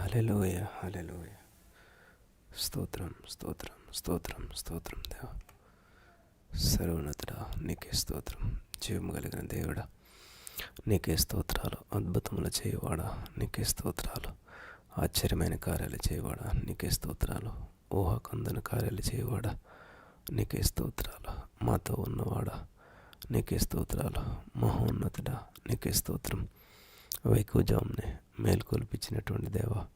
హల్లెలూయా, హల్లెలూయా. స్తోత్రం, స్తోత్రం, స్తోత్రం, స్తోత్రం దేవా. సర్వోన్నతుడా నీకే స్తోత్రం. జీవము కలిగిన దేవుడా నీకే స్తోత్రాలు. అద్భుతములు చేయవాడా నీకే స్తోత్రాలు. ఆశ్చర్యమైన కార్యాలు చేయవాడా నీకే స్తోత్రాలు. ఊహకందని కార్యాలు చేయవాడా నీకే స్తోత్రాలు. మాతో ఉన్నవాడా నీకే స్తోత్రాలు. మహోన్నతుడా నీకే స్తోత్రం. వైకుజాంని మేల్కొల్పించినటువంటి దేవా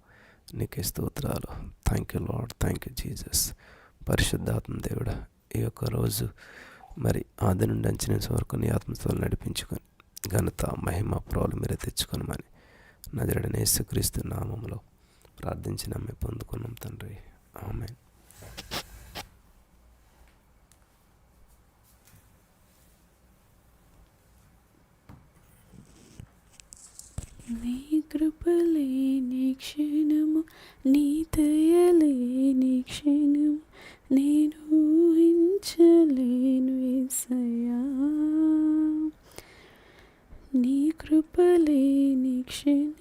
నీకే స్తోత్రాలు. Thank you Lord, thank you Jesus. పరిశుద్ధాత్మ దేవుడా ఈ యొక్క రోజు మరి ఆది నుండి అంచనేసే వరకు నీ ఆత్మతో నడిపించుకొని ఘనత మహిమ ప్రభావాలు మీరే తెచ్చుకొనమని నజరేయుడైన యేసుక్రీస్తు నామములో ప్రార్థించి నమ్మి పొందుకున్నాం తండ్రి. ఆమేన్. నీ కృపలేని క్షణము, నీ దయలేని క్షణము నేను ఊహించలేను యేసయ్యా. నీ కృపలేని క్షణము,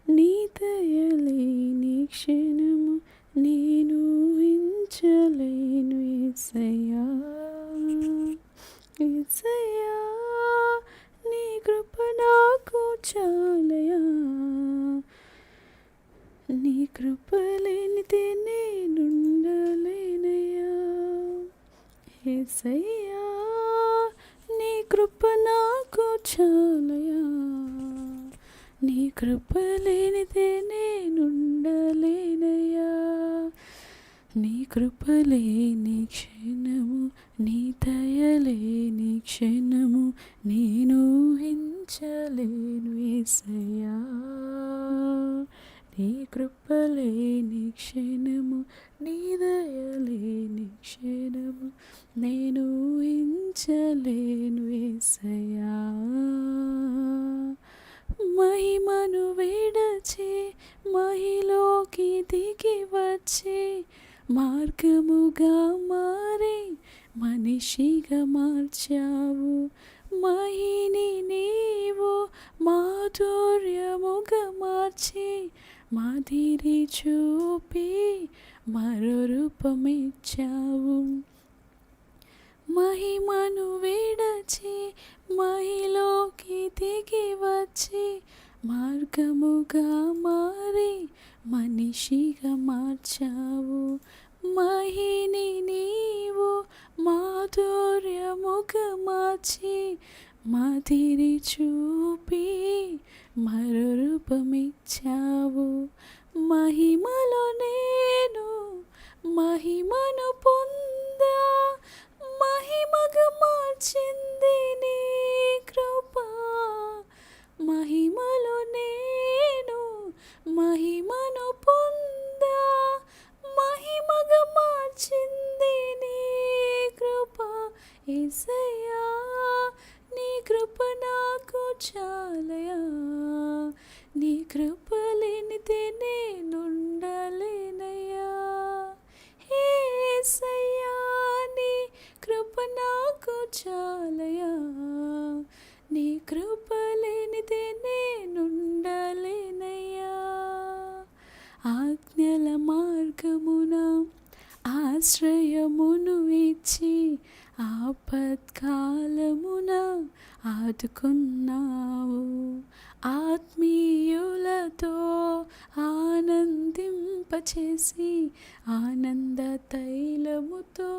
నీ దయలేని క్షణము నేను ఊహించలేను యేసయ్యా. యేసయ్యా నీ కృప నాకు చాలయా. నీ కృప లేనిదే నేనుండలేనయ్యా. యేసయ్యా నీ కృప నాకు చాలయా. నీ కృప లేనిదే నేనుండలేనయ్యా. నీ కృప లేని క్షణము, నీ దయలేని క్షణము నేను ఊహించలేను యేసయ్యా. నీ కృప లేని క్షణము, నీ దయలేని క్షణము నేను ఊహించలేను యేసయ్యా. మహిమను విడచి మహిలోకి దిగి వచ్చి మార్గముగా మారి మనిషిగా మార్చావు. మహిని నీవు మాధుర్యముగా మార్చి మాదిరి చూపి మరో రూపమిచ్చావు. మహిమను విడచి మహిలోకి దిగి వచ్చి మార్గముగా మారి మనిషిగా మార్చావు. మహిని నీవు మాధుర్యముగా మార్చి మాదిరి చూపి మరో రూపమిచ్చావు. మహిమలో నేను మహిమను పొందా, మహిమగా మార్చింది నీ కృప. మహిమలో నేను మహిమను పొందా, మహిమగా మార్చింది నీ కృప. యేసయ్యా నీ కృప నాకు చాలయా. నీ కృప లేనిదే నేనుండలేనయ్యా. యేసయ్యా నీ కృప నాకు చాలయా. నీ కృప లేనిదే నేనుండలేనయ్యా. ఆజ్ఞల మార్గమున ఆశ్రయమును ఇచ్చి ఆపత్కాలమున ఆదుకున్నావు. ఆత్మీయులతో ఆనందింపచేసి ఆనంద తైలముతో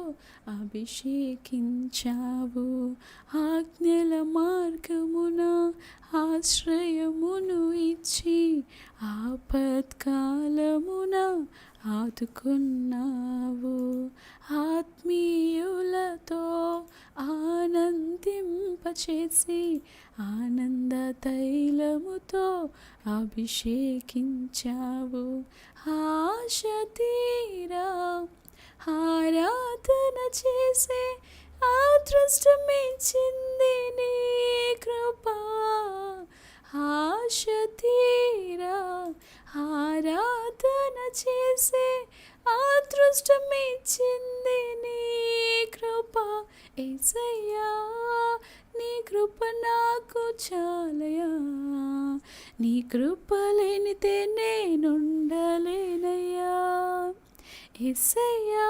అభిషేకించావు. ఆజ్ఞల మార్గమున ఆశ్రయమును ఇచ్చి ఆపత్కాలమున ఆదుకున్నావు. ఆత్మీయులతో ఆనందింపచేసి ఆనంద తైలముతో అభిషేకించావు. ఆశ తీరా ఆరాధన చేసే అదృష్టమిచ్చింది నీ కృప. ఆశ తీరా ఆరాధన చేసే అదృష్టమిచ్చింది నీ కృప. యేసయ్యా నీ కృప నాకు చాలయా. నీ కృప లేనిదే నేనుండ యేసయ్యా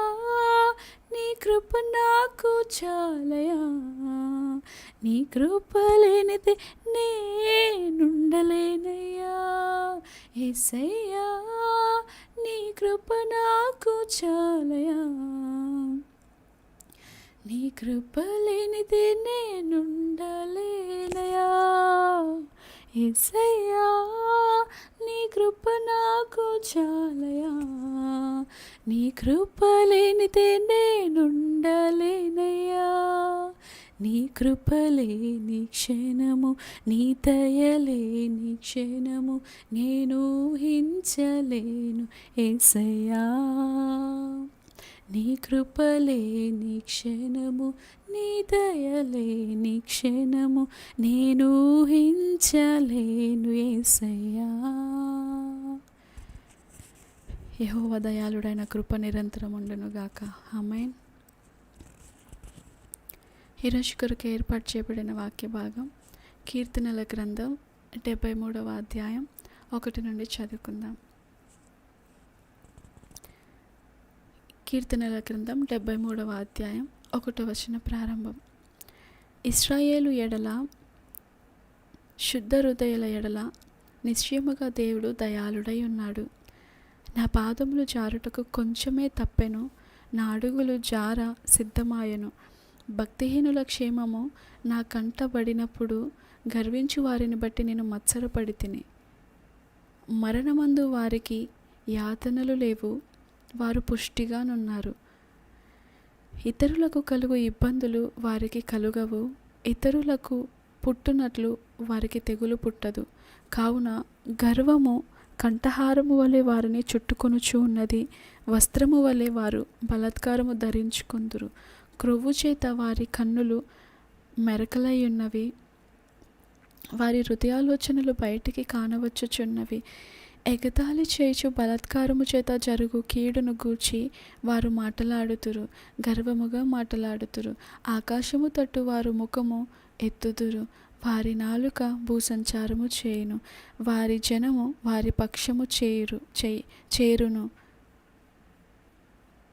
నీ కృప నాకు చాలయా, నీ కృప లేనిదే నేనుండలేనయ్యా. యేసయ్యా నీ కృప నాకు చాలయా, నీ కృప లేనిదే నేనుండలేనయా. యేసయ్యా నీ కృప నాకు చాలయా, నీ కృప లేనిదే నేనుండలేనయ్యా. నీ కృప లేని క్షణము, నీ దయ లేని క్షణము నేను ఊహించలేను యేసయ్యా. నీ కృప లేని క్షణము, నీ దయ లేని క్షణము నేను ఊహించలేను యేసయ్యా. యెహోవా దయాళుడైన కృప నిరంతరం ఉండునుగాక. ఆమేన్. ఈరోజు కొరకు ఏర్పాటు చేయబడిన వాక్య భాగం కీర్తనల గ్రంథం 73వ అధ్యాయం 1 నుండి చదువుకుందాం. కీర్తనల గ్రంథం 73వ అధ్యాయం 1వ వచనం ప్రారంభం. ఇశ్రాయేలు ఎడల, శుద్ధ హృదయుల ఎడల నిశ్చయముగా దేవుడు దయాళుడై ఉన్నాడు. నా పాదములు జారుటకు కొంచెమే తప్పెను, నా అడుగులు జార సిద్ధమాయెను. భక్తిహీనుల క్షేమము నా కంటబడినప్పుడు గర్వించు వారిని బట్టి నేను మత్సరపడి తిని. మరణమందు వారికి యాతనలు లేవు, వారు పుష్టిగానున్నారు. ఇతరులకు కలుగు ఇబ్బందులు వారికి కలుగవు, ఇతరులకు పుట్టునట్లు వారికి తెగులు పుట్టదు. కావున గర్వము కంఠహారము వలె వారిని చుట్టుకొనుచు ఉన్నది, వస్త్రము వలె వారు బలాత్కారము ధరించుకొందురు. క్రొవ్వు చేత వారి కన్నులు మెరకలై ఉన్నవి, వారి హృదయాలోచనలు బయటికి కానవచ్చుచున్నవి. ఎగతాళి చేయుచు బలాత్కారము చేత జరుగు కీడును గూర్చి వారు మాటలాడుతురు, గర్వముగా మాటలాడుతురు. ఆకాశము తట్టు వారు ముఖము ఎత్తుదురు, వారి నాలుక భూసంచారము చేయును. వారి జనము వారి పక్షము చేరును,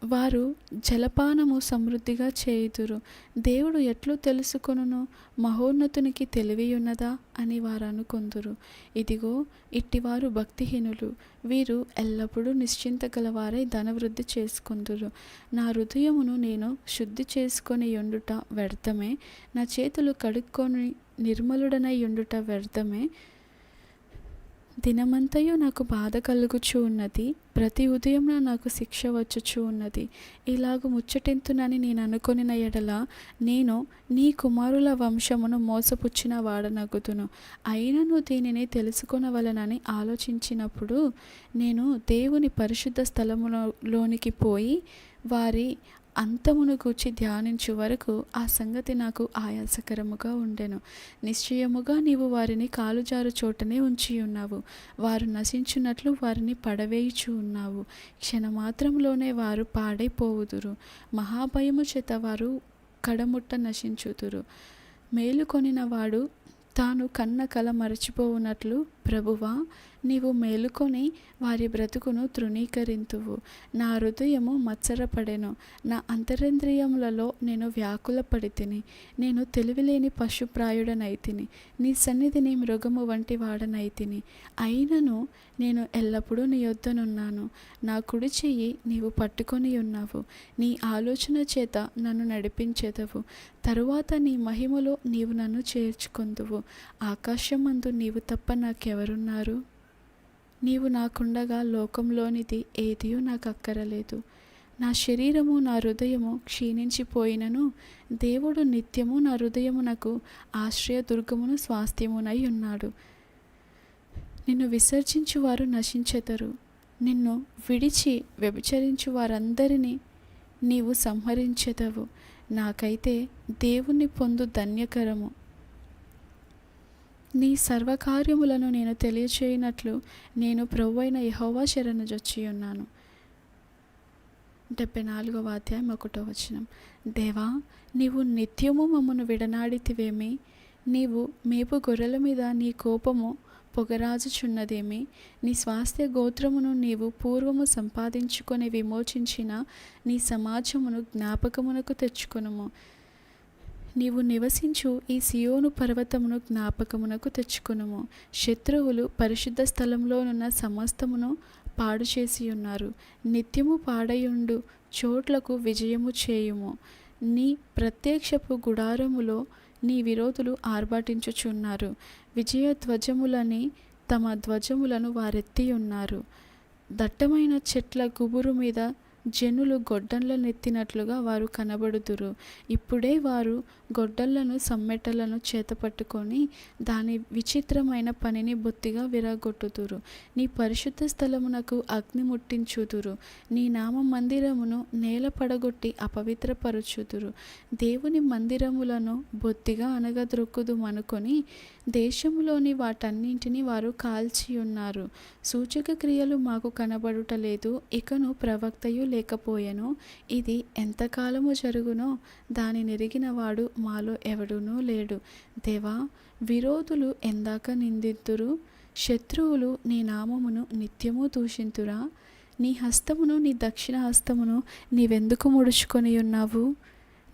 వారు జలపానము సమృద్ధిగా చేయుదురు. దేవుడు ఎట్లు తెలుసుకొనును, మహోన్నతునికి తెలివియున్నదా అని వారు అనుకొందురు. ఇదిగో ఇట్టివారు భక్తిహీనులు, వీరు ఎల్లప్పుడూ నిశ్చింత గలవారై ధనవృద్ధి చేసుకొందురు. నా హృదయమును నేను శుద్ధి చేసుకొని యుండుట వ్యర్థమే, నా చేతులు కడుక్కొని నిర్మలుడనై యుండుట వ్యర్థమే. దినమంతయు నాకు బాధ కలుగుచూ ఉన్నది, ప్రతి ఉదయం నాకు శిక్ష వచ్చుచూ ఉన్నది. ఇలాగు ముచ్చటింతునని నేను అనుకొనిన ఎడల నేను నీ కుమారుల వంశమును మోసపుచ్చిన వాడనగుదును. అయినను దీనిని తెలుసుకొనవలనని ఆలోచించినప్పుడు నేను దేవుని పరిశుద్ధ స్థలములోనికి పోయి వారి అంతమును గూర్చి ధ్యానించు వరకు ఆ సంగతి నాకు ఆయాసకరముగా ఉండెను. నిశ్చయముగా నీవు వారిని కాలుజారు చోటనే ఉంచి ఉన్నావు, వారు నశించున్నట్లు వారిని పడవేయుచు ఉన్నావు. క్షణమాత్రంలోనే వారు పాడైపోవుదురు, మహాభయము చేత వారు కడముట్ట నశించుదురు. మేలుకొనిన వాడు తాను కన్న కల మరచిపోవునట్లు ప్రభువా నీవు మేలుకొని వారి బ్రతుకును తృణీకరింతువు. నా హృదయము మత్సరపడెను, నా అంతరేంద్రియములలో నేను వ్యాకులపడి తిని. నేను తెలివిలేని పశుప్రాయుడనైతిని, నీ సన్నిధిని మృగము వంటి వాడనైతిని. అయినను నేను ఎల్లప్పుడూ నీ యొద్దనున్నాను, నా కుడి చెయ్యి నీవు పట్టుకొని ఉన్నావు. నీ ఆలోచన చేత నన్ను నడిపించెదవు, తరువాత నీ మహిమలో నీవు నన్ను చేర్చుకొందువు. ఆకాశమందు నీవు తప్ప నాకెవరున్నారు? నీవు నాకుండగా లోకంలోనిది ఏదియూ నాకు అక్కరలేదు. నా శరీరము నా హృదయము క్షీణించిపోయినను దేవుడు నిత్యము నా హృదయమునకు ఆశ్రయదుర్గమును స్వాస్థ్యమునై ఉన్నాడు. నిన్ను విసర్జించు వారు నశించెదరు, నిన్ను విడిచి వ్యభిచరించు వారందరినీ నీవు సంహరించెదవు. నాకైతే దేవుని పొందు ధన్యకరము. నీ సర్వకార్యములను నేను తెలియచేయనట్లు నేను ప్రభువైన యెహోవా శరణుజొచ్చి ఉన్నాను. 74వ అధ్యాయం 1వ వచనం. దేవా నీవు నిత్యము మమ్మను విడనాడితివేమి? నీవు మేపు గొర్రెల మీద నీ కోపము పొగరాజుచున్నదేమి? నీ స్వాస్థ్య గోత్రమును నీవు పూర్వము సంపాదించుకొని విమోచించిన నీ సమాజమును జ్ఞాపకమునకు తెచ్చుకొనుము. నీవు నివసించు ఈ సియోను పర్వతమును జ్ఞాపకమునకు తెచ్చుకొనుము. శత్రువులు పరిశుద్ధ స్థలంలోనున్న సమస్తమును పాడు చేసి ఉన్నారు. నిత్యము పాడయుండు చోట్లకు విజయము చేయుము. నీ ప్రత్యక్షపు గుడారములో నీ విరోధులు ఆర్భాటించుచున్నారు. విజయ ధ్వజములని తమ ధ్వజములను వారెత్తి ఉన్నారు. దట్టమైన చెట్ల గుబురు మీద జనులు గొడ్డళ్ళనెత్తినట్లుగా వారు కనబడుదురు. ఇప్పుడే వారు గొడ్డళ్లను సమ్మెటలను చేతపట్టుకొని దాని విచిత్రమైన పనిని బొత్తిగా విరగొట్టుదురు. నీ పరిశుద్ధ స్థలమునకు అగ్ని ముట్టించుదురు. నీ నామ మందిరమును నేల పడగొట్టి అపవిత్రపరచుదురు. దేవుని మందిరములను బొత్తిగా అనగద్రొక్కుదుమనుకొని దేశములోని వాటన్నింటినీ వారు కాల్చి ఉన్నారు. సూచక క్రియలు మాకు కనబడుటలేదు, ఇకను ప్రవక్తయు లేకపోయెను. ఇది ఎంతకాలము జరుగునో దాని నెరిగిన వాడు మాలో ఎవడునూ లేడు. దేవా, విరోధులు ఎందాక నిందిద్దురు? శత్రువులు నీ నామమును నిత్యము దూషింతురా? నీ హస్తమును, నీ దక్షిణ హస్తమును నీవెందుకు ముడుచుకొని ఉన్నావు?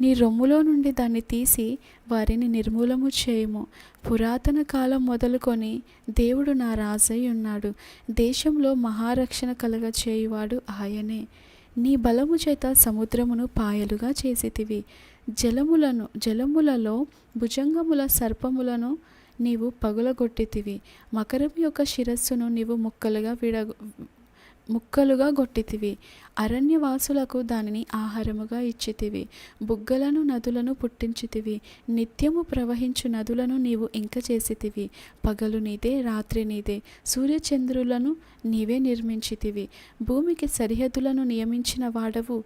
నీ రొమ్ములో నుండి దాన్ని తీసి వారిని నిర్మూలము చేయుము. పురాతన కాలం మొదలుకొని దేవుడు నా రాజై ఉన్నాడు. దేశంలో మహారక్షణ కలగ చేయువాడు ఆయనే. నీ బలము చేత సముద్రమును పాయలుగా చేసితివి. జలములలో భుజంగముల సర్పములను నీవు పగులగొట్టితివి. మకరం యొక్క శిరస్సును నీవు ముక్కలుగా గొట్టితివి. అరణ్యవాసులకు దానిని ఆహారముగా ఇచ్చితివి. బుగ్గలను నదులను పుట్టించితివి. నిత్యము ప్రవహించు నదులను నీవు ఇంక చేసితివి. పగలు నీదే, రాత్రి నీదే. సూర్యచంద్రులను నీవే నిర్మించితివి. భూమికి సరిహద్దులను నియమించిన వాడవు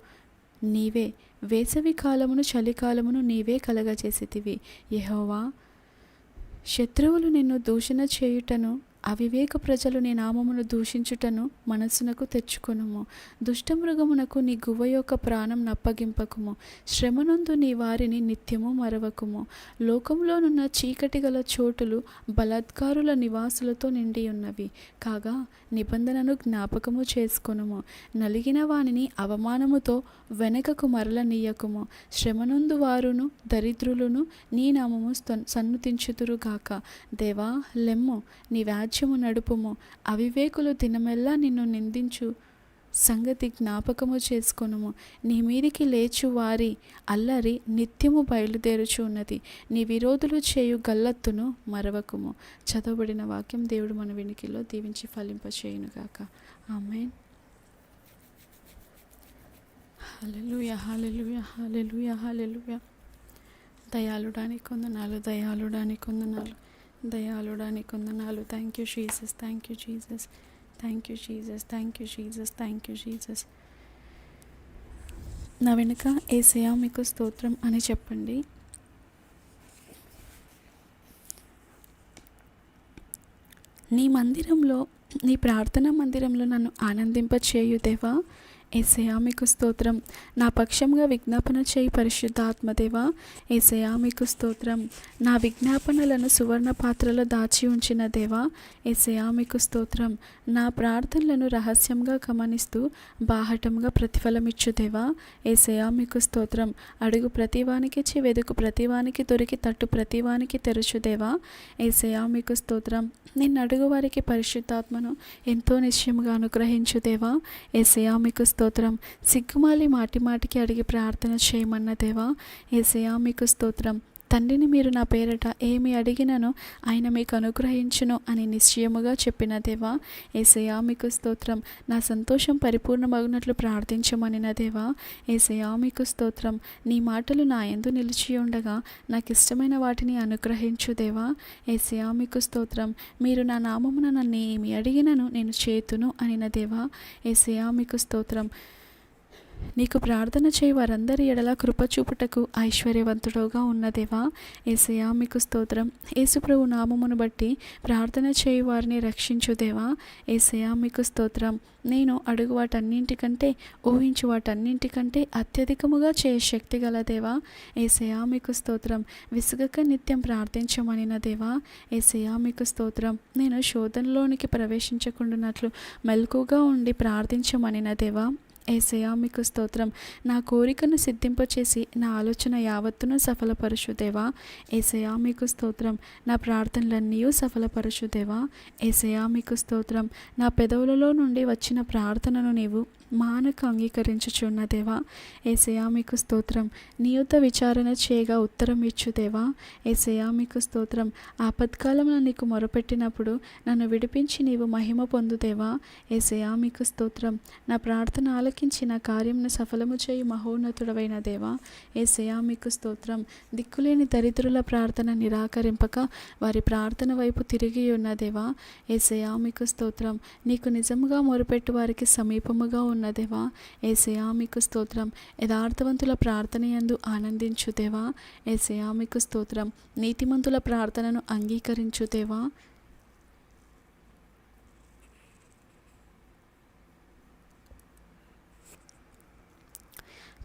నీవే. వేసవి కాలమును చలికాలమును నీవే కలగజేసితివి. యెహోవా, శత్రువులు నిన్ను దూషణ చేయుటను అవివేక ప్రజలు నీ నామమును దూషించుటను మనసునకు తెచ్చుకొనుము. దుష్టమృగమునకు నీ గువ్వ యొక్క ప్రాణం నప్పగింపకుము. శ్రమనందు నీ వారిని నిత్యము మరవకుము. లోకంలోనున్న చీకటి గల చోటులు బలాత్కారుల నివాసులతో నిండి ఉన్నవి. కాగా నిబంధనను జ్ఞాపకము చేసుకొనుము. నలిగిన వానిని అవమానముతో వెనకకు మరలనీయకుము. శ్రమనందు వారును దరిద్రులను నీ నామము సన్నుతించుదురుగాక. దేవా, లెమ్ము, నీ వ్యాజ్యము నడుపుము. అవివేకులు దినమెల్లా నిన్ను నిందించు సంగతి జ్ఞాపకము చేసుకొనుము. నీ మీదికి లేచు వారి అల్లరి నిత్యము బయలుదేరుచు ఉన్నది. నీ విరోధులు చేయు గల్లత్తును మరవకుము. చదవబడిన వాక్యం దేవుడు మన వినికిలో దీవించి ఫలింపచేయునుగాక. ఆమేన్. హల్లెలూయా, హల్లెలూయా, హల్లెలూయా, హల్లెలూయా. దయాళుడానికి వందనాలు, దయాళుడానికి వందనాలు, దయాళుడానికి వందనాలు. Thank you Jesus, thank you Jesus, thank you Jesus, thank you Jesus, thank you Jesus. నా వెనుక యేసయ్యా మీకు స్తోత్రం అని చెప్పండి. నీ మందిరంలో, నీ ప్రార్థనా మందిరంలో నన్ను ఆనందింపచేయు దేవా. యేసయ్యా మీకు స్తోత్రం. నా పక్షంగా విజ్ఞాపన చేయి పరిశుద్ధాత్మదేవా. యేసయ్యా మీకు స్తోత్రం. నా విజ్ఞాపనలను సువర్ణ పాత్రలో దాచి ఉంచిన దేవా. యేసయ్యా మీకు స్తోత్రం. నా ప్రార్థనలను రహస్యంగా గమనిస్తూ బాహటంగా ప్రతిఫలమిచ్చు దేవా. యేసయ్యా మీకు స్తోత్రం. అడుగు ప్రతివానికి ఇచ్చి, వెదుకు ప్రతివానికి దొరికి, తట్టు ప్రతివానికి తెరుచు దేవా. యేసయ్యా మీకు స్తోత్రం. నిన్ను అడుగు వారికి పరిశుద్ధాత్మను ఎంతో నిశ్చయముగా అనుగ్రహించు దేవా. యేసయ్యా మీకు స్తోత్రం. సిగ్గుమాలి మాటి మాటికి అడిగి ప్రార్థన చేయమన్న దేవా. యేసయ్యా మీకు స్తోత్రం. తండ్రిని మీరు నా పేరట ఏమి అడిగినను ఆయన మీకు అనుగ్రహించును అని నిశ్చయముగా చెప్పిన దేవా. యేసయ్యా మీకు స్తోత్రం. నా సంతోషం పరిపూర్ణమగునట్లు ప్రార్థించమనిన దేవా. యేసయ్యా మీకు స్తోత్రం. నీ మాటలు నా యందు నిలిచి ఉండగా నాకు ఇష్టమైన వాటిని అనుగ్రహించు దేవా. యేసయ్యా మీకు స్తోత్రం. మీరు నా నామమున నన్ను ఏమి అడిగినను నేను చేతును అనిన దేవా. యేసయ్యా మీకు స్తోత్రం. నీకు ప్రార్థన చేయి వారందరి ఎడల కృప చూపుటకు ఐశ్వర్యవంతుడుగా ఉన్న దేవా యేసయ్యా మీకు స్తోత్రం. యేసుప్రభు నామమును బట్టి ప్రార్థన చేయి వారిని రక్షించు దేవా యేసయ్యా మీకు స్తోత్రం. నేను అడుగు వాటన్నింటికంటే ఊహించు వాటన్నింటికంటే అత్యధికముగా చేయ శక్తి గల దేవా యేసయ్యా మీకు స్తోత్రం. విసుగక నిత్యం ప్రార్థించమనిన దేవా యేసయ్యా మీకు స్తోత్రం. నేను శోధనలోనికి ప్రవేశించకుండానట్లు మెలకుగా ఉండి ప్రార్థించమనిన దేవా యేసయ్యా మీకు స్తోత్రం. నా కోరికను సిద్ధింపచేసి నా ఆలోచన యావత్తును సఫలపరచు దేవా యేసయ్యా మీకు స్తోత్రం. నా ప్రార్థనలన్నీ సఫలపరచు దేవా యేసయ్యా మీకు స్తోత్రం. నా పెదవులలో నుండి వచ్చిన ప్రార్థనను నీవు మానక అంగీకరించుచున్న దేవా యేసయ్యా మీకు స్తోత్రం. నీ యొద్ద విచారణ చేయగా ఉత్తరం ఇచ్చు దేవా యేసయ్యా మీకు స్తోత్రం. ఆపత్కాలంలో నీకు మొరపెట్టినప్పుడు నన్ను విడిపించి నీవు మహిమ పొందు దేవా యేసయ్యా మీకు స్తోత్రం. నా ప్రార్థన ఆలకించి నా కార్యంను సఫలము చేయి మహోన్నతుడవైన దేవా యేసయ్యా మీకు స్తోత్రం. దిక్కులేని దరిద్రుల ప్రార్థన నిరాకరింపక వారి ప్రార్థన వైపు తిరిగి ఉన్న దేవా యేసయ్యా మీకు స్తోత్రం. నీకు నిజముగా మొరపెట్టు వారికి సమీపముగా ఉన్న దేవా యేసయ్యా మీకు స్తోత్రం. యథార్థవంతుల ప్రార్థన యందు ఆనందించు దేవా యేసయ్యా మీకు స్తోత్రం. నీతిమంతుల ప్రార్థనను అంగీకరించు దేవా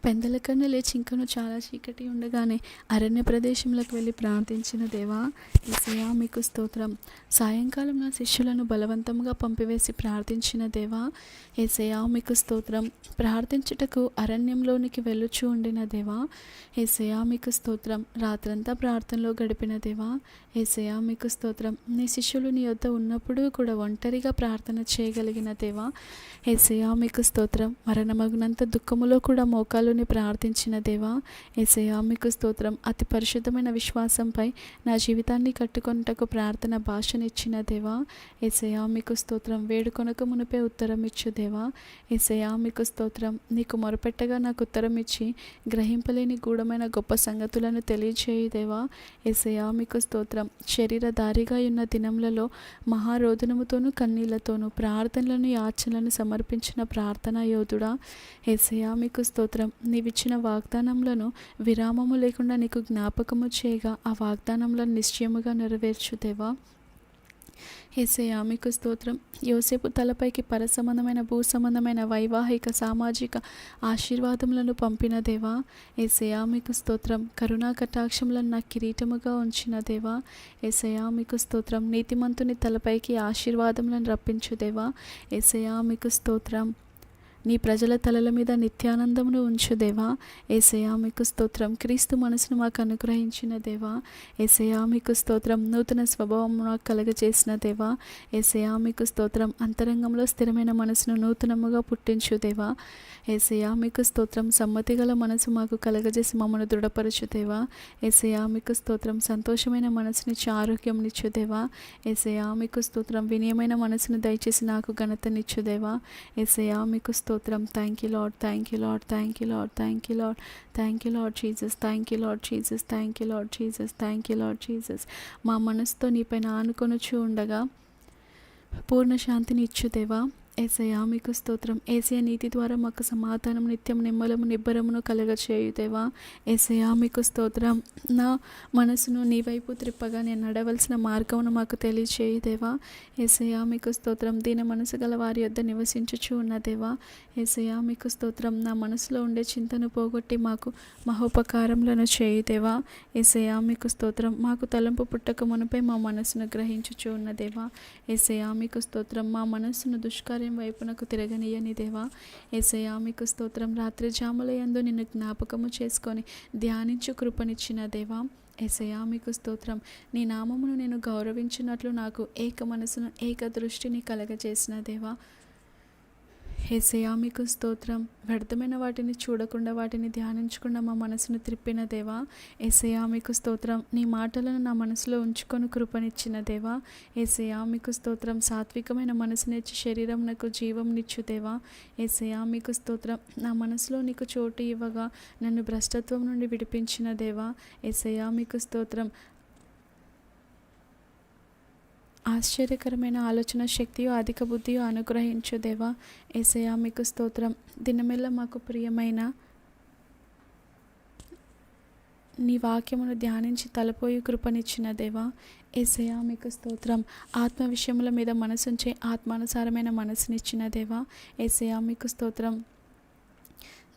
పెందల కన్నా లేచి ఇంకను చాలా చీకటి ఉండగానే అరణ్య ప్రదేశంలోకి వెళ్ళి ప్రార్థించిన దేవా యేసయ్యా మీకు స్తోత్రం. సాయంకాలం నా శిష్యులను బలవంతంగా పంపివేసి ప్రార్థించిన దేవా యేసయ్యా మీకు స్తోత్రం. ప్రార్థించుటకు అరణ్యంలోనికి వెళ్ళుచూ ఉండిన దేవా యేసయ్యా మీకు స్తోత్రం. రాత్రంతా ప్రార్థనలో గడిపిన దేవా యేసయ్యా మీకు స్తోత్రం. నీ శిష్యులు నీ యొద్ద ఉన్నప్పుడు కూడా ఒంటరిగా ప్రార్థన చేయగలిగిన దేవా యేసయ్యా మీకు స్తోత్రం. మరణమగునంత దుఃఖములో కూడా మోకాలుని ప్రార్థించిన దేవా యేసయ్యా మీకు స్తోత్రం. అతి పరిశుద్ధమైన విశ్వాసంపై నా జీవితాన్ని కట్టుకొనుటకు ప్రార్థన భాషనిచ్చిన దేవా యేసయ్యా మీకు స్తోత్రం. వేడుకొనక మునిపే ఉత్తరం ఇచ్చు దేవా యేసయ్యా మీకు స్తోత్రం. నీకు మొరపెట్టగా నాకు ఉత్తరం ఇచ్చి గ్రహింపలేని గూఢమైన గొప్ప సంగతులను తెలియచేయి దేవా యేసయ్యా మీకు స్తోత్రం. శరీరధారిగా ఉన్న దినములలో మహారోదనముతోనూ కన్నీళ్లతోనూ ప్రార్థనలను యాచనలను సమర్పించిన ప్రార్థనా యోధుడా యేసయ్యా మీకు స్తోత్రం. నీవిచ్చిన వాగ్దానములను విరామము లేకుండా నీకు జ్ఞాపకము చేయగా ఆ వాగ్దానములను నిశ్చయముగా నెరవేర్చు దేవా యేసయ్యా మీకు స్తోత్రం. యోసేపు తలపైకి పరసంబంధమైన భూసంబంధమైన వైవాహిక సామాజిక ఆశీర్వాదములను పంపిన దేవా యేసయ్యా మీకు స్తోత్రం. కరుణా కటాక్షములను నా కిరీటముగా ఉంచిన దేవా యేసయ్యా మీకు స్తోత్రం. నీతిమంతుని తలపైకి ఆశీర్వాదములను రప్పించు దేవా యేసయ్యా మీకు స్తోత్రం. నీ ప్రజల తలల మీద నిత్యానందమును ఉంచు దేవా యేసయ్యా మీకు స్తోత్రం. క్రీస్తు మనసును మాకు అనుగ్రహించిన దేవా యేసయ్యా మీకు స్తోత్రం. నూతన స్వభావం మాకు కలగజేసిన దేవా యేసయ్యా మీకు స్తోత్రం. అంతరంగంలో స్థిరమైన మనసును నూతనముగా పుట్టించు దేవా యేసయ్యా మీకు స్తోత్రం. సమ్మతి గల మనసు మాకు కలగజేసి మమ్మల్ని దృఢపరచు దేవా యేసయ్యా మీకు స్తోత్రం. సంతోషమైన మనసునిచ్చి ఆరోగ్యంనిచ్చు దేవా యేసయ్యా మీకు స్తోత్రం. వినయమైన మనసును దయచేసి నాకు ఘనతనిచ్చు దేవా యేసయ్యా మీకు స్తోత్రం. Thank you Lord, thank you Lord, thank you Lord, thank you Lord, thank you Lord Jesus, thank you Lord Jesus, thank you Lord Jesus, thank you Lord Jesus. మా మనసుతో నీపైన ఆనుకొనుచు ఉండగా పూర్ణ శాంతిని ఇచ్చు దేవా యేసయ్యా మీకు స్తోత్రం. యేసయ్య నీతి ద్వారా మాకు సమాధానం నిత్యం నిమ్మలము నిబ్బరమును కలగచేయు దేవా యేసయ్యా మీకు స్తోత్రం. నా మనసును నీ వైపు త్రిప్పగా నేను నడవలసిన మార్గమును మాకు తెలియచేయు దేవా యేసయ్యా మీకు స్తోత్రం. దీని మనసు గల వారి యొద్ద నివసించుచు ఉన్న దేవా యేసయ్యా మీకు స్తోత్రం. నా మనసులో ఉండే చింతను పోగొట్టి మాకు మహోపకారములను చేయు దేవా యేసయ్యా మీకు స్తోత్రం. మాకు తలంపు పుట్టక మునుపై మా మనసును గ్రహించుచు ఉన్న దేవా యేసయ్యా మీకు స్తోత్రం. మా మనస్సును దుష్కార్యం వైపునకు తిరగనీయని దేవా యేసయ్యా మీకు స్తోత్రం. రాత్రి జాముల యందు నిన్ను జ్ఞాపకము చేసుకొని ధ్యానించు కృపనిచ్చిన దేవా యేసయ్యా మీకు స్తోత్రం. నీ నామమును నేను గౌరవించినట్లు నాకు ఏక మనసును ఏక దృష్టిని కలగజేసిన దేవా యేసయ్యా మీకు స్తోత్రం. వ్యర్థమైన వాటిని చూడకుండా వాటిని ధ్యానించకుండా మా మనసును త్రిప్పిన దేవా యేసయ్యా మీకు స్తోత్రం. నీ మాటలను నా మనసులో ఉంచుకొని కృపనిచ్చిన దేవా యేసయ్యా మీకు స్తోత్రం. సాత్వికమైన మనసునిచ్చి శరీరం నాకు జీవంనిచ్చు దేవా యేసయ్యా మీకు స్తోత్రం. నా మనసులో నీకు చోటు ఇవ్వగా నన్ను భ్రష్టత్వం నుండి విడిపించిన దేవా యేసయ్యా మీకు స్తోత్రం. ఆశ్చర్యకరమైన ఆలోచన శక్తియు అధిక బుద్ధియు అనుగ్రహించు దేవా. యేసయ్యా మీకు స్తోత్రం. దినమెల్లా మాకు ప్రియమైన నీ వాక్యమును ధ్యానించి తలపోయి కృపనిచ్చిన దేవా. యేసయ్యా మీకు స్తోత్రం. ఆత్మ విషయముల మీద మనసుంచే ఆత్మానుసారమైన మనసునిచ్చిన దేవా. యేసయ్యా మీకు స్తోత్రం.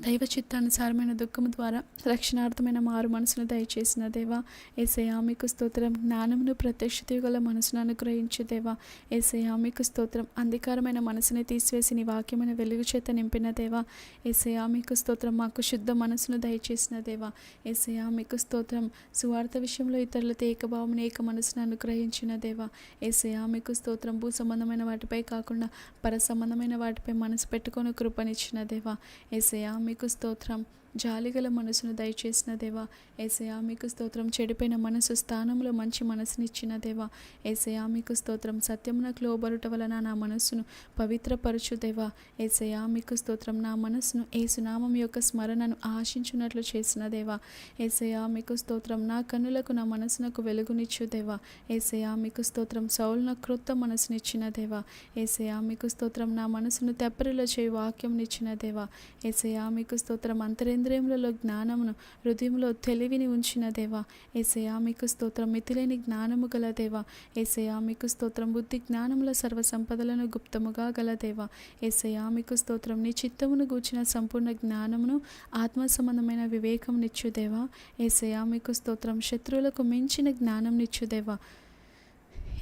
దైవ చిత్తానుసారమైన దుఃఖము ద్వారా రక్షణార్థమైన మారు మనసును దయచేసిన దేవా. యేసయ్యా మీకు స్తోత్రం. జ్ఞానమును ప్రత్యక్షత గల మనసును అనుగ్రహించు దేవా. యేసయ్యా మీకు స్తోత్రం. అంధకారమైన మనసుని తీసివేసి నీ వాక్యమైన వెలుగు చేత నింపిన దేవా. యేసయ్యా మీకు స్తోత్రం. మాకు శుద్ధ మనసును దయచేసిన దేవా. యేసయ్యా మీకు స్తోత్రం. సువార్త విషయంలో ఇతరులతో ఏకభావం ఏక మనసును అనుగ్రహించిన దేవా. యేసయ్యా మీకు స్తోత్రం. భూ సంబంధమైన వాటిపై కాకుండా పర సంబంధమైన వాటిపై మనసు పెట్టుకొని కృపనిచ్చిన దేవా. యేసయ్యా మీకు స్తోత్రం. జాలిగల మనసును దయచేసిన దేవా. యేసయ్యా మీకు స్తోత్రం. చెడిపోయిన మనసు స్థానంలో మంచి మనసునిచ్చిన దేవా. యేసయ్యా మీకు స్తోత్రం. సత్యమునకు లోబడుట వలన నా మనస్సును పవిత్రపరచు దేవా. యేసయ్యా మీకు స్తోత్రం. నా మనస్సును యేసునామం యొక్క స్మరణను ఆశించున్నట్లు చేసిన దేవా. యేసయ్యా మీకు స్తోత్రం. నా కన్నులకు నా మనసునకు వెలుగునిచ్చు దేవా. యేసయ్యా మీకు స్తోత్రం. సౌలున క్రొత్త మనసునిచ్చిన దేవా. యేసయ్యా మీకు స్తోత్రం. నా మనసును తెప్పరిలో చేయి వాక్యంనిచ్చిన దేవా. యేసయ్యా మీకు స్తోత్రం. అంతరేంద్రియములలో జ్ఞానమును, హృదయంలో తెలివిని ఉంచిన దేవా. యేసయ్యా మీకు స్తోత్రం. మితిలేని జ్ఞానము గల దేవా. యేసయ్యా మీకు స్తోత్రం. బుద్ధి జ్ఞానముల సర్వ సంపదలను గుప్తముగా గల దేవా. యేసయ్యా మీకు స్తోత్రం. నీ చిత్తమును గూర్చిన సంపూర్ణ జ్ఞానమును, ఆత్మ సంబంధమైన వివేకం నిచ్చు దేవా. యేసయ్యా మీకు స్తోత్రం. శత్రువులకు మించిన జ్ఞానం నిచ్చు దేవా.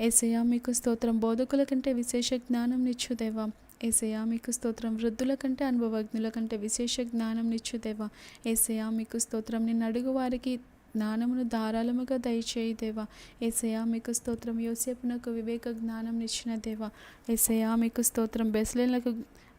యేసయ్యా మీకు స్తోత్రం. బోధకుల కంటే విశేష జ్ఞానం నిచ్చు దేవా. యేసయ్యా మీకు స్తోత్రం. వృద్ధుల కంటే అనుభవజ్ఞుల కంటే విశేష జ్ఞానం నిచ్చు దేవా. యేసయ్యా మీకు స్తోత్రం. నిన్ను అడుగు వారికి జ్ఞానమును ధారాళముగా దయచేయి దేవా. యేసయ్యా మీకు స్తోత్రం. యోసేపునకు వివేక జ్ఞానం నిచ్చిన దేవా. యేసయ్యా మీకు స్తోత్రం.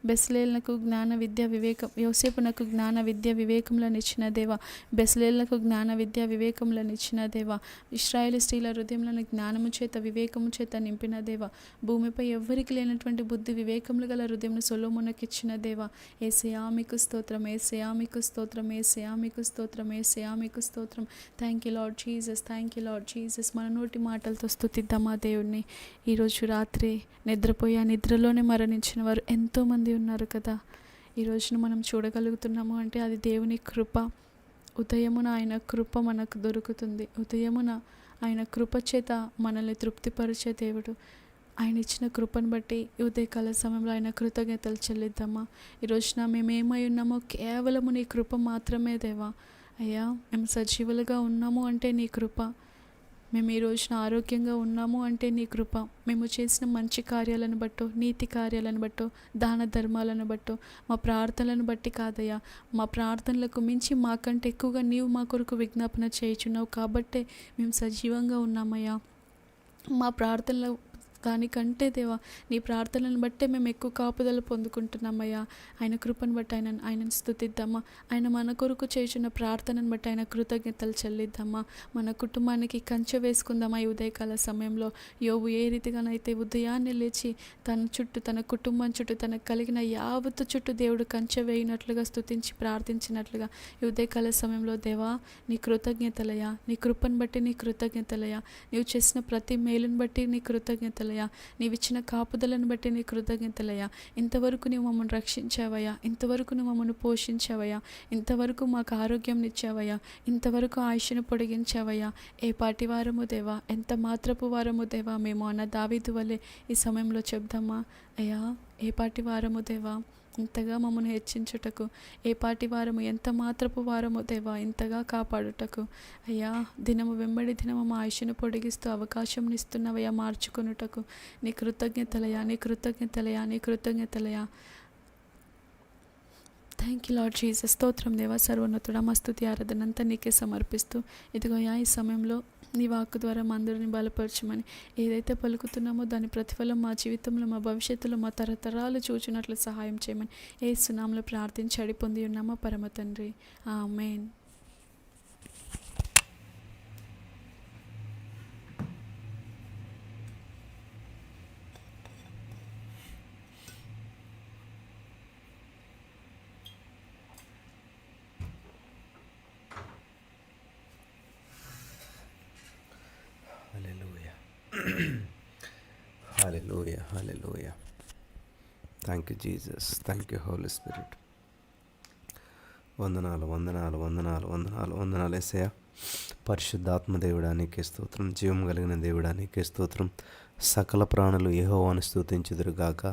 బెస్లేలకు జ్ఞాన విద్య వివేకం, యోసేపునకు జ్ఞాన విద్య వివేకములను ఇచ్చిన దేవా. బెస్లేలకు జ్ఞాన విద్య వివేకములను ఇచ్చిన దేవా. ఇశ్రాయేలు స్త్రీల హృదయములను జ్ఞానము చేత వివేకము చేత నింపిన దేవా. భూమిపై ఎవ్వరికి లేనటువంటి బుద్ధి వివేకములు గల హృదయమును సొలొమోనుకు ఇచ్చిన దేవా. యేసయ్యా మీకు స్తోత్రం. యేసయ్యా మీకు స్తోత్రం. యేసయ్యా మీకు స్తోత్రం. యేసయ్యా మీకు స్తోత్రం. Thank you Lord Jesus. Thank you Lord Jesus. మన నోటి మాటలతో స్తుతిద్దామా దేవుడిని. ఈరోజు రాత్రి నిద్రపోయి ఆ నిద్రలోనే మరణించిన వారు ఎంతోమంది ఉన్నారు కదా. ఈ రోజున మనం చూడగలుగుతున్నాము అంటే అది దేవుని కృప. ఉదయమున ఆయన కృప మనకు దొరుకుతుంది. ఉదయమున ఆయన కృప చేత మనల్ని తృప్తిపరిచే దేవుడు. ఆయన ఇచ్చిన కృపను బట్టి ఉదయకాల సమయంలో ఆయన కృతజ్ఞతలు చెల్లిద్దామా. ఈ రోజున మేమేమై ఉన్నామో కేవలము నీ కృప మాత్రమే దేవా. అయ్యా మేము సజీవులుగా ఉన్నాము అంటే నీ కృప. మేము ఈ రోజున ఆరోగ్యంగా ఉన్నాము అంటే నీ కృప. మేము చేసిన మంచి కార్యాలను బట్టో, నీతి కార్యాలను బట్టో, దాన ధర్మాలను బట్టో, మా ప్రార్థనలను బట్టి కాదయ్యా. మా ప్రార్థనలకు మించి మాకంటే ఎక్కువగా నీవు మా కొరకు విజ్ఞాపన చేయుచున్నావు కాబట్టే మేము సజీవంగా ఉన్నామయ్యా. మా ప్రార్థనల దానికంటే దేవా నీ ప్రార్థనలను బట్టే మేము ఎక్కువ కాపుదల పొందుకుంటున్నామయ్యా. ఆయన కృపను బట్టి ఆయనను స్తుతిద్దామా. ఆయన మన కొరకు చేసిన ప్రార్థనను బట్టి ఆయన కృతజ్ఞతలు చెల్లిద్దామా. మన కుటుంబానికి కంచె వేసుకుందామా ఈ ఉదయకాల సమయంలో. యోబు ఏ రీతిగానైతే ఉదయాన్నే లేచి తన చుట్టూ, తన కుటుంబం చుట్టూ, తనకు కలిగిన యావత్తు చుట్టూ దేవుడు కంచె వేయినట్లుగా స్తుతించి ప్రార్థించినట్లుగా ఈ ఉదయకాల సమయంలో దేవా నీ కృతజ్ఞతలయ్యా. నీ కృపను బట్టి నీ కృతజ్ఞతలయ్యా. నీవు చేసిన ప్రతి మేలును బట్టి నీ కృతజ్ఞతలయ్యా. నీవిచ్చిన కాపుదలను బట్టి నీ కృతజ్ఞతలయ్యా. ఇంతవరకు నీవు మమ్మల్ని రక్షించావయ్యా. ఇంతవరకు నువ్వు మమ్మల్ని పోషించావయ్యా. ఇంతవరకు మాకు ఆరోగ్యం ఇచ్చావయ్యా. ఇంతవరకు ఆయుష్ను పొడిగించావయ్యా. ఏ పాటి వారము దేవా, ఎంత మాత్రపు వారము దేవా మేము అన్న దావీదు వలె ఈ సమయంలో చెప్దామా. అయ్యా ఏ పాటి వారము దేవా ఇంతగా మమ్మల్ని హెచ్చించుటకు, ఏ పాటి వారము ఎంత మాత్రపు వారము దేవా ఇంతగా కాపాడుటకు. అయ్యా దినము వెంబడి దినము మా ఆయుష్ను పొడిగిస్తూ అవకాశం ఇస్తున్నవయ్యా మార్చుకొనుటకు. నీ కృతజ్ఞతలయా, నీ కృతజ్ఞతలయా, నీ కృతజ్ఞతలయా. Thank you Lord Jesus. స్తోత్రం దేవా. సర్వోన్నతుడా మా స్తుతి ఆరాధన అంతా నీకే సమర్పిస్తూ ఇదిగోయా ఈ సమయంలో నీ వాక్కు ద్వారా మా అందరిని బలపరచమని ఏదైతే పలుకుతున్నామో దాని ప్రతిఫలం మా జీవితంలో, మా భవిష్యత్తులో, మా తరతరాలు చూచినట్లు సహాయం చేయమని యేసు నామములో ప్రార్థించి అడిగి పొంది ఉన్నామా పరమ తండ్రి. ఆమేన్. హల్లెలూయా. హల్లెలూయా, హల్లెలూయా. Thank you Jesus, thank you Holi Spirit. వందనాలు, వందనాలు, వందనాలు, వందనాలు, వందనాలు యేసయ్యా. పరిశుద్ధాత్మ దేవుడా నీకే స్తోత్రం. జీవం కలిగిన దేవుడా నీకే స్తోత్రం. సకల ప్రాణులు యెహోవాను స్తుతించుదురుగాక.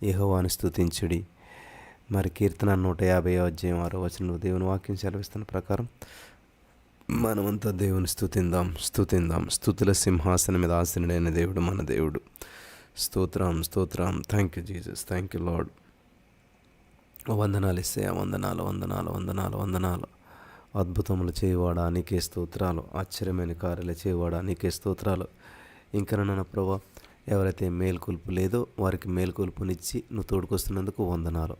యెహోవాను స్తుతించుడి. మరి కీర్తన 150 అధ్యాయం 6వ వచనంలో దేవుని వాక్యం సెలవిస్తున్న ప్రకారం మనమంతా దేవుని స్తుతిందాం, స్తుతిందాం. స్తుతుల సింహాసనం మీద ఆసీనుడైన దేవుడు మన దేవుడు. స్తోత్రం, స్తోత్రం. Thank you Jesus, thank you Lord. వందనాలు యేసయ్యా, వందనాలు, వందనాలు, వందనాలు, వందనాలు. అద్భుతములు చేయవాడా నీకే స్తోత్రాలు. ఆశ్చర్యమైన కార్యాలు చేయవాడా నీకే స్తోత్రాలు. ఇంకా నన్న ప్రభా, ఎవరైతే మేల్కొల్పు లేదో వారికి మేల్కొల్పునిచ్చి నువ్వు తోడుకొస్తున్నందుకు వందనాలు.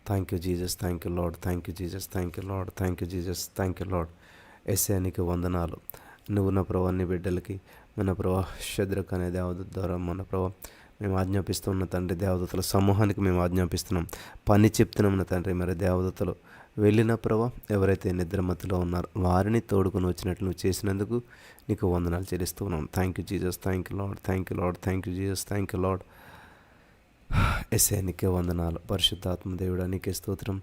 Thank you Jesus, thank you Lord, thank you Jesus, thank you Lord, thank you Jesus, thank you Lord. యేసయ్యా నీకు వందనాలు. నువ్వు నా ప్రభా నీ బిడ్డలకి మన ప్రభా శద్రక్ అనే దేవదూత ద్వారా మన ప్రభా మేము ఆజ్ఞాపిస్తున్న తండ్రి, దేవదూతల సమూహానికి మేము ఆజ్ఞాపిస్తున్నాం, పని చెప్తున్నాం తండ్రి. మరి దేవదూతలు వెళ్ళిన ప్రభా ఎవరైతే నిద్రమత్తులో ఉన్నారో వారిని తోడుకొని వచ్చినట్లు నువ్వు చేసినందుకు నీకు వందనాలు చెల్లిస్తూ ఉన్నాం. Thank you Jesus, thank you Lord, thank you Lord, thank you Jesus, thank you Lord. యేసయ్యా నీకే వందనాలు. పరిశుద్ధాత్మ దేవుడా నీకే స్తోత్రం.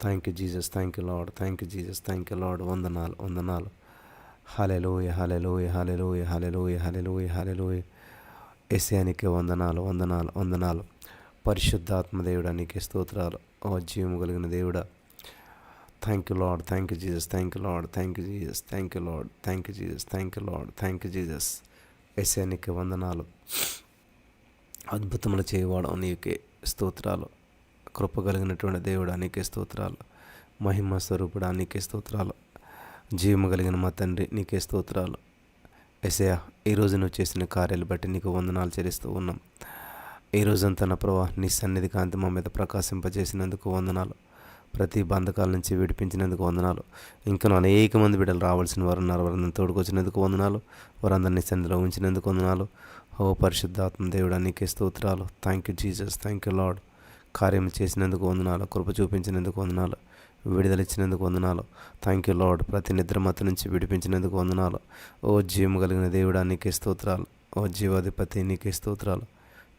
Thank you Jesus, thank you Lord, thank you Jesus, thank you Lord. వందనాలు, వందనాలు. హల్లెలూయా, హల్లెలూయా, హల్లెలూయా, హల్లెలూయా, హల్లెలూయా, హల్లెలూయా. యేసయ్యా నీకే వందనాలు, వందనాలు, వందనాలు. పరిశుద్ధాత్మ దేవుడా నీకే స్తోత్రాలు. ఓ జీవము కలిగిన దేవుడా, thank you Lord, thank you Jesus, thank you Lord, thank you Jesus, thank you Lord, thank you Jesus, thank you Lord, thank you Jesus. యేసయ్యా నీకే వందనాలు. అద్భుతములు చేయవాడు నీకే స్తోత్రాలు. కృప కలిగినటువంటి దేవుడా నీకే స్తోత్రాలు. మహిమ స్వరూపుడా నీకే స్తోత్రాలు. జీవము కలిగిన మా తండ్రి నీకే స్తోత్రాలు. యేసయ్యా ఈరోజు నువ్వు చేసిన కార్యాలు బట్టి నీకు వందనాలు చెల్లిస్తూ ఉన్నాం. ఈ రోజంతా నా ప్రభా నీ సన్నిధి కాంతి మా మీద ప్రకాశింపజేసినందుకు వందనాలు. ప్రతి బంధకాల నుంచి విడిపించినందుకు వందనాలు. ఇంకా అనేక మంది బిడ్డలు రావాల్సిన వారు ఉన్నారు, వారందరిని తోడుకొచ్చినందుకు వందనాలు. వారందరినీ సన్నిధిలో ఉంచినందుకు వందనాలు. ఓ పరిశుద్ధాత్మ దేవుడా నీకే స్తోత్రాలు. Thank you Jesus, thank you lord. కార్యం చేసినందుకు వందనాలు. కృప చూపించినందుకు వందనాలు. విడుదల ఇచ్చినందుకు వందనాలు. Thank you lord. ప్రతి నిద్రమత నుంచి విడిపించినందుకు వందనాలు. ఓ జీవము కలిగిన దేవుడా నీకే స్తోత్రాలు. ఓ జీవాధిపతి నీకే స్తోత్రాలు.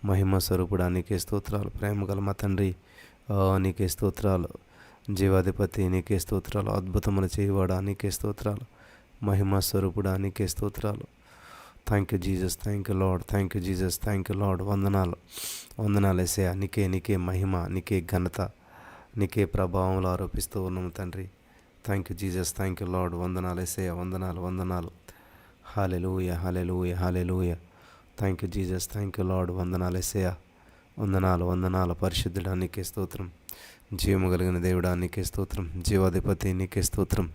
మహిమ స్వరూపుడా నీకే స్తోత్రాలు. ప్రేమ గల మా తండ్రి నీకే స్తోత్రాలు. జీవాధిపతి నీకే స్తోత్రాలు. అద్భుతములు చేయవాడా నీకే స్తోత్రాలు. మహిమ స్వరూపుడా నీకే స్తోత్రాలు. Thank you Jesus, thank you Lord, thank you Jesus, thank you Lord. వందనాలు, వందనాలు యేసయ్యా. నీకే మహిమ, నీకే ఘనత, నీకే ప్రభావంలో ఆరోపిస్తూ ఉన్నాము తండ్రి. Thank you Jesus, thank you Lord. వందనాలు యేసయ్యా, వందనాలు, వందనాలు. Hallelujah, hallelujah, hallelujah. Thank you Jesus, thank you Lord. వందనాలు యేసయ్యా, వందనాలు, వందనాలు. పరిశుద్ధుడా నీకే స్తోత్రం. జీవము కలిగిన దేవుడా నీకే స్తోత్రం. జీవాధిపతి నీకే స్తోత్రం.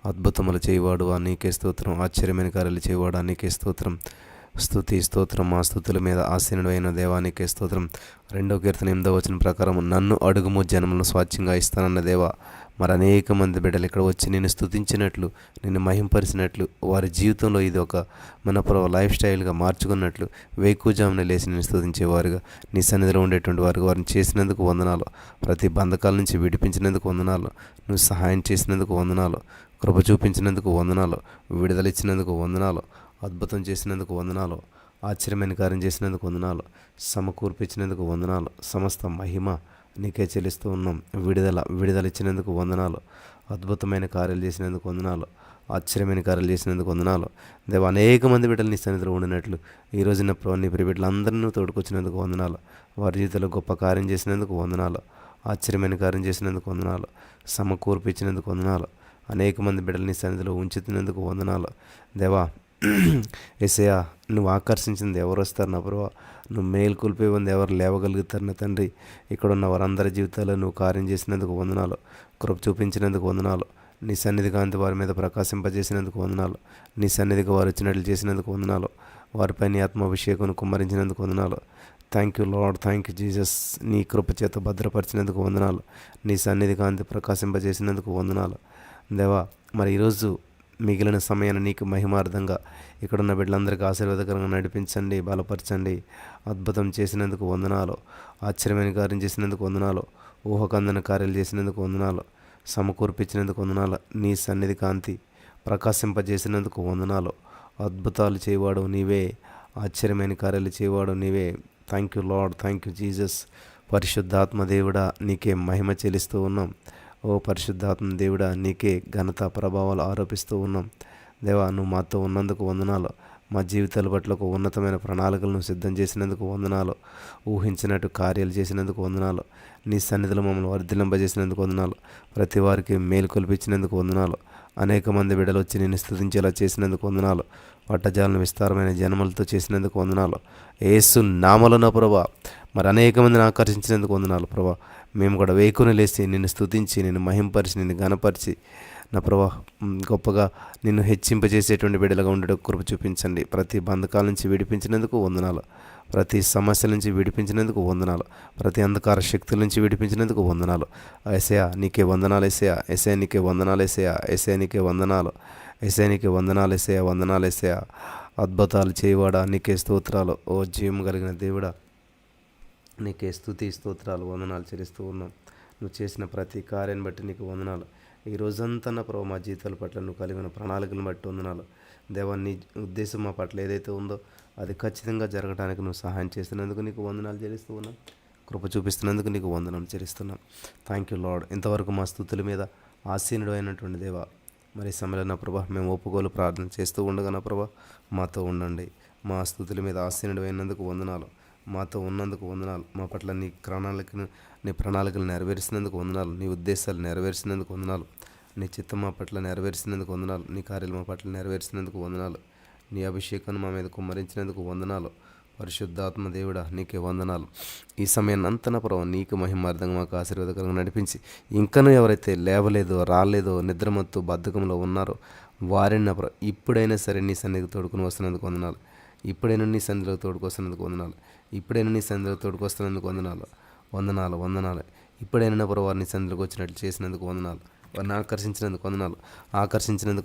అద్భుతములు చేయవాడు నీకే స్తోత్రం. ఆశ్చర్యమైన కార్యాలు చేయవాడు నీకే స్తోత్రం. స్తుతి స్తోత్రం. మా స్తుతుల మీద ఆసీనుడు అయిన దేవానికే స్తోత్రం. 2వ కీర్తన 8వ వచనం ప్రకారం నన్ను అడుగుము జనములను స్వాచ్ఛంగా ఇస్తానన్న దేవా. మరి అనేక మంది బిడ్డలు ఇక్కడ వచ్చి నేను స్తుతించినట్లు, నిన్ను మహింపరిచినట్లు, వారి జీవితంలో ఇది ఒక మన లైఫ్ స్టైల్గా మార్చుకున్నట్లు వేకుజామున లేచి నేను స్తుతించేవారుగా నీ సన్నిధిలో ఉండేటువంటి వారికి వారిని చేసినందుకు వందనాలు. ప్రతి బంధకాల నుంచి విడిపించినందుకు వందనాలు. నువ్వు సహాయం చేసినందుకు వందనాలు. కృప చూపించినందుకు వందనాలు. విడుదల ఇచ్చినందుకు వందనాలు. అద్భుతం చేసినందుకు వందనాలు. ఆశ్చర్యమైన కార్యం చేసినందుకు వందనాలు. సమకూర్పించినందుకు వందనాలు. సమస్త మహిమ నీకే చెల్లిస్తూ ఉన్నాం. విడుదల ఇచ్చినందుకు వందనాలు. అద్భుతమైన కార్యాలు చేసినందుకు వందనాలు. ఆశ్చర్యమైన కార్యాలు చేసినందుకు వందనాలు. దేవ అనేక మంది బిడ్డలు నీ సన్నిధిలో ఉండినట్లు ఈ రోజున నీ ప్రియ బిడ్డలందరినీ తోడుకొచ్చినందుకు వందనాలు. వారి జీవితంలో గొప్ప కార్యం చేసినందుకు వందనాలు. ఆశ్చర్యమైన కార్యం చేసినందుకు వందనాలు. సమకూర్పించినందుకు వందనాలు. అనేక మంది బిడ్డలు నీ సన్నిధిలో ఉంచుతున్నందుకు వందనాలు. దేవా యేసయ్యా నువ్వు ఆకర్షించింది ఎవరు వస్తారు నా ప్రభా, నువ్వు మేల్కొల్పే ఉంది ఎవరు లేవగలుగుతారు నా తండ్రి. ఇక్కడ ఉన్న వారందరి జీవితాల్లో నువ్వు కార్యం చేసినందుకు వందనాలు. కృప చూపించినందుకు వందనాలు. నీ సన్నిధి కాంతి వారి మీద ప్రకాశింపజేసినందుకు వందనాలు. నీ సన్నిధికి వారు వచ్చినట్లు చేసినందుకు వందనాలు. వారిపై నీ ఆత్మాభిషేకం కుమ్మరించినందుకు వందనాలు. Thank you Lord, thank you Jesus. నీ కృప చేత భద్రపరిచినందుకు వందనాలు. నీ సన్నిధి కాంతి ప్రకాశింపజేసినందుకు వందనాలు. దేవా మరి ఈరోజు మిగిలిన సమయాన్ని నీకు మహిమార్థంగా ఇక్కడున్న బిడ్డలందరికీ ఆశీర్వాదకరంగా నడిపించండి, బలపరచండి. అద్భుతం చేసినందుకు వందనాలు. ఆశ్చర్యమైన కార్యం చేసినందుకు వందనాలు. ఊహకందన కార్యాలు చేసినందుకు వందనాలు. సమకూర్పించినందుకు వందనాలు. నీ సన్నిధి కాంతి ప్రకాశింపజేసినందుకు వందనాలు. అద్భుతాలు చేయవాడు నీవే, ఆశ్చర్యమైన కార్యాలు చేయవాడు నీవే. Thank you Lord, thank you Jesus. పరిశుద్ధాత్మ దేవుడా నీకే మహిమ చెల్లిస్తూ ఉన్నాం. ఓ పరిశుద్ధాత్మ దేవుడా నీకే ఘనత ప్రభావాలు ఆరోపిస్తూ ఉన్నాం. దేవా నువ్వు మాతో ఉన్నందుకు వందనాలు. మా జీవితాల పట్ల ఒక ఉన్నతమైన ప్రణాళికలను సిద్ధం చేసినందుకు వందనాలు. ఊహించినట్టు కార్యాలు చేసినందుకు వందనాలు. నీ సన్నిధిలో మమ్మల్ని వర్ధిల్లింపజేసినందుకు వందనాలు. ప్రతి వారికి మేలు కొల్పించినందుకు వందనాలు. అనేక మంది బిడ్డలు వచ్చి నేను స్తుతించేలా చేసినందుకు వందనాలు. పట్టజాలను విస్తారమైన జన్మలతో చేసినందుకు వందనాలు. యేసు నామమున ప్రభా మరి అనేక మందిని ఆకర్షించినందుకు వందనాలు ప్రభా. మేము కూడా వేకుని లేచి నిన్ను స్తుతించి నిన్ను మహింపరిచి నిన్ను ఘనపరిచి నా ప్రభా గొప్పగా నిన్ను హెచ్చింపజేసేటువంటి బిడ్డలుగా ఉండడం కృప చూపించండి. ప్రతి బంధకాల నుంచి విడిపించినందుకు వందనాలు. ప్రతి సమస్యల నుంచి విడిపించినందుకు వందనాలు. ప్రతి అంధకార శక్తుల నుంచి విడిపించినందుకు వందనాలు. యేసయ్యా నీకే వందనాలు. యేసయ్యా నీకే వందనాలు. యేసయ్యా నీకే వందనాలు. యేసయ్యా నీకే వందనాలు. యేసయ్యా అద్భుతాలు చేయవాడా నీకే స్తోత్రాలు. ఓ జీవం కలిగిన దేవుడా నీకే స్తుతి స్తోత్రాలు వందనాలు చెల్లిస్తూ ఉన్నాం. నువ్వు చేసిన ప్రతి కార్యాన్ని బట్టి నీకు వందనాలు. ఈ రోజంతా నా ప్రభు మా జీవితాల పట్ల నువ్వు కలిగిన ప్రణాళికలను బట్టి వందనాలు. దేవా నీ ఉద్దేశం మా పట్ల ఏదైతే ఉందో అది ఖచ్చితంగా జరగడానికి నువ్వు సహాయం చేస్తున్నందుకు నీకు వందనాలు చెల్లిస్తూ ఉన్నాం. కృప చూపిస్తున్నందుకు నీకు వందనం చెల్లిస్తున్నాం. Thank you lord. ఇంతవరకు మా స్తుతుల మీద ఆసీనుడు అయినటువంటి దేవా మరి సమయంలో నా ప్రభా మేము ఒప్పుకోలు ప్రార్థన చేస్తూ ఉండగా నా ప్రభా మాతో ఉండండి. మా స్తుతుల మీద ఆసీనుడు అయినందుకు వందనాలు. మాతో ఉన్నందుకు వందనాలు. మా పట్ల నీ ప్రణాళికలు నెరవేర్చినందుకు వందనాలు. నీ ఉద్దేశాలు నెరవేర్చినందుకు వందనాలు. నీ చిత్తం మా పట్ల నెరవేర్చినందుకు వందనాలు. నీ కార్యాలు మా పట్ల నెరవేర్చినందుకు వందనాలు. నీ అభిషేకాన్ని మా మీద కుమ్మరించినందుకు వందనాలు. పరిశుద్ధాత్మ దేవుడా నీకే వందనాలు. ఈ సమయాన్ని అంతన ప్రభావ నీకు మహిమార్థంగా మాకు ఆశీర్వాదకరంగా నడిపించి ఇంకనూ ఎవరైతే లేవలేదో రాలేదో నిద్రమత్తు బద్ధకంలో ఉన్నారో వారిని ఇప్పుడైనా సరే నీ సన్నిధికి తోడుకుని వస్తున్నందుకు వందనాలు. ఇప్పుడైనా నీ సన్నిధిలో తోడుకొస్తున్నందుకు వందనాలు. ఇప్పుడైనా నీ సన్నిధిలో తోడుకొస్తున్నందుకు వందనాలు. ఇప్పుడైనా ప్రభావ నీ సన్నిధిలోకి వచ్చినట్లు చేసినందుకు వందనాలు. వారిని ఆకర్షించినందుకు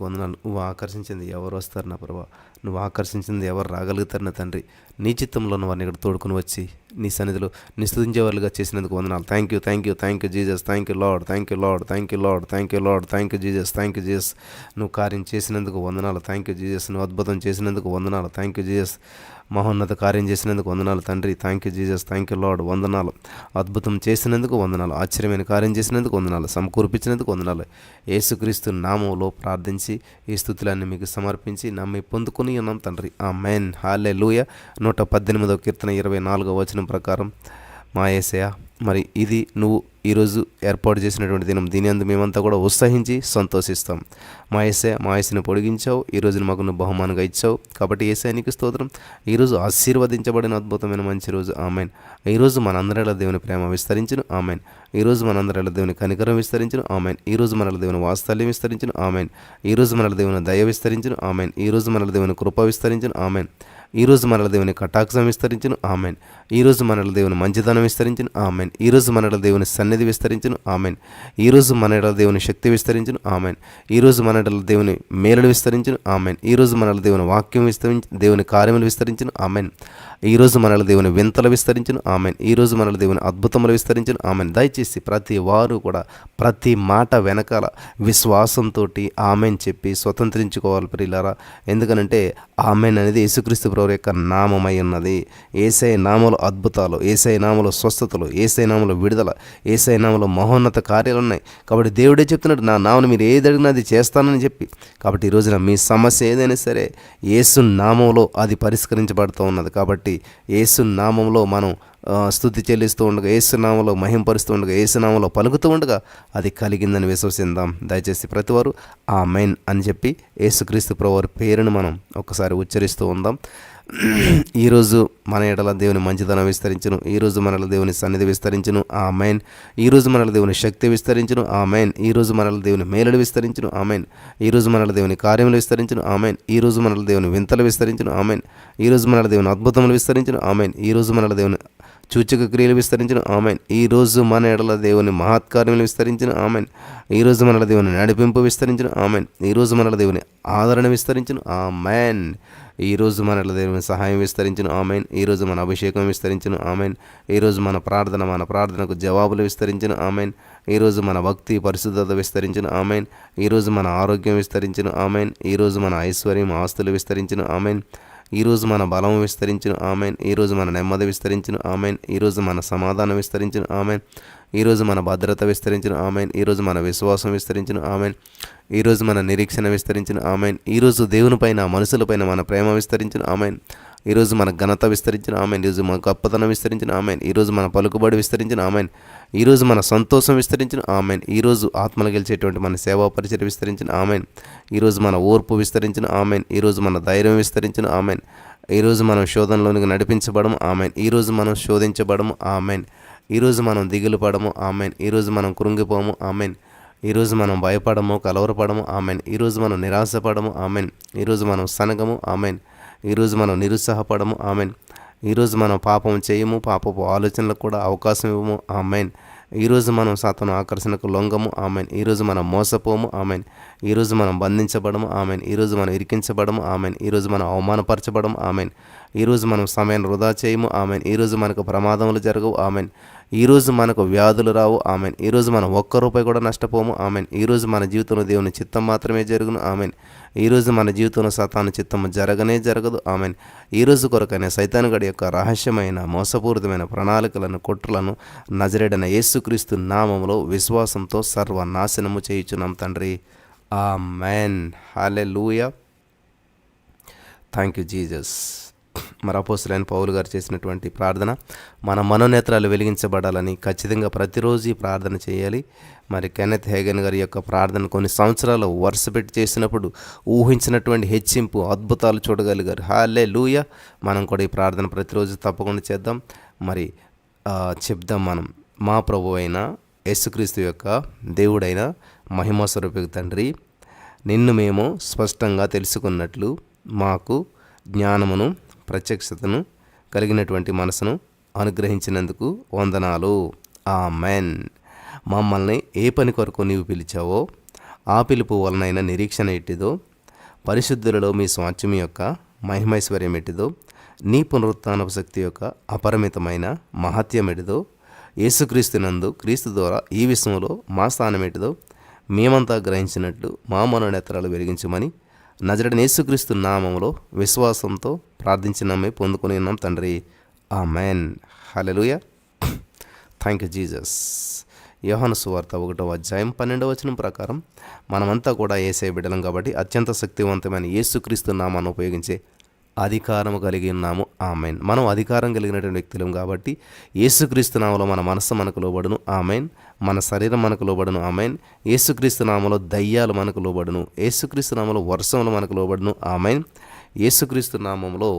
వందనాలు. నువ్వు ఆకర్షించింది ఎవరు వస్తారు నా ప్రభా? నువ్వు ఆకర్షించింది ఎవరు రాగలుగుతారు నా తండ్రి? నీ చిత్తంలో ఉన్న వారిని ఇక్కడ తోడుకుని వచ్చి నీ సన్నిధిలో నీ స్తుతించేవారుగా చేసినందుకు వందనాలు. Thank you Jesus. Thank you Jesus. నువ్వు కార్యం చేసినందుకు వందనాలు. Thank you Jesus. నువ్వు అద్భుతం చేసినందుకు వందనాలు. Thank you Jesus. మహోన్నత కార్యం చేసినందుకు వందనాలు తండ్రి. Thank you Jesus. Thank you Lord. వందనాలు. అద్భుతం చేసినందుకు వందనాలు. ఆశ్చర్యమైన కార్యం చేసినందుకు వందనాలు. సమకూర్పించినందుకు వందనాలు. యేసుక్రీస్తు నామములో ప్రార్థించి ఈ స్తుతులన్నీ మీకు సమర్పించి నమ్మి పొందుకుని ఉన్నాం తండ్రి. ఆమేన్. హల్లెలూయా. 118వ కీర్తన 24వ వచనం ప్రకారం మా యేసయ్య మరి ఇది నువ్వు ఈరోజు ఏర్పాటు చేసినటువంటి దినం. దీని అందు మేమంతా కూడా ఉత్సహించి సంతోషిస్తాం. మా యేసయ్యని పొడిగించావు. ఈరోజు మాకు నువ్వు బహుమానంగా ఇచ్చావు కాబట్టి యేసయ్య నీకు స్తోత్రం. ఈరోజు ఆశీర్వదించబడిన అద్భుతమైన మంచి రోజు. ఆమెన్. ఈరోజు మనందరిలో దేవుని ప్రేమ విస్తరించును. ఆమెన్. ఈరోజు మనందరిలో దేవుని కనికరం విస్తరించును. ఆమెన్. ఈరోజు మనల దేవుని వాత్సల్యం విస్తరించును. ఆమెన్. ఈరోజు మనల దేవుని దయ విస్తరించును. ఆమెన్. ఈరోజు మనల దేవుని కృప విస్తరించును. ఆమెన్. ఈరోజు మనల దేవుని కటాక్షం విస్తరించును. ఆమెన్. ఈరోజు మనల దేవుని మంచితనం విస్తరించును. ఆమెన్. ఈరోజు మనల దేవుని సన్నిధి విస్తరించును. ఆమెన్. ఈరోజు మనల దేవుని శక్తి విస్తరించును. ఆమెన్. ఈరోజు మనల దేవుని మేలులు విస్తరించును. ఆమెన్. ఈరోజు మనల దేవుని వాక్యం దేవుని కార్యములు విస్తరించును. ఆమెన్. ఈరోజు మనల దేవుని వింతలు విస్తరించును. ఆమెన్. ఈరోజు మనల దేవుని అద్భుతములు విస్తరించును. ఆమెన్. దయచేసి ప్రతి వారు కూడా ప్రతి మాట వెనకాల విశ్వాసంతో ఆమెన్ చెప్పి స్వతంత్రించుకోవాలి ప్రియులారా. ఎందుకనంటే ఆమెన్ అనేది యేసుక్రీస్తు ప్రభువు యొక్క నామమై ఉన్నది. యేసయ్య నామములో అద్భుతాలు, యేసయ్య నామములో స్వస్థతలు, యేసయ్య నామములో విడుదల, యేసయ్య నామములో మహోన్నత కార్యాలు ఉన్నాయి. కాబట్టి దేవుడే చెప్తున్నాడు నా నామమును మీరు ఏది అడిగినా అది చేస్తానని చెప్పి. కాబట్టి ఈ రోజున మీ సమస్య ఏదైనా సరే యేసు నామములో అది పరిష్కరించబడుతూ ఉన్నది. కాబట్టి యేసు నామములో మనం స్తుతి చెల్లిస్తూ ఉండగా, యేసు నామములో మహింపరుస్తూ ఉండగా, యేసు నామములో పలుకుతూ ఉండగా అది కలిగిందని విశ్వసిద్దాం. దయచేసి ప్రతివారు ఆమెన్ అని చెప్పి యేసుక్రీస్తు ప్రభువారి పేరును మనం ఒక్కసారి ఉచ్చరిస్తూ ఉందాం. ఈరోజు మన ఎడల దేవుని మంచితనం విస్తరించును. ఈరోజు మనల దేవుని సన్నిధి విస్తరించును. ఆమెన్. ఈరోజు మనల దేవుని శక్తి విస్తరించును. ఆమెన్. ఈరోజు మనల దేవుని మేలులు విస్తరించును. ఆమెన్. ఈరోజు మనల దేవుని కార్యములు విస్తరించును. ఆమెన్. ఈరోజు మనల దేవుని వింతలు విస్తరించును. ఆమెన్. ఈరోజు మనల దేవుని అద్భుతములు విస్తరించును. ఆమెన్. ఈరోజు మనల దేవుని సూచక క్రియలు విస్తరించును. ఆమెన్. ఈరోజు మన ఎడల దేవుని మహత్కార్యములు విస్తరించును. ఆమెన్. ఈరోజు మనల దేవుని నడిపింపు విస్తరించును. ఆమెన్. ఈరోజు మనల దేవుని ఆదరణ విస్తరించును. ఆమెన్. ఈరోజు మనల దేవుని సహాయం విస్తరించును. ఆమెన్. ఈరోజు మన అభిషేకం విస్తరించును. ఆమెన్. ఈరోజు మన ప్రార్థనకు జవాబులు విస్తరించును. ఆమెన్. ఈరోజు మన భక్తి పరిశుద్ధత విస్తరించును. ఆమెన్. ఈరోజు మన ఆరోగ్యం విస్తరించును. ఆమెన్. ఈరోజు మన ఐశ్వర్యం ఆస్తులు విస్తరించును. ఆమెన్. ఈరోజు మన బలం విస్తరించును. ఆమెన్. ఈరోజు మన నెమ్మది విస్తరించును. ఆమెన్. ఈరోజు మన సమాధానం విస్తరించును. ఆమెన్. ఈరోజు మన భద్రత విస్తరించును. ఆమెన్. ఈరోజు మన విశ్వాసం విస్తరించును. ఆమెన్. ఈరోజు మన నిరీక్షణ విస్తరించును. ఆమెన్. ఈరోజు దేవునిపైన మనుషులపైన మన ప్రేమ విస్తరించును. ఆమెన్. ఈరోజు మన ఘనత విస్తరించిన. ఆమెన్. ఈరోజు మన గొప్పతనం విస్తరించిన. ఆమెన్. ఈరోజు మన పలుకుబడి విస్తరించిన. ఆమెన్. ఈరోజు మన సంతోషం విస్తరించిన. ఆమెన్. ఈరోజు ఆత్మలు గెలిచేటువంటి మన సేవా పరిచయం విస్తరించిన. ఆమెన్. ఈరోజు మన ఓర్పు విస్తరించిన. ఆమెన్. ఈరోజు మన ధైర్యం విస్తరించిన. ఆమెన్. ఈరోజు మనం శోధనలోనికి నడిపించబడము. ఆమెన్. ఈరోజు మనం శోధించబడము. ఆమెన్. ఈరోజు మనం దిగులు పడము. ఆమెన్. ఈరోజు మనం కృంగిపోము. ఆమెన్. ఈరోజు మనం భయపడము, కలవరపడము. ఆమెన్. ఈరోజు మనం నిరాశపడము. ఆమెన్. ఈరోజు మనం సనగము. ఆమెన్. ఈరోజు మనం నిరుత్సాహపడము. ఆమెన్. ఈరోజు మనం పాపం చేయము, పాపపు ఆలోచనలకు కూడా అవకాశం ఇవ్వము. ఆమెన్. ఈరోజు మనం సాతాను ఆకర్షణకు లొంగము. ఆమెన్. ఈరోజు మనం మోసపోము. ఆమెన్. ఈరోజు మనం బంధించబడము. ఆమెన్. ఈరోజు మనం ఇరికించబడము. ఆమెన్. ఈరోజు మనం అవమానపరచబడము. ఆమెన్. ఈరోజు మనం సమయాన్ని వృధా చేయము. ఆమెన్. ఈరోజు మనకు ప్రమాదములు జరగవు. ఆమెన్. ఈరోజు మనకు వ్యాధులు రావు. ఆమెన్. ఈరోజు మనం ఒక్క రూపాయి కూడా నష్టపోము. ఆమెన్. ఈరోజు మన జీవితంలో దేవుని చిత్తం మాత్రమే జరుగును. ఆమెన్. ఈరోజు మన జీవితంలో సాతాను చిత్తము జరగనే జరగదు. ఆమెన్. ఈరోజు కొరకైన సైతానుగడి యొక్క రహస్యమైన మోసపూరితమైన ప్రణాళికలను, కుట్రలను నజరేడైన యేసుక్రీస్తు నామములో విశ్వాసంతో సర్వనాశనము చేయుచున్నాం తండ్రి. Amen. Hallelujah. Thank you Jesus. మరి అపోస్తలుడైన పౌలు గారు చేసినటువంటి ప్రార్థన మన మనోనేత్రాలు వెలిగించబడాలని ఖచ్చితంగా ప్రతిరోజు ఈ ప్రార్థన చేయాలి. మరి కెనెత్ హేగన్ గారి యొక్క ప్రార్థన కొన్ని సంవత్సరాలు వరుస పెట్టి చేసినప్పుడు ఊహించినటువంటి హెచ్చింపు అద్భుతాలు చూడగలిగారు. హల్లెలూయా. మనం కూడా ఈ ప్రార్థన ప్రతిరోజు తప్పకుండా చేద్దాం. మరి చెప్దాం మనం. మా ప్రభు అయిన యేసుక్రీస్తు యొక్క దేవుడైన మహిమస్వరూపి తండ్రి, నిన్ను మేము స్పష్టంగా తెలుసుకున్నట్లు మాకు జ్ఞానమును, ప్రత్యక్షతను కలిగినటువంటి మనసును అనుగ్రహించినందుకు వందనాలు. ఆమెన్. మమ్మల్ని ఏ పని కొరకు నీవు పిలిచావో ఆ పిలుపు వలనైన నిరీక్షణ ఎట్టిదో, పరిశుద్ధులలో మీ స్వాస్థ్యం యొక్క మహిమైశ్వర్యం ఎట్టిదో, నీ పునరుత్థానపు శక్తి యొక్క అపరిమితమైన మహత్యం ఎటిదో, యేసుక్రీస్తునందు క్రీస్తు ద్వారా ఈ విషయంలో మా స్థానం ఎటిదో మేమంతా గ్రహించినట్లు మా మనోనేత్రాలు వెలిగించమని నజరేయుడైన యేసుక్రీస్తు నామములో విశ్వాసంతో ప్రార్థించినమే పొందుకొని ఉన్నాం తండ్రి. Amen. Hallelujah. Thank you Jesus. యోహాను సువార్త 1వ అధ్యాయం 12వ వచనం ప్రకారం మనమంతా కూడా యేసయ్య బిడ్డలం కాబట్టి అత్యంత శక్తివంతమైన యేసుక్రీస్తు నామాన్ని ఉపయోగించే అధికారం కలిగి ఉన్నాము. ఆమెన్. మనం అధికారం కలిగినటువంటి వ్యక్తులం కాబట్టి యేసుక్రీస్తు నామములో మన మనస్సు మనకు లోబడును. ఆమెన్. మన శరీరం మనకు లోబడును. ఆమెన్. యేసుక్రీస్తు నామములో దయ్యాలు మనకు లోబడును. యేసుక్రీస్తు నామములో వర్షములు మనకు లోబడును. ఆమెన్. యేసుక్రీస్తు నామములో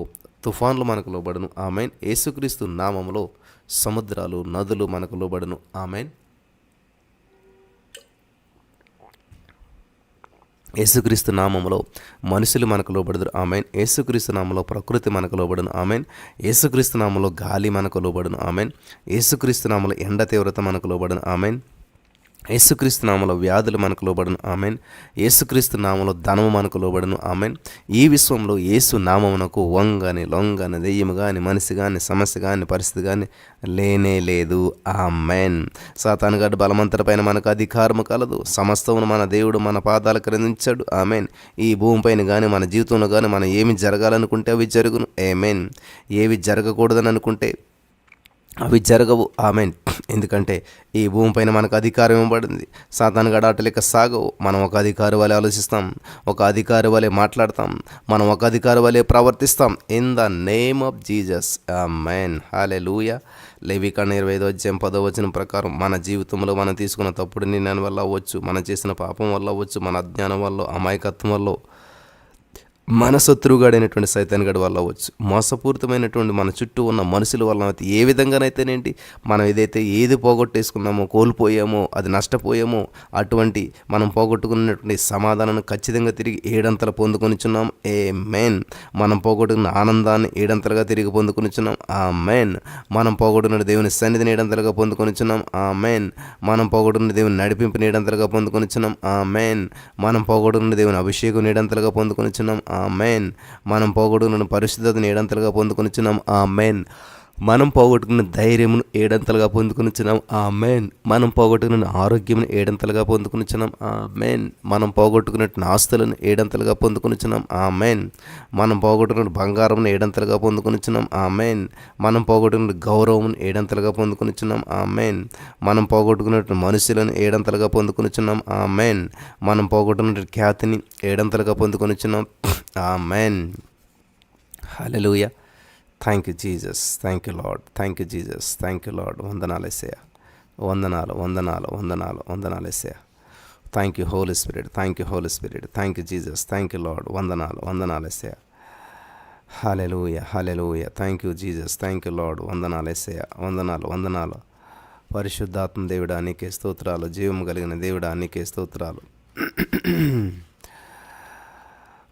తుఫాన్లు మనకు లోబడును. ఆమెన్. యేసుక్రీస్తు నామములో సముద్రాలు, నదులు మనకు లోబడును. ఆమెన్. యేసుక్రీస్తు నామములో మనుషులు మనకు లోబడుదురు. ఆమెన్. యేసుక్రీస్తు నామములో ప్రకృతి మనకు లోబడును. ఆమెన్. యేసుక్రీస్తు నామములో గాలి మనకు లోబడును. ఆమెన్. యేసుక్రీస్తు నామములో ఎండ తీవ్రత మనకు లోబడును. ఆమెన్. యేసుక్రీస్తు నామములో వ్యాధులు మనకు లోబడును. ఆమెన్. యేసుక్రీస్తు నామములో ధనము మనకు లోబడును. ఆమెన్. ఈ విశ్వంలో యేసు నామమునకు వంగని, లొంగని, దెయ్యము కానీ, మనిషి కానీ, సమస్య కానీ, పరిస్థితి కానీ లేనే లేదు. ఆమెన్. సాతానుగాడు బలమంతటిపైన మనకు అధికారము కలదు. సమస్తమును మన దేవుడు మన పాదాల క్రిందించాడు. ఆమెన్. ఈ భూమిపైన కానీ మన జీవితంలో కానీ మనం ఏమి జరగాలనుకుంటే అవి జరుగును. ఆమెన్. ఏవి జరగకూడదని అనుకుంటే అవి జరగవు. ఆమెన్. ఎందుకంటే ఈ భూమిపైన మనకు అధికారం ఇవ్వబడింది. సాతానుగాడు ఆటలేక సాగవు. మనం ఒక అధికారి వలె ఆలోచిస్తాం, ఒక అధికారి వలె మాట్లాడతాం, మనం ఒక అధికారి వలె ప్రవర్తిస్తాం. In the name of Jesus. Amen. Hallelujah. లేవికాండం 25వ అధ్యాయం 10వ వచనం ప్రకారం మన జీవితంలో మనం తీసుకున్న తప్పుడు నిర్ణయం వల్ల అవ్వచ్చు, మనం చేసిన పాపం వల్ల అవ్వచ్చు, మన అజ్ఞానం వల్ల, అమాయకత్వం వల్ల, మన శత్రువుగాడైనటువంటి సైతానుగాడి వల్ల అవ్వచ్చు, మోసపూరితమైనటువంటి మన చుట్టూ ఉన్న మనుషుల వల్ల అయితే ఏ విధంగానైతేనేంటి మనం ఏది పోగొట్టేసుకున్నామో, కోల్పోయామో, అది నష్టపోయామో అటువంటి మనం పోగొట్టుకున్నటువంటి సమాధానాన్ని ఖచ్చితంగా తిరిగి ఏడంతలు పొందుకొనిచున్నాం. ఆమేన్. మనం పోగొట్టుకున్న ఆనందాన్ని ఏడంతలుగా తిరిగి పొందుకొనిచున్నాం. ఆమేన్. మనం పోగొట్టుకున్న దేవుని సన్నిధిని ఏడంతలుగా పొందుకొనిచున్నాం. ఆమేన్. మనం పోగొట్టుకున్న దేవుని నడిపింపుని ఏడంతలుగా పొందుకొనిచున్నాం. ఆమేన్. మనం పోగొట్టుకున్న దేవుని అభిషేకం ఏడంతలుగా పొందుకొనిచున్నాం. ఆమేన్. మనం పోగొట్టుకున్న పరిశుద్ధతను ఏడంతలుగా పొందుకొనిచున్నాం. ఆమేన్. మనం పోగొట్టుకున్న ధైర్యమును ఏడంతలుగా పొందుకొనిచున్నాం. ఆమేన్. మనం పోగొట్టుకున్న ఆరోగ్యమును ఏడంతలుగా పొందుకొనిచున్నాం. ఆమేన్. మనం పోగొట్టుకున్న ఆస్తులను ఏడంతలుగా పొందుకొనిచున్నాం. ఆమేన్. మనం పోగొట్టుకున్న బంగారమును ఏడంతలుగా పొందుకొనిచున్నాం. ఆమేన్. మనం పోగొట్టుకున్న గౌరవమును ఏడంతలుగా పొందుకొనిచున్నాం. ఆమేన్. మనం పోగొట్టుకున్న మనుషులను ఏడంతలుగా పొందుకొనిచున్నాం. ఆమేన్. మనం పోగొట్టుకున్న ఖ్యాతిని ఏడంతలుగా పొందుకొనిచున్నాం. Amen. Hallelujah. Thank you Jesus. Thank you Lord. Thank you Jesus. Thank you Lord. వందనాలు యేసయ్యా. వందనాలు వందనాలు వందనాలు వందనాలు యేసయ్యా. Thank you Holi Spirit. Thank you Holi Spirit. Thank you Jesus. Thank you Lord. వందనాలు వందనాలు యేసయ్యా. Hallelujah hallelujah. Thank you Jesus. Thank you Lord. వందనాలు యేసయ్యా. వందనాలు వందనాలు. పరిశుద్ధాత్మ దేవుడా నీకే స్తోత్రాలు. జీవం కలిగిన దేవుడా నీకే స్తోత్రాలు.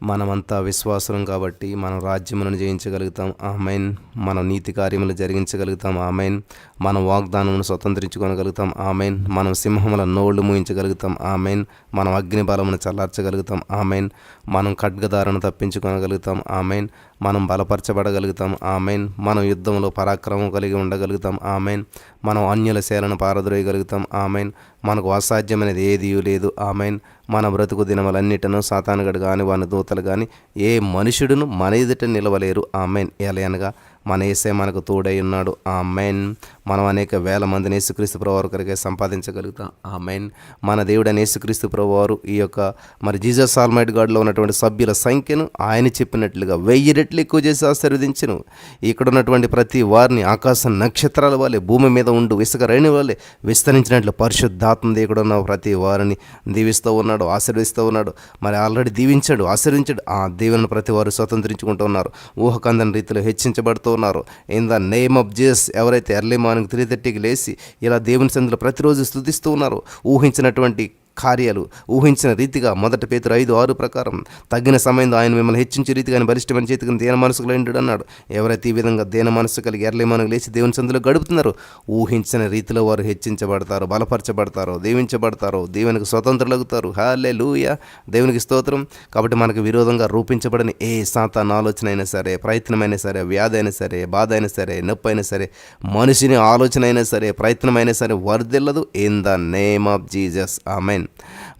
మనమంతా విశ్వాసం కాబట్టి మనం రాజ్యములను జయించగలుగుతాం. ఆమేన్. మనం నీతి కార్యములు జరిగించగలుగుతాం. ఆమేన్. మనం వాగ్దానమును స్వతంత్రించుకోగలుగుతాం. ఆమేన్. మనం సింహముల నోళ్లు మూయించగలుగుతాం. ఆమేన్. మనం అగ్ని బలమును చల్లార్చగలుగుతాం. ఆమేన్. మనం ఖడ్గదారను తప్పించుకోగలుగుతాం. ఆమేన్. మనం బలపరచబడగలుగుతాం. ఆమేన్. మనం యుద్ధంలో పరాక్రమం కలిగి ఉండగలుగుతాం. ఆమేన్. మనం అన్యుల శేలను పారద్రోయగలుగుతాం. ఆమేన్. మనకు అసాధ్యమైనది ఏదీ లేదు. ఆమేన్. మన బ్రతుకు దినములన్నిటను సాతానుగడు కానీ వాని దూతలు కానీ ఏ మనుషుడును మన ఎదుట నిలవలేరు. ఆమేన్. ఎలయనగా మన యేసే మనకు తోడై ఉన్నాడు. ఆమేన్. మనం అనేక వేల మందిని యేసుక్రీస్తు ప్రభువారు కొరకే సంపాదించగలుగుతాం. ఆమేన్. మన దేవుడైన యేసుక్రీస్తు ప్రభువారు ఈ యొక్క మరి జీసస్ ఆల్మైటీ గాడ్లో ఉన్నటువంటి సభ్యుల సంఖ్యను ఆయన చెప్పినట్లుగా 1000 రెట్లు ఎక్కువ చేసి ఆశీర్వదించును. ఇక్కడ ఉన్నటువంటి ప్రతి వారిని ఆకాశ నక్షత్రాల వల్లే భూమి మీద ఉండు ఇసుక రేణి వల్లే విస్తరించినట్లు పరిశుద్ధాత్మ దేవుడు ఉన్న ప్రతి వారిని దీవిస్తూ ఉన్నాడు, ఆశీర్వదిస్తూ ఉన్నాడు. మరి ఆల్రెడీ దీవించాడు, ఆశీర్వించాడు. ఆ దీవెనను ప్రతి వారు స్వతంత్రించుకుంటూ ఉన్నారు. ఊహకందని రీతిలో హెచ్చించబడుతూ ఉన్నారు. In the name of Jesus. ఎవరైతే ఎర్లీ మార్నింగ్ 3:30కి లేచి ఇలా దేవుని సన్నిధిలో ప్రతిరోజు స్తుతిస్తూ ఉన్నారు, ఊహించినటువంటి కార్యాలు ఊహించిన రీతిగా 1 పేతురు 5:6 ప్రకారం తగిన సమయంలో ఆయన మిమ్మల్ని హెచ్చించే రీతిగా ఆయన బలిష్టమైన చేతికి దేన మనసుకు లేండు అన్నాడు. ఎవరైతే ఈ విధంగా దేన మనసు కలిగి ఎర్లీ మనకు లేచి దేవుని సందులో గడుపుతున్నారు, ఊహించిన రీతిలో వారు హెచ్చించబడతారు, బలపరచబడతారు, దీవించబడతారు, దేవునికి స్వతంత్రులవుతారు. హల్లెలూయా. దేవునికి స్తోత్రం. కాబట్టి మనకు విరోధంగా రూపించబడని ఏ సాతాను ఆలోచన అయినా సరే, ప్రయత్నమైనా సరే, వ్యాధి అయినా సరే, బాధ అయినా సరే, నొప్పి అయినా సరే, మనిషిని ఆలోచన అయినా సరే, ప్రయత్నమైనా సరే వర్ధిల్లదు. In the name of Jesus. Amen.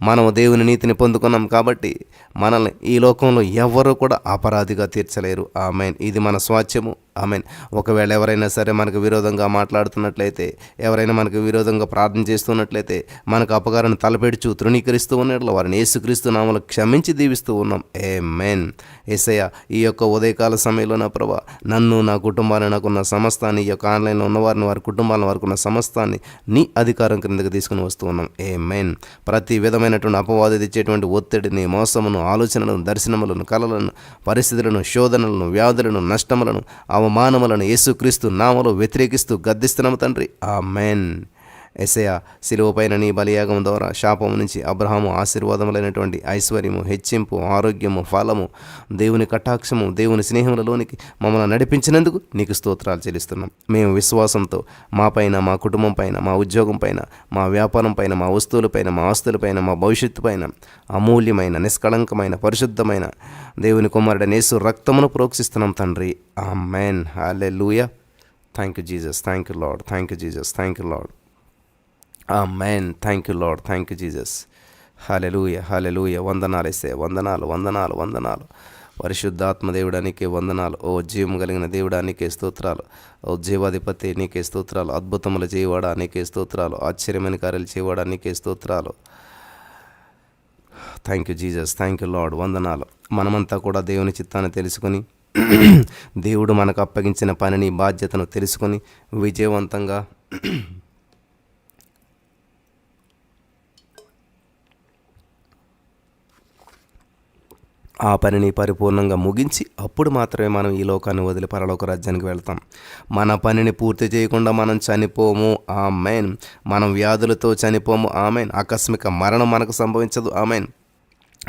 మనము దేవుని నీతిని పొందుకున్నాం కాబట్టి మనల్ని ఈ లోకంలో ఎవరు కూడా అపరాధిగా తీర్చలేరు. ఆమేన్. ఇది మన స్వాస్థ్యము. ఆమేన్. ఒకవేళ ఎవరైనా సరే మనకు విరోధంగా మాట్లాడుతున్నట్లయితే, ఎవరైనా మనకు విరోధంగా ప్రార్థన చేస్తున్నట్లయితే, మనకు అపకారాన్ని తలపెడుచు తృణీకరిస్తూ ఉన్నట్లు వారిని యేసుక్రీస్తు నామములో క్షమించి దీవిస్తూ ఉన్నాం. ఆమేన్. యేసయ్య, ఈ యొక్క ఉదయకాల సమయంలో నా ప్రభా, నన్ను, నా కుటుంబాన్ని, నాకున్న సమస్తాన్ని, ఈ యొక్క ఆన్లైన్లో ఉన్నవారిని, వారి కుటుంబాలను, వారికి ఉన్న సమస్తాన్ని నీ అధికారం క్రిందకి తీసుకుని వస్తూ ఉన్నాం. ఆమేన్. ప్రతి విధమైనటువంటి అపవాది తెచ్చేటువంటి ఒత్తిడిని, మోసమును, ఆలోచనలను, దర్శనములను, కలలను, పరిస్థితులను, శోధనలను, వ్యాధులను, నష్టములను, అవమానములను యేసుక్రీస్తు నామములో వ్యతిరేకిస్తూ గద్దిస్తున్నాము తండ్రి. ఆమేన్. యేసయ్యా, శిలువపైన నీ బలియాగం ద్వారా శాపము నుంచి అబ్రహాము ఆశీర్వాదములైనటువంటి ఐశ్వర్యము, హెచ్చింపు, ఆరోగ్యము, ఫలము, దేవుని కటాక్షము, దేవుని స్నేహములలోనికి మమ్మల్ని నడిపించినందుకు నీకు స్తోత్రాలు చెల్లిస్తున్నాం. మేము విశ్వాసంతో మా పైన, మా కుటుంబం పైన, మా ఉద్యోగం పైన, మా వ్యాపారం పైన, మా వస్తువులపైన, మా ఆస్తులపైన, మా భవిష్యత్తు పైన అమూల్యమైన, నిష్కళంకమైన, పరిశుద్ధమైన దేవుని కుమారుడైన యేసు రక్తమును ప్రోక్షిస్తున్నాం తండ్రి. ఆమేన్. Hallelujah. Thank you Jesus. Thank you Lord. Thank you Jesus. Thank you Lord. Amen. Thank you Lord. Thank you Jesus. Hallelujah. Hallelujah. వందనాలు యేసయ్యా. వందనాలు వందనాలు వందనాలు. పరిశుద్ధాత్మ దేవుడానికే వందనాలు. ఓ జీవం కలిగిన దేవుడానికే స్తోత్రాలు. ఓ జీవాధిపతి నీకే స్తోత్రాలు. అద్భుతములు చేయవాడా నీకే స్తోత్రాలు. ఆశ్చర్యమైన కార్యాలు చేయవాడా నీకే స్తోత్రాలు. Thank you Jesus. Thank you Lord. వందనాలు. మనమంతా కూడా దేవుని చిత్తాన్ని తెలుసుకొని దేవుడు మనకు అప్పగించిన పనిని, బాధ్యతను తెలుసుకొని విజయవంతంగా ఆ పనిని పరిపూర్ణంగా ముగించి అప్పుడు మాత్రమే మనం ఈ లోకాన్ని వదిలి పరలోక రాజ్యానికి వెళ్తాం. మన పనిని పూర్తి చేయకుండా మనం చనిపోము. ఆమేన్. మనం వ్యాధులతో చనిపోము. ఆమేన్. ఆకస్మిక మరణం మనకు సంభవించదు. ఆమేన్.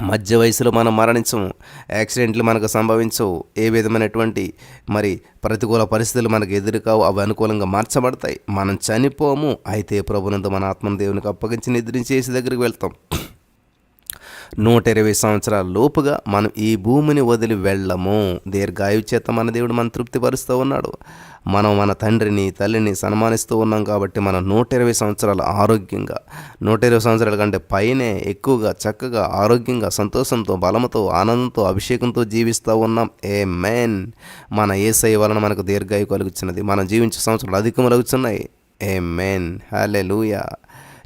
మధ్య వయసులో మనం మరణించము. యాక్సిడెంట్లు మనకు సంభవించవు. ఏ విధమైనటువంటి మరి ప్రతికూల పరిస్థితులు మనకు ఎదురుకావు. అవి అనుకూలంగా మార్చబడతాయి. మనం చనిపోము. అయితే ప్రభునందు మన ఆత్మను దేవునికి అప్పగించి నిద్రించేసి దగ్గరికి వెళ్తాం. 120 సంవత్సరాల లోపుగా మనం ఈ భూమిని వదిలి వెళ్ళము. దీర్ఘాయువు చేత మన దేవుడు మన తృప్తిపరుస్తూ ఉన్నాడు. మనం మన తండ్రిని తల్లిని సన్మానిస్తూ ఉన్నాం కాబట్టి మనం 120 సంవత్సరాలు ఆరోగ్యంగా, 120 సంవత్సరాల కంటే పైనే ఎక్కువగా చక్కగా ఆరోగ్యంగా సంతోషంతో బలంతో ఆనందంతో అభిషేకంతో జీవిస్తూ ఉన్నాం. ఆమేన్. మన యేసయ్య వలన మనకు దీర్ఘాయువు కలుగుతున్నది. మనం జీవించే సంవత్సరాలు అధికమలుగుతున్నాయి. ఆమేన్. హల్లెలూయా.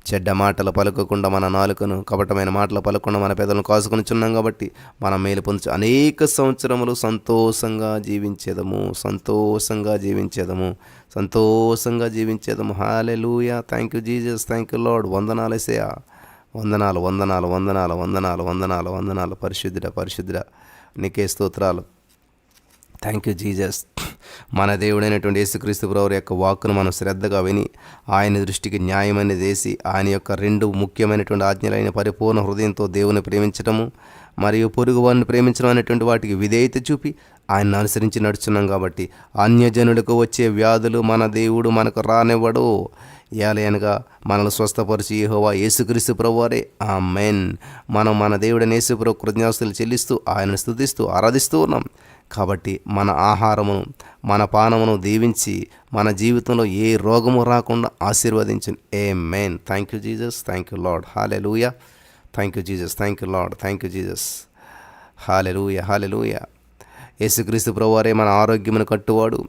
చెడ్డ మాటలు పలుకకుండా మన నాలుకను, కపటమైన మాటలు పలకకుండా మన పెదవులను కాసుకొని చున్నాం కాబట్టి మనం మేలు పొందొచ్చు. అనేక సంవత్సరములు సంతోషంగా జీవించేదము, సంతోషంగా జీవించేదము, సంతోషంగా జీవించేదము. Hallelujah. Thank you Jesus, thank you Lord. వందనాలు యేసయ్యా. వందనాలు వందనాలు వందనాలు వందనాలు వందనాలు వందనాలు. పరిశుద్ధుడా పరిశుద్ధుడా నీకే స్తోత్రాలు. Thank you Jesus. మన దేవుడైనటువంటి యేసుక్రీస్తు ప్రభువు యొక్క వాక్కును మనం శ్రద్ధగా విని ఆయన దృష్టికి న్యాయమని చేసి ఆయన యొక్క 2 ముఖ్యమైనటువంటి ఆజ్ఞలైన పరిపూర్ణ హృదయంతో దేవుని ప్రేమించడము మరియు పొరుగు వారిని ప్రేమించడం అనేటువంటి వాటికి విధేయత చూపి ఆయన్ని అనుసరించి నడుచున్నాం కాబట్టి అన్యజనులకు వచ్చే వ్యాధులు మన దేవుడు మనకు రానివ్వడు. ఏలయనగా మనల్ని స్వస్థపరిచి యెహోవా యేసుక్రీస్తు ప్రభువారే. ఆమేన్. మనం మన దేవుడైన యేసు ప్రభు కృతజ్ఞతాస్తుతులు చెల్లిస్తూ ఆయనను స్తుతిస్తూ ఆరాధిస్తూ ఉన్నాం కాబట్టి మన ఆహారమును మన పానమును దీవించి మన జీవితంలో ఏ రోగము రాకుండా ఆశీర్వదించు. Amen. Thank you Jesus, thank you Lord. Hallelujah. Thank you Jesus, thank you Lord, thank you Jesus. Hallelujah hallelujah. యేసుక్రీస్తు ప్రభువారే మన ఆరోగ్యమును కట్టువాడు,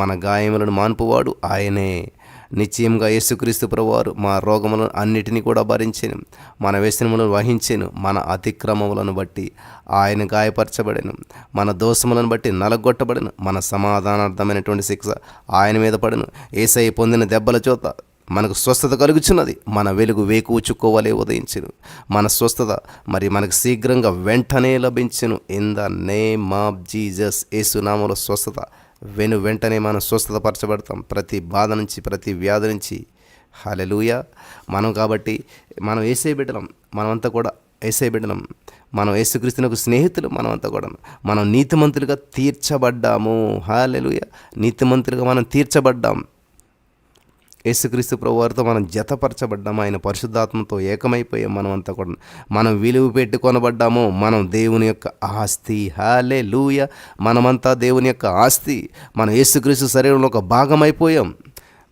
మన గాయములను మాన్పువాడు ఆయనే. నిశ్చయంగా యేసుక్రీస్తు ప్రభువారు మా రోగములను అన్నిటినీ కూడా భరించెను, మన వ్యసనములను వహించెను. మన అతిక్రమములను బట్టి ఆయన గాయపరచబడెను, మన దోషములను బట్టి నలగొట్టబడెను. మన సమాధానార్థమైనటువంటి శిక్ష ఆయన మీద పడెను. యేసయ్య పొందిన దెబ్బల చోత మనకు స్వస్థత కలుగుచున్నది. మన వెలుగు వేకువ చుక్కవలే ఉదయించును. మన స్వస్థత మరి మనకు శీఘ్రంగా వెంటనే లభించును. In the name of Jesus. Yesu నామములో స్వస్థత వెంటనే మనం స్వస్థత పరచబడతాం ప్రతి బాధ నుంచి, ప్రతి వ్యాధి నుంచి. హల్లెలూయా. మనం కాబట్టి మనం యేసయ్య బిడ్డలం, మనమంతా కూడా యేసయ్య బిడ్డలం, మనం యేసుక్రీస్తునకు స్నేహితులు. మనమంతా కూడా మనం నీతిమంతులుగా తీర్చబడ్డాము. హల్లెలూయా. నీతిమంతులుగా మనం తీర్చబడ్డాం. యేసుక్రీస్తు ప్రభువారితో మనం జతపరచబడ్డాము. ఆయన పరిశుద్ధాత్మతో ఏకమైపోయాం. మనమంతా కూడా మనం విలువ పెట్టి కొనబడ్డాము. మనం దేవుని యొక్క ఆస్తి. హల్లెలూయా. మనమంతా దేవుని యొక్క ఆస్తి. మనం యేసుక్రీస్తు శరీరంలో ఒక భాగమైపోయాం.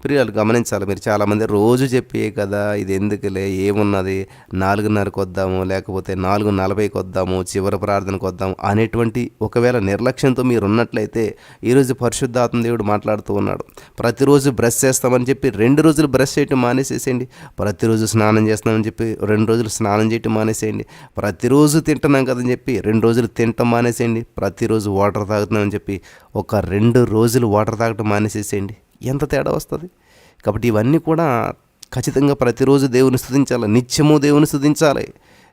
ప్రియులు గమనించాలి. మీరు చాలామంది రోజు చెప్పే కదా ఇది ఎందుకులే, ఏమున్నది, 4:30కి వద్దాము, లేకపోతే 4:40కి వద్దాము, చివరి ప్రార్థనకు వద్దాము అనేటువంటి ఒకవేళ నిర్లక్ష్యంతో మీరు ఉన్నట్లయితే ఈరోజు పరిశుద్ధాత్మ దేవుడు మాట్లాడుతూ ఉన్నాడు. ప్రతిరోజు బ్రష్ చేస్తామని చెప్పి 2 రోజులు బ్రష్ చేయటం మానేసేసేయండి. ప్రతిరోజు స్నానం చేస్తామని చెప్పి 2 రోజులు స్నానం చేయటం మానేసేయండి. ప్రతిరోజు తింటున్నాం కదని చెప్పి 2 రోజులు తినటం మానేసేయండి. ప్రతిరోజు వాటర్ తాగుతున్నామని చెప్పి ఒక 2 రోజులు వాటర్ తాగటం మానేసేసేయండి. ఎంత తేడా వస్తుంది. కాబట్టి ఇవన్నీ కూడా ఖచ్చితంగా ప్రతిరోజు దేవుని స్తుతించాలి, నిత్యము దేవుని స్తుతించాలి.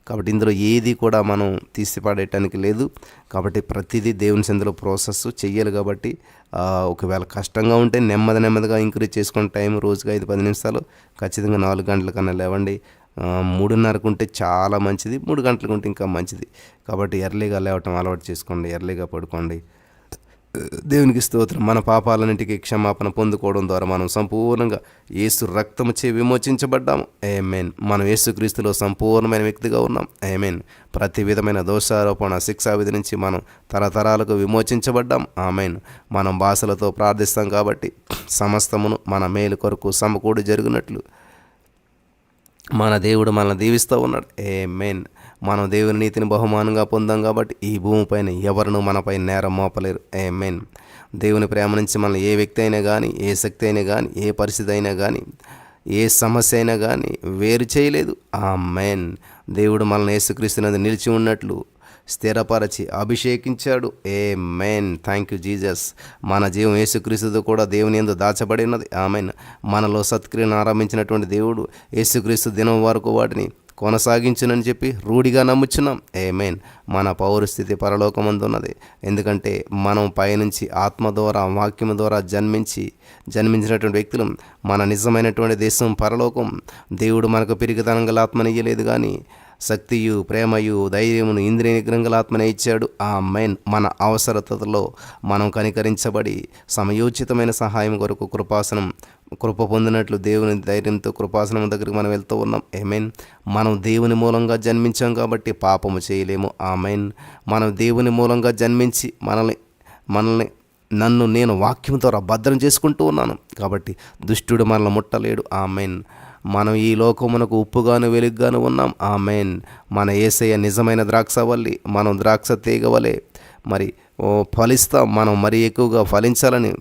కాబట్టి ఇందులో ఏది కూడా మనం తీసిపడేయటానికి లేదు. కాబట్టి ప్రతిదీ దేవుని సందులో ప్రాసెస్ చెయ్యాలి. కాబట్టి ఒకవేళ కష్టంగా ఉంటే నెమ్మదిగా ఇంక్రీజ్ చేసుకుని టైం రోజుగా 5-10 నిమిషాలు ఖచ్చితంగా 4 గంటల కన్నా లేవండి. 3:30కు ఉంటే చాలా మంచిది, 3 గంటలకు ఉంటే ఇంకా మంచిది. కాబట్టి ఎర్లీగా లేవటం అలవాటు చేసుకోండి, ఎర్లీగా పడుకోండి. దేవునికి స్తోత్రం. మన పాపాలన్నింటికి క్షమాపణ పొందుకోవడం ద్వారా మనం సంపూర్ణంగా యేసు రక్తముచే విమోచించబడ్డాము. ఆమేన్. మనం యేసుక్రీస్తులో సంపూర్ణమైన వ్యక్తిగా ఉన్నాం. ఆమేన్. ప్రతి విధమైన దోషారోపణ శిక్షావిధి నుంచి మనం తరతరాలకు విమోచించబడ్డాం. ఆమేన్. మనం భాషలతో ప్రార్థిస్తాం కాబట్టి సమస్తమును మన మేలు కొరకు సమకూడి జరుగునట్లు మన దేవుడు మనల్ని దీవిస్తూ ఉన్నాడు. ఆమేన్. మనం దేవుని నీతిని బహుమానంగా పొందాం కాబట్టి ఈ భూమిపైన ఎవరినూ మనపై నేరం మోపలేరు. ఆమేన్. దేవుని ప్రేమ నుంచి మనల్ని ఏ వ్యక్తి అయినా కానీ, ఏ శక్తి అయినా కానీ, ఏ పరిస్థితి అయినా కానీ, ఏ సమస్య అయినా కానీ వేరు చేయలేదు. ఆమేన్. దేవుడు మనల్ని యేసుక్రీస్తునందు నిలిచి ఉన్నట్లు స్థిరపరచి అభిషేకించాడు. ఆమేన్. Thank you Jesus. మన జీవం యేసుక్రీస్తుతో కూడా దేవుని యందు దాచబడి ఉన్నది. ఆమేన్. మనలో సత్క్రియను ఆరంభించినటువంటి దేవుడు యేసుక్రీస్తు దినం వరకు వాటిని కొనసాగించునని చెప్పి రూఢిగా నమ్ముచున్నాం. ఆమేన్. మన పౌరస్థితి పరలోకమందు ఉన్నది. ఎందుకంటే మనం పైనుంచి ఆత్మ ద్వారా వాక్యము ద్వారా జన్మించినటువంటి వ్యక్తులు. మన నిజమైనటువంటి దేశం పరలోకం. దేవుడు మనకు పిరికితనం గల ఆత్మనియ్యలేదు కానీ శక్తియు, ప్రేమయు, ధైర్యమును, ఇంద్రియ నిగ్రహం గల ఆత్మనే ఇచ్చాడు. ఆమేన్. మన అవసరతలో మనం కనికరించబడి సమయోచితమైన సహాయం కొరకు కృప పొందినట్లు దేవుని ధైర్యంతో కృపాసనం దగ్గరికి మనం వెళ్తూ ఉన్నాం. ఆమేన్. మనం దేవుని మూలంగా జన్మించాం కాబట్టి పాపము చేయలేము. ఆమేన్. మనం దేవుని మూలంగా జన్మించి నన్ను నేను వాక్యం ద్వారా భద్రం చేసుకుంటూ ఉన్నాను కాబట్టి దుష్టుడు మనల్ని ముట్టలేడు. ఆమేన్. మనం ఈ లోకమునకు ఉప్పుగాను వెలుగుగాను ఉన్నాం. ఆమేన్. మన యేసయ్య నిజమైన ద్రాక్షవల్లి, మనం ద్రాక్ష తీగవలే మరి ఫలిస్తాం. మనం మరి ఎక్కువగా ఫలించాలని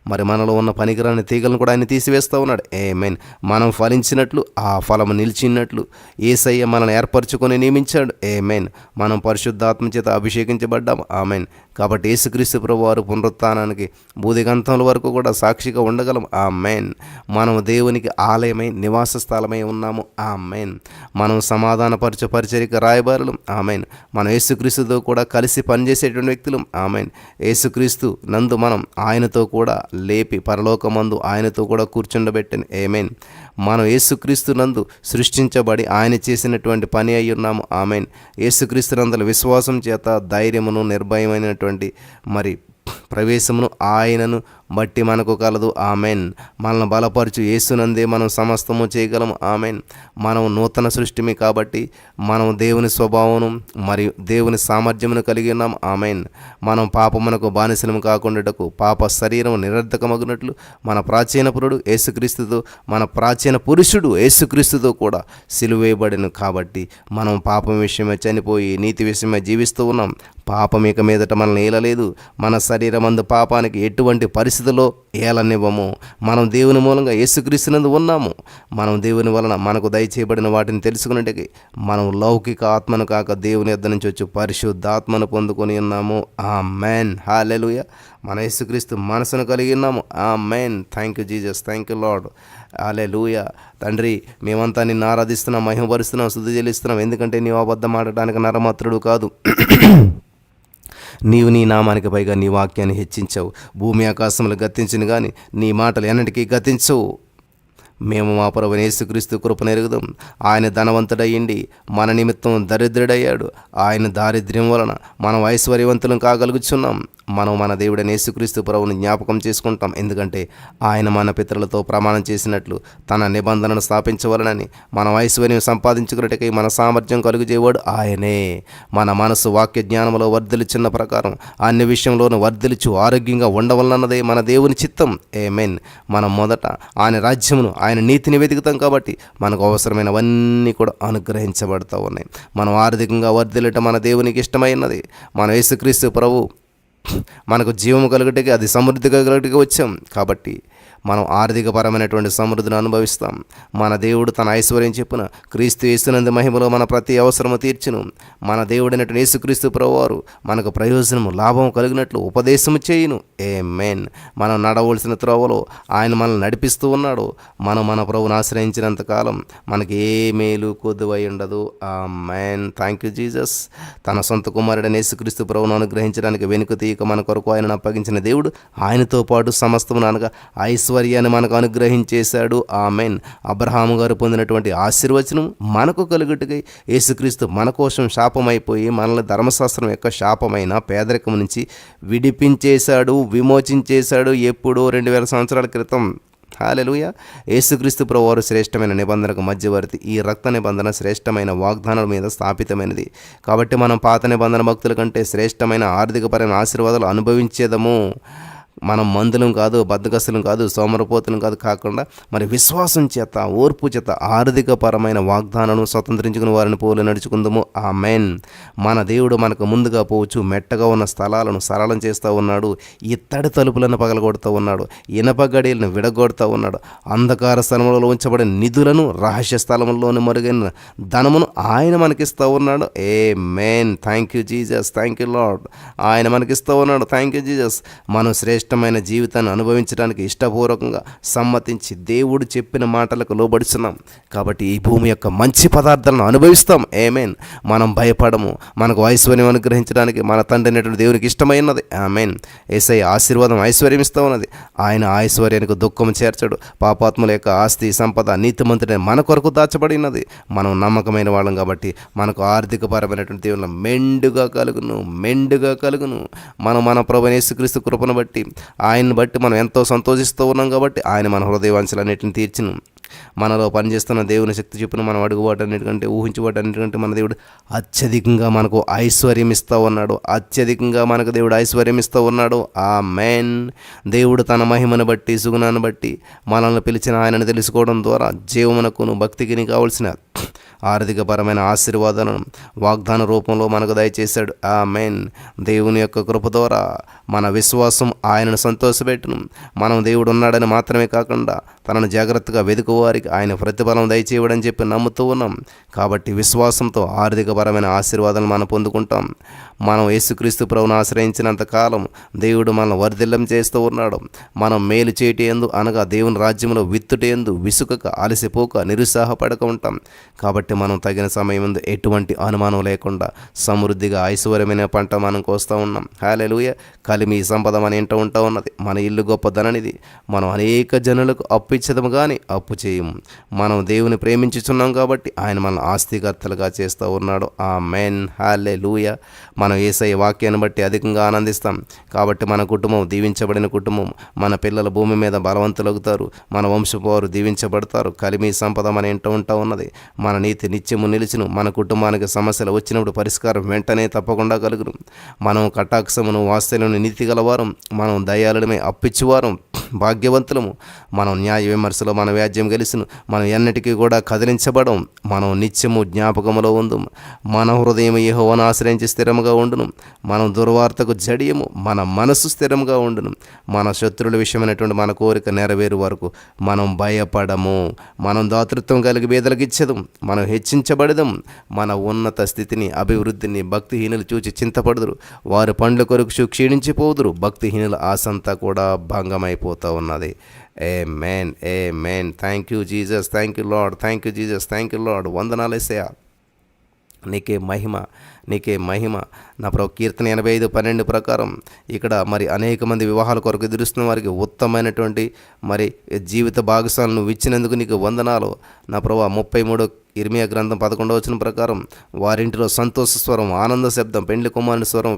మరి మనలో ఉన్న పనికిరాని తీగలను కూడా ఆయన తీసివేస్తూ ఉన్నాడు. ఆమేన్. మనం ఫలించినట్లు, ఆ ఫలము నిలిచినట్లు యేసయ్య మనల్ని ఏర్పరచుకొని నియమించాడు. ఆమేన్. మనం పరిశుద్ధాత్మ చేత అభిషేకించబడ్డాము. ఆమేన్. కాబట్టి యేసుక్రీస్తు ప్రభువారు పునరుత్థానానికి బూదిగంతముల వరకు కూడా సాక్షిగా ఉండగలం. ఆమేన్. మనం దేవునికి ఆలయమై నివాస స్థలమై ఉన్నాము. ఆమేన్. మనం సమాధానపరచు పరిచర్యకు రాయబారులు. ఆమేన్. మనం యేసుక్రీస్తుతో కూడా కలిసి పనిచేసేటువంటి వ్యక్తులు. ఆమేన్. యేసుక్రీస్తు నందు మనం ఆయనతో కూడా లేపి పరలోకమందు ఆయనతో కూడా కూర్చుండబెట్టని. ఆమేన్. మనం యేసుక్రీస్తు నందు సృష్టించబడి ఆయన చేసినటువంటి పని అయి ఉన్నాము. ఆమేన్. యేసుక్రీస్తు నందల విశ్వాసం చేత ధైర్యమును, నిర్భయమైనటువంటి మరి ప్రవేశమును ఆయనను బట్టి మనకు కలదు. ఆమెన్. మనల్ని బలపరచు యేసునందే మనం సమస్తము చేయగలము. ఆమెన్. మనం నూతన సృష్టిమి కాబట్టి మనం దేవుని స్వభావమును మరియు దేవుని సామర్థ్యమును కలిగి ఉన్నాం. ఆమెన్. మనం పాపమునకు బానిసలము కాకుండాటకు పాప శరీరం నిరర్ధకమగునట్లు మన ప్రాచీన పురుషుడు యేసుక్రీస్తుతో కూడా సిలువేయబడిన కాబట్టి మనం పాపం విషయమే చనిపోయి నీతి విషయమే జీవిస్తూ ఉన్నాం. పాపం ఇక మీదట మనల్ని ఏలలేదు. మన శరీరమందు పాపానికి ఎటువంటి పరిస్థితుల్లో ఏలనివ్వము. మనం దేవుని మూలంగా యేసుక్రీస్తునందు ఉన్నాము. మనం దేవుని వలన మనకు దయచేయబడిన వాటిని తెలుసుకున్నట్టుకి మనం లౌకిక ఆత్మను కాక దేవుని యొద్ద నుంచి వచ్చి పరిశుద్ధాత్మను పొందుకొని ఉన్నాము. ఆమేన్. హల్లెలూయా. మన యేసుక్రీస్తు మనసును కలిగి ఉన్నాము. Amen. Thank you Jesus. Thank you Lord. Hallelujah. తండ్రి, మేమంతా నిన్ను ఆరాధిస్తున్నాం, మహిమపరుస్తున్నాం, స్తుతి చెల్లిస్తున్నాం. ఎందుకంటే నీవు అబద్ధం ఆడటానికి నరమాత్రుడు కాదు. నీవు నీ నామానికి పైగా నీ వాక్యాన్ని హెచ్చించావు. భూమి ఆకాశములు గతించిన కానీ నీ మాటలు ఎన్నటికీ గతించవు. మేము మా ప్రభువైన యేసుక్రీస్తు కృపను ఎరుగుదాం. ఆయన ధనవంతుడయ్యిండి మన నిమిత్తం దరిద్రుడయ్యాడు. ఆయన దారిద్ర్యం వలన మనం ఐశ్వర్యవంతులం కాగలుగుచున్నాం. మనం మన దేవుడైన యేసుక్రీస్తు ప్రభువుని జ్ఞాపకం చేసుకుంటాం. ఎందుకంటే ఆయన మన పితరులతో ప్రమాణం చేసినట్లు తన నిబంధనను స్థాపించవలనని మనం ఐశ్వర్యం సంపాదించుకున్నట్టుకై మన సామర్థ్యం కలుగుచేవాడు ఆయనే. మన మనసు వాక్య జ్ఞానంలో వర్ధిల్చున్న ప్రకారం అన్ని విషయంలోనూ వర్ధిల్చు ఆరోగ్యంగా ఉండవలనన్నదే మన దేవుని చిత్తం. ఆమేన్. మనం మొదట ఆయన రాజ్యమును, ఆయన నీతిని వెతుకుతాం కాబట్టి మనకు అవసరమైనవన్నీ కూడా అనుగ్రహించబడతా ఉన్నాయి. మనం ఆర్థికంగా వర్ధిల్లటం మన దేవునికి ఇష్టమైనది. మన యేసుక్రీస్తు ప్రభు మనకు జీవము కలుగుటకి, అది సమృద్ధిగా కలుగుటకి వచ్చాం కాబట్టి మనం ఆర్థికపరమైనటువంటి సమృద్ధిని అనుభవిస్తాం. మన దేవుడు తన ఐశ్వర్యం చెప్పున క్రీస్తు యేసునందు మహిమలో మన ప్రతి అవసరము తీర్చును. మన దేవుడైనటువంటి యేసుక్రీస్తు ప్రభువారు మనకు ప్రయోజనము, లాభం కలిగినట్లు ఉపదేశము చేయును. ఆమేన్. మనం నడవలసిన త్రోవలో ఆయన మనల్ని నడిపిస్తూ ఉన్నాడు. మనం మన ప్రభువును ఆశ్రయించినంత కాలం మనకి ఏ మేలు కొద్దువై ఉండదు. ఆమేన్. Thank you Jesus. తన సొంత కుమారుడైన యేసుక్రీస్తు ప్రభువును అనుగ్రహించడానికి వెనుక తీయక మన కొరకు ఆయనను అప్పగించిన దేవుడు ఆయనతో పాటు సమస్తమును అనగా ఐశ్వర్యాన్ని మనకు అనుగ్రహించేశాడు. ఆమేన్. అబ్రహాము గారు పొందినటువంటి ఆశీర్వచనం మనకు కలుగుటకై యేసుక్రీస్తు మన కోసం శాపమైపోయి మనల్ని ధర్మశాస్త్రం యొక్క శాపమైన పేదరికం నుంచి విడిపించేశాడు, విమోచించేశాడు. ఎప్పుడో 2000 సంవత్సరాల క్రితం. హల్లెలూయా. యేసుక్రీస్తు ప్రభువారు శ్రేష్టమైన నిబంధనకు మధ్యవర్తి. ఈ రక్త నిబంధన శ్రేష్టమైన వాగ్దానాల మీద స్థాపితమైనది కాబట్టి మనం పాత నిబంధన భక్తుల కంటే శ్రేష్టమైన ఆర్థికపరమైన ఆశీర్వాదాలు అనుభవించేదము. మనం మందులం కాదు, బద్దగస్తులం కాదు, సోమరపోతులం కాకుండా మరి విశ్వాసం చేత, ఓర్పు చేత ఆర్థికపరమైన వాగ్దానాలను స్వతంత్రించుకుని వారిని పోలి నడుచుకుందాము. ఆమేన్. మన దేవుడు మనకు ముందుగా పోవచ్చు మెట్టగా ఉన్న స్థలాలను సరళం చేస్తూ ఉన్నాడు. ఇత్తడి తలుపులను పగలగొడుతూ ఉన్నాడు. ఇనప గడియలను విడగొడుతూ ఉన్నాడు. అంధకార స్థలంలో ఉంచబడిన నిధులను, రహస్య స్థలంలోని మరుగైన ధనమును ఆయన మనకిస్తూ ఉన్నాడు. Amen. Thank you Jesus. Thank you Lord. ఆయన మనకిస్తూ ఉన్నాడు. Thank you Jesus. మనం శ్రేష్టమైన ఇష్టమైన జీవితాన్ని అనుభవించడానికి ఇష్టపూర్వకంగా సమ్మతించి దేవుడు చెప్పిన మాటలకు లోబడుతున్నాం. కాబట్టి ఈ భూమి యొక్క మంచి పదార్థాలను అనుభవిస్తాం. ఆమేన్. మనం భయపడము. మనకు ఐశ్వర్యం అనుగ్రహించడానికి మన తండ్రి అయినటువంటి దేవునికి ఇష్టమైనది. ఆమేన్. యేసయ్య ఆశీర్వాదం ఐశ్వర్యం ఇస్తూ ఉన్నది. ఆయన ఐశ్వర్యానికి దుఃఖం చేర్చడు. పాపాత్ముల యొక్క ఆస్తి సంపద నీతిమంతుడైన మన కొరకు దాచబడినది. మనం నమ్మకమైన వాళ్ళం కాబట్టి మనకు ఆర్థికపరమైనటువంటి దేవుని మెండుగా కలుగును. మనం మన ప్రభువైన యేసుక్రీస్తు కృపను బట్టి ఆయన్ని బట్టి మనం ఎంతో సంతోషిస్తూ ఉన్నాం కాబట్టి ఆయన మన హృదయ వాంఛలన్నిటిని తీర్చును. మనలో పనిచేస్తున్న దేవుని శక్తి చొప్పున మనం అడుగుబాటన్నిటికంటే ఊహించుబాటన్నిటికంటే మన దేవుడు అత్యధికంగా మనకు ఐశ్వర్యం ఇస్తూ ఉన్నాడు. అత్యధికంగా మనకు దేవుడు ఐశ్వర్యం ఇస్తూ ఉన్నాడు. ఆమేన్. దేవుడు తన మహిమను బట్టి సుగుణాన్ని బట్టి మనల్ని పిలిచిన ఆయనను తెలుసుకోవడం ద్వారా జీవమునకును భక్తికి కావలసిన ఆర్థికపరమైన ఆశీర్వాదాలను వాగ్దాన రూపంలో మనకు దయచేశాడు. ఆమేన్. దేవుని యొక్క కృప ద్వారా మన విశ్వాసం ఆయనను సంతోషపెట్టును. మనం దేవుడు ఉన్నాడని మాత్రమే కాకుండా తనను జాగ్రత్తగా వెతుకువారికి ఆయన ప్రతిఫలం దయచేయడని చెప్పి నమ్ముతూ ఉన్నాం. కాబట్టి విశ్వాసంతో ఆర్థికపరమైన ఆశీర్వాదాలను మనం పొందుకుంటాం. మనం యేసుక్రీస్తు ప్రభువును ఆశ్రయించినంత కాలం దేవుడు మనల్ని వర్ధిల్లం చేస్తూ ఉన్నాడు. మనం మేలు చేయటి యందు అనగా దేవుని రాజ్యంలో విత్తుట యందు విసుకక అలసిపోక నిరుత్సాహపడక ఉంటాం. కాబట్టి మనం తగిన సమయం ముందు ఎటువంటి అనుమానం లేకుండా సమృద్ధిగా ఐశ్వర్యమైన పంట మనం కోస్తూ ఉన్నాం. హల్లెలూయా. కలిమి సంపద మన ఇంట ఉంటా ఉన్నది. మన ఇల్లు గొప్పదననిది. మనం అనేక జనులకు అప్పిచ్చదము కానీ అప్పు చేయము. మనం దేవుని ప్రేమించుచున్నాం కాబట్టి ఆయన మనల్ని ఆస్తికర్తలుగా చేస్తూ ఉన్నాడు. ఆమేన్. హల్లెలూయా. మనం యేసయ్య వాక్యాన్ని బట్టి అధికంగా ఆనందిస్తాం. కాబట్టి మన కుటుంబం దీవించబడిన కుటుంబం. మన పిల్లల భూమి మీద బలవంతులవుతారు. మన వంశపు వారు దీవించబడతారు. కలిమి సంపద మన ఇంట ఉంటా ఉన్నది. మన నీతి నిత్యము నిలిచును. మన కుటుంబానికి సమస్యలు వచ్చినప్పుడు పరిష్కారం వెంటనే తప్పకుండా కలుగును. మనం కటాక్షమును వాత్సల్యమును నీతి గలవారం. మనం దయాళులమే అప్పిచ్చువారం భాగ్యవంతులము. మనం న్యాయ విమర్శలో మన వ్యాజ్యం గెలుసును. మనం ఎన్నటికీ కూడా కదిలించబడం. మనం నిత్యము జ్ఞాపకములో ఉందు. మన హృదయం యెహోవాను ఆశ్రయించి స్థిరముగా ఉండును. మనం దుర్వార్తకు జడియము. మన మనసు స్థిరముగా ఉండును. మన శత్రువుల విషయమైనటువంటి మన కోరిక నెరవేరు వరకు మనం భయపడము. మనం దాతృత్వం కలిగి బీదలకు ఇచ్చేదం. మనం హెచ్చించబడదాం. మన ఉన్నత స్థితిని అభివృద్ధిని భక్తిహీనులు చూచి చింతపడుదురు. వారి పండ్ల కొరకు క్షీణించిపోదురు. భక్తిహీనుల ఆశంతా కూడా భంగమైపోతూ ఉన్నది. Amen. Amen. Thank you Jesus. Thank you Lord. Thank you Jesus. Thank you Lord. వందనాలు యేసయ్యా. నీకే మహిమ, నీకే మహిమ. నా ప్రభు కీర్తన 85:12 ప్రకారం ఇక్కడ మరి అనేక మంది వివాహాల కొరకు ఎదురుస్తున్న వారికి ఉత్తమమైనటువంటి మరి జీవిత భాగస్వాములను నువ్వు ఇచ్చినందుకు నీకు వందనాలు. నా ప్రభు 33 ఇర్మియా గ్రంథం 11వ వచనం ప్రకారం వారింటిలో సంతోష స్వరం, ఆనంద శబ్దం, పెండ్లి కుమారుని స్వరం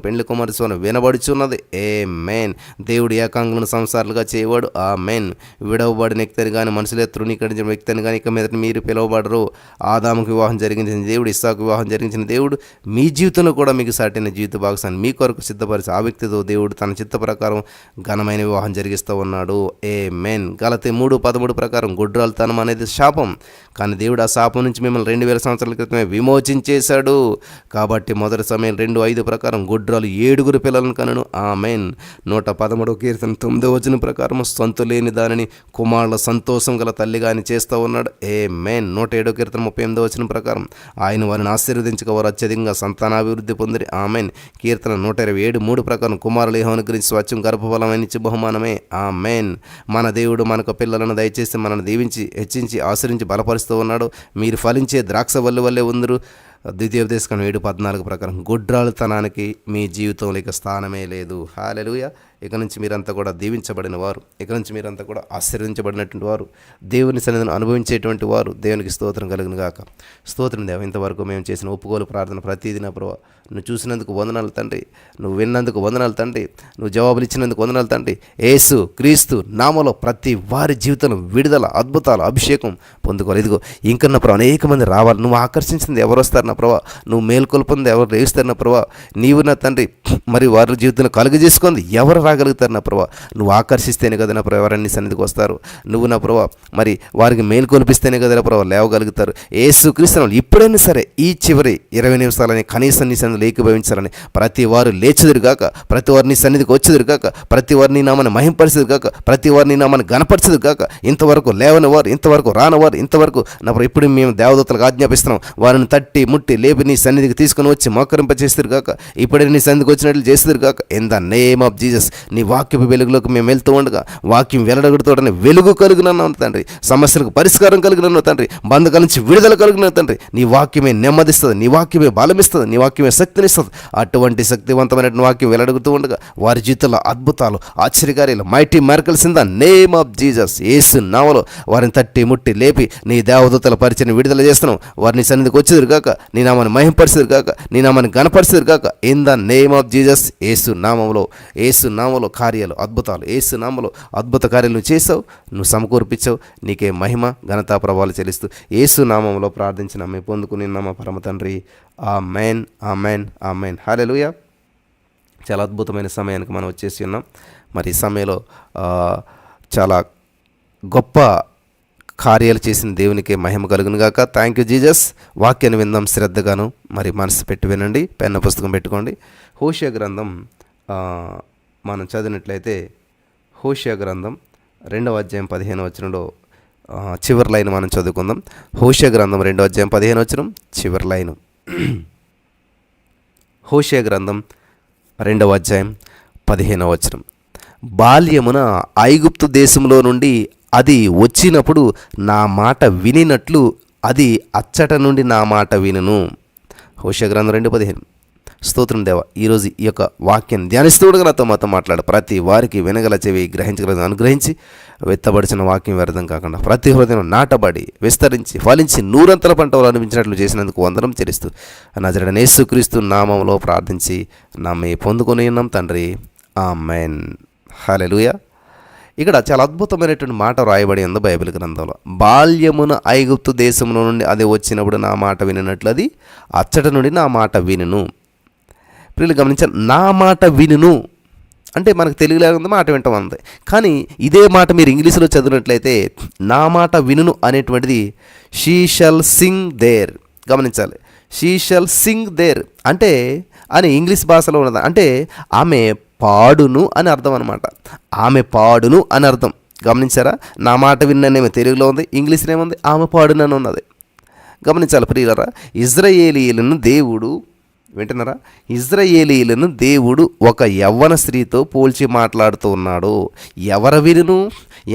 వినబడుచున్నది. ఆమేన్. దేవుడు ఏకాంగులను సంసారాలుగా చేయవాడు. ఆమేన్. విడవబడిన వ్యక్తిని కానీ మనుషులే తృణీకరించిన వ్యక్తిని కానీ ఇక మీద మీరు పిలువబడరు. ఆదాముకు వివాహం జరిగించిన దేవుడు, ఇస్సాకు వివాహం జరిగించిన దేవుడు మీ జీవితంలో కూడా మీకు సాటిన జీవిత భాగస్వామిని మీ కొరకు సిద్ధపరిచి ఆ వ్యక్తితో దేవుడు తన చిత్త ప్రకారం ఘనమైన వివాహం జరిగిస్తూ ఉన్నాడు. ఆమేన్. గలతీ 3:13 ప్రకారం గుడ్రాలుతనం అనేది శాపం. కానీ దేవుడు ఆ శాపం నుంచి మిమ్మల్ని 2000 సంవత్సరాల క్రితమే విమోచించేశాడు. కాబట్టి మొదటి సమయం 2:5 ప్రకారం గుడ్రాలు 7 పిల్లలను కనును. ఆమేన్. 113 కీర్తన 9వ వచనం ప్రకారం సొంత లేని దానిని కుమారుల సంతోషం గల తల్లిగా ఆయన చేస్తూ ఉన్నాడు. ఆమేన్. 107 కీర్తన 38వ వచనం ప్రకారం ఆయన వారిని ఆశీర్వదించక వారు అత్యధికంగా సంతానాభివృద్ధి పొందిరి. ఆమేన్. కీర్తన 127:3 ప్రకారం కుమారులు యెహోవాను గురించి స్వచ్ఛం గర్భఫలమైన ఇచ్చి బహుమానమే. ఆమేన్. మన దేవుడు మనకు పిల్లలను దయచేసి మనల్ని దీవించి హెచ్చించి ఆశ్రయించి బలపరుస్తూ ఉన్నాడు. మీరు ఫలించే ద్రాక్ష వల్లే ఉందరు. ద్వితీయోపదేశకాండం 7:14 ప్రకారం గుడ్రాలుతనానికి మీ జీవితంలో ఇక స్థానమే లేదు. హల్లెలూయా. ఇక నుంచి మీరంతా కూడా దీవించబడిన వారు, ఇక నుంచి మీరంతా కూడా ఆశీర్వదించబడినటువంటి వారు, దేవుని సన్నిధిని అనుభవించేటువంటి వారు. దేవునికి స్తోత్రం కలుగును గాక. స్తోత్రం దేవ. ఇంతవరకు మేము చేసిన ఒప్పుకోలు ప్రార్థన ప్రతిదీ నా ప్రభు నువ్వు చూసినందుకు వందనాలు తండ్రి, నువ్వు విన్నందుకు వందనాలు తండ్రి, నువ్వు జవాబులు ఇచ్చినందుకు వందనాలు తండ్రి. యేసు క్రీస్తు నామములో ప్రతి వారి జీవితంలో విడుదల, అద్భుతాలు, అభిషేకం పొందుకోవాలి. ఇదిగో ఇంకన్నా ప్రభు అనేక మంది రావాలి. నువ్వు ఆకర్షించింది ఎవరు వస్తారు నా ప్రభా, నువ్వు మేల్కొల్పొంది ఎవరు రేస్తారు నా ప్రభా, నీవు నా తండ్రి మరి వారి జీవితంలో కలుగజేసుకుంది ఎవరు రాగలుగుతారు నా ప్రభా. నువ్వు ఆకర్షిస్తేనే కదా నా ప్రభా ఎవరన్నీ సన్నిధికి వస్తారు. నువ్వు నా ప్రభా మరి వారికి మేల్కొల్పిస్తేనే కదా నా ప్రభా లేవగలుగుతారు. యేసు క్రీస్తు ఇప్పుడైనా సరే ఈ చివరి 20 నిమిషాలని కనీసం నీ సన్నిధిలో ఏకీభవించాలని ప్రతి వారు లేచుదురుగాక, ప్రతి వారిని సన్నిధికి వచ్చేదురుగాక, ప్రతి వారిని నామని మహింపరిచేదుగాక, ప్రతి వారిని నామని గణపరిచేదుగాక. ఇంతవరకు లేవని వారు, ఇంతవరకు రాని వారు, ఇంతవరకు నా ప్రభు ఇప్పుడు మేము దేవదూతలకు ఆజ్ఞాపిస్తున్నాం వారిని తట్టి ముట్టి ముట్టి లేపి నీ సన్నిధికి తీసుకుని వచ్చి మోకరింపచేస్తారు కాక, ఇప్పుడే నీ సన్నిధికి వచ్చినట్లు చేస్తారు కాక. In the name of Jesus నీ వాక్యపు వెలుగులోకి మేము వెళ్తూ ఉండగా వాక్యం వెల్లడగడుతోడని వెలుగు కలుగునన్నావు తండ్రి, సమస్యలకు పరిష్కారం కలుగునన్నావు తండ్రి, బంధకాల నుంచి విడుదల కలుగునన్నావు తండ్రి. నీ వాక్యమే నెమ్మదిస్తుంది, నీ వాక్యమే బలమిస్తుంది, నీ వాక్యమే శక్తినిస్తుంది. అటువంటి శక్తివంతమైన వాక్యం వెల్లడగుతూ ఉండగా వారి జీవితంలో అద్భుతాలు, ఆశ్చర్యకార్యాలు, mighty miracles in the name of Jesus. Yesu నామములో వారిని తట్టి ముట్టి లేపి నీ దేవదూతల పరిచయం విడుదల చేస్తున్నావు. వారిని సన్నిధికి వచ్చేది కాక, నీ నామాన్ని మహింపరిచేది కాక, నీ నామాన్ని గణపరిచేది కాక. In the name of Jesus. Yesu నామములో కార్యాలు, అద్భుతాలు, యేసు నామములో అద్భుత కార్యాలు నువ్వు చేసావు, నువ్వు సమకూర్పించావు. నీకే మహిమ ఘనతా ప్రభావాలు చెల్లిస్తూ యేసు నామములో ప్రార్థించిన మీ పొందుకుని నామ పరమ తండ్రి. ఆమేన్, ఆమేన్, ఆమేన్. హల్లెలూయా. చాలా అద్భుతమైన సమయానికి మనం వచ్చేసి ఉన్నాం. మరి ఈ సమయంలో చాలా గొప్ప కార్యాలు చేసిన దేవునికి మహిమ కలుగును గాక. Thank you Jesus. వాక్యాన్ని విందాం శ్రద్ధగాను, మరి మనసు పెట్టి వినండి, పెన్న పుస్తకం పెట్టుకోండి. హోషేయ గ్రంథం మనం చదివినట్లయితే హోషేయ గ్రంథం 2వ అధ్యాయం 15వ వచనంలో చివరి లైన్ మనం చదువుకుందాం. హోషేయ గ్రంథం 2వ అధ్యాయం 15వ వచనం చివరి లైను. హోషేయ గ్రంథం 2వ అధ్యాయం 15వ వచనం. బాల్యమున ఐగుప్తు దేశంలో నుండి అది వచ్చినప్పుడు నా మాట వినినట్లు అది అచ్చట నుండి నా మాట వినును. హోషేయ గ్రంథం 2:15. స్తోత్రం దేవ. ఈరోజు ఈ యొక్క వాక్యాన్ని ధ్యానిస్తూ ఉండగా నాతో మాతో మాట్లాడు. ప్రతి వారికి వినగల చెవి గ్రహించగల అనుగ్రహించి వెత్తబడిచిన వాక్యం వ్యర్థం కాకుండా ప్రతి హృదయం నాటబడి విస్తరించి ఫలించి నూరంతల పంటలు అనిపించినట్లు చేసినందుకు వందనం చెల్లిస్తూ నజరేయుడైన యేసుక్రీస్తు నామములో ప్రార్థించి నమ్మి పొందుకొని ఉన్నాం తండ్రి. ఆమేన్. హల్లెలూయా. ఇక్కడ చాలా అద్భుతమైనటువంటి మాట రాయబడి ఉంది బైబిల్ గ్రంథంలో. బాల్యమున ఐగుప్తు దేశంలో నుండి అది వచ్చినప్పుడు నా మాట వినినట్లు అది అచ్చట నుండి నా మాట వినును. ప్రియులు గమనించారు, నా మాట వినును అంటే మనకు తెలుగులో ఉంది, మాట వింటాం అంతే. కానీ ఇదే మాట మీరు ఇంగ్లీష్లో చదివినట్లయితే నా మాట వినును అనేటువంటిది షీ షల్ సింగ్ దేర్. గమనించాలి, షీ షల్ సింగ్ దేర్ అంటే అని ఇంగ్లీష్ భాషలో ఉన్నది. అంటే ఆమె పాడును అని అర్థం అనమాట. ఆమె పాడును అని అర్థం. గమనించారా? నా మాట విన్ననేమో తెలుగులో ఉంది, ఇంగ్లీష్లో ఏముంది? ఆమె పాడునని ఉన్నది. గమనించాలి ప్రియులరా. ఇజ్రాయేలీయులను దేవుడు, వింటున్నారా? ఇజ్రాయేలీయులను దేవుడు ఒక యవ్వన స్త్రీతో పోల్చి మాట్లాడుతూ ఉన్నాడు. ఎవర వినును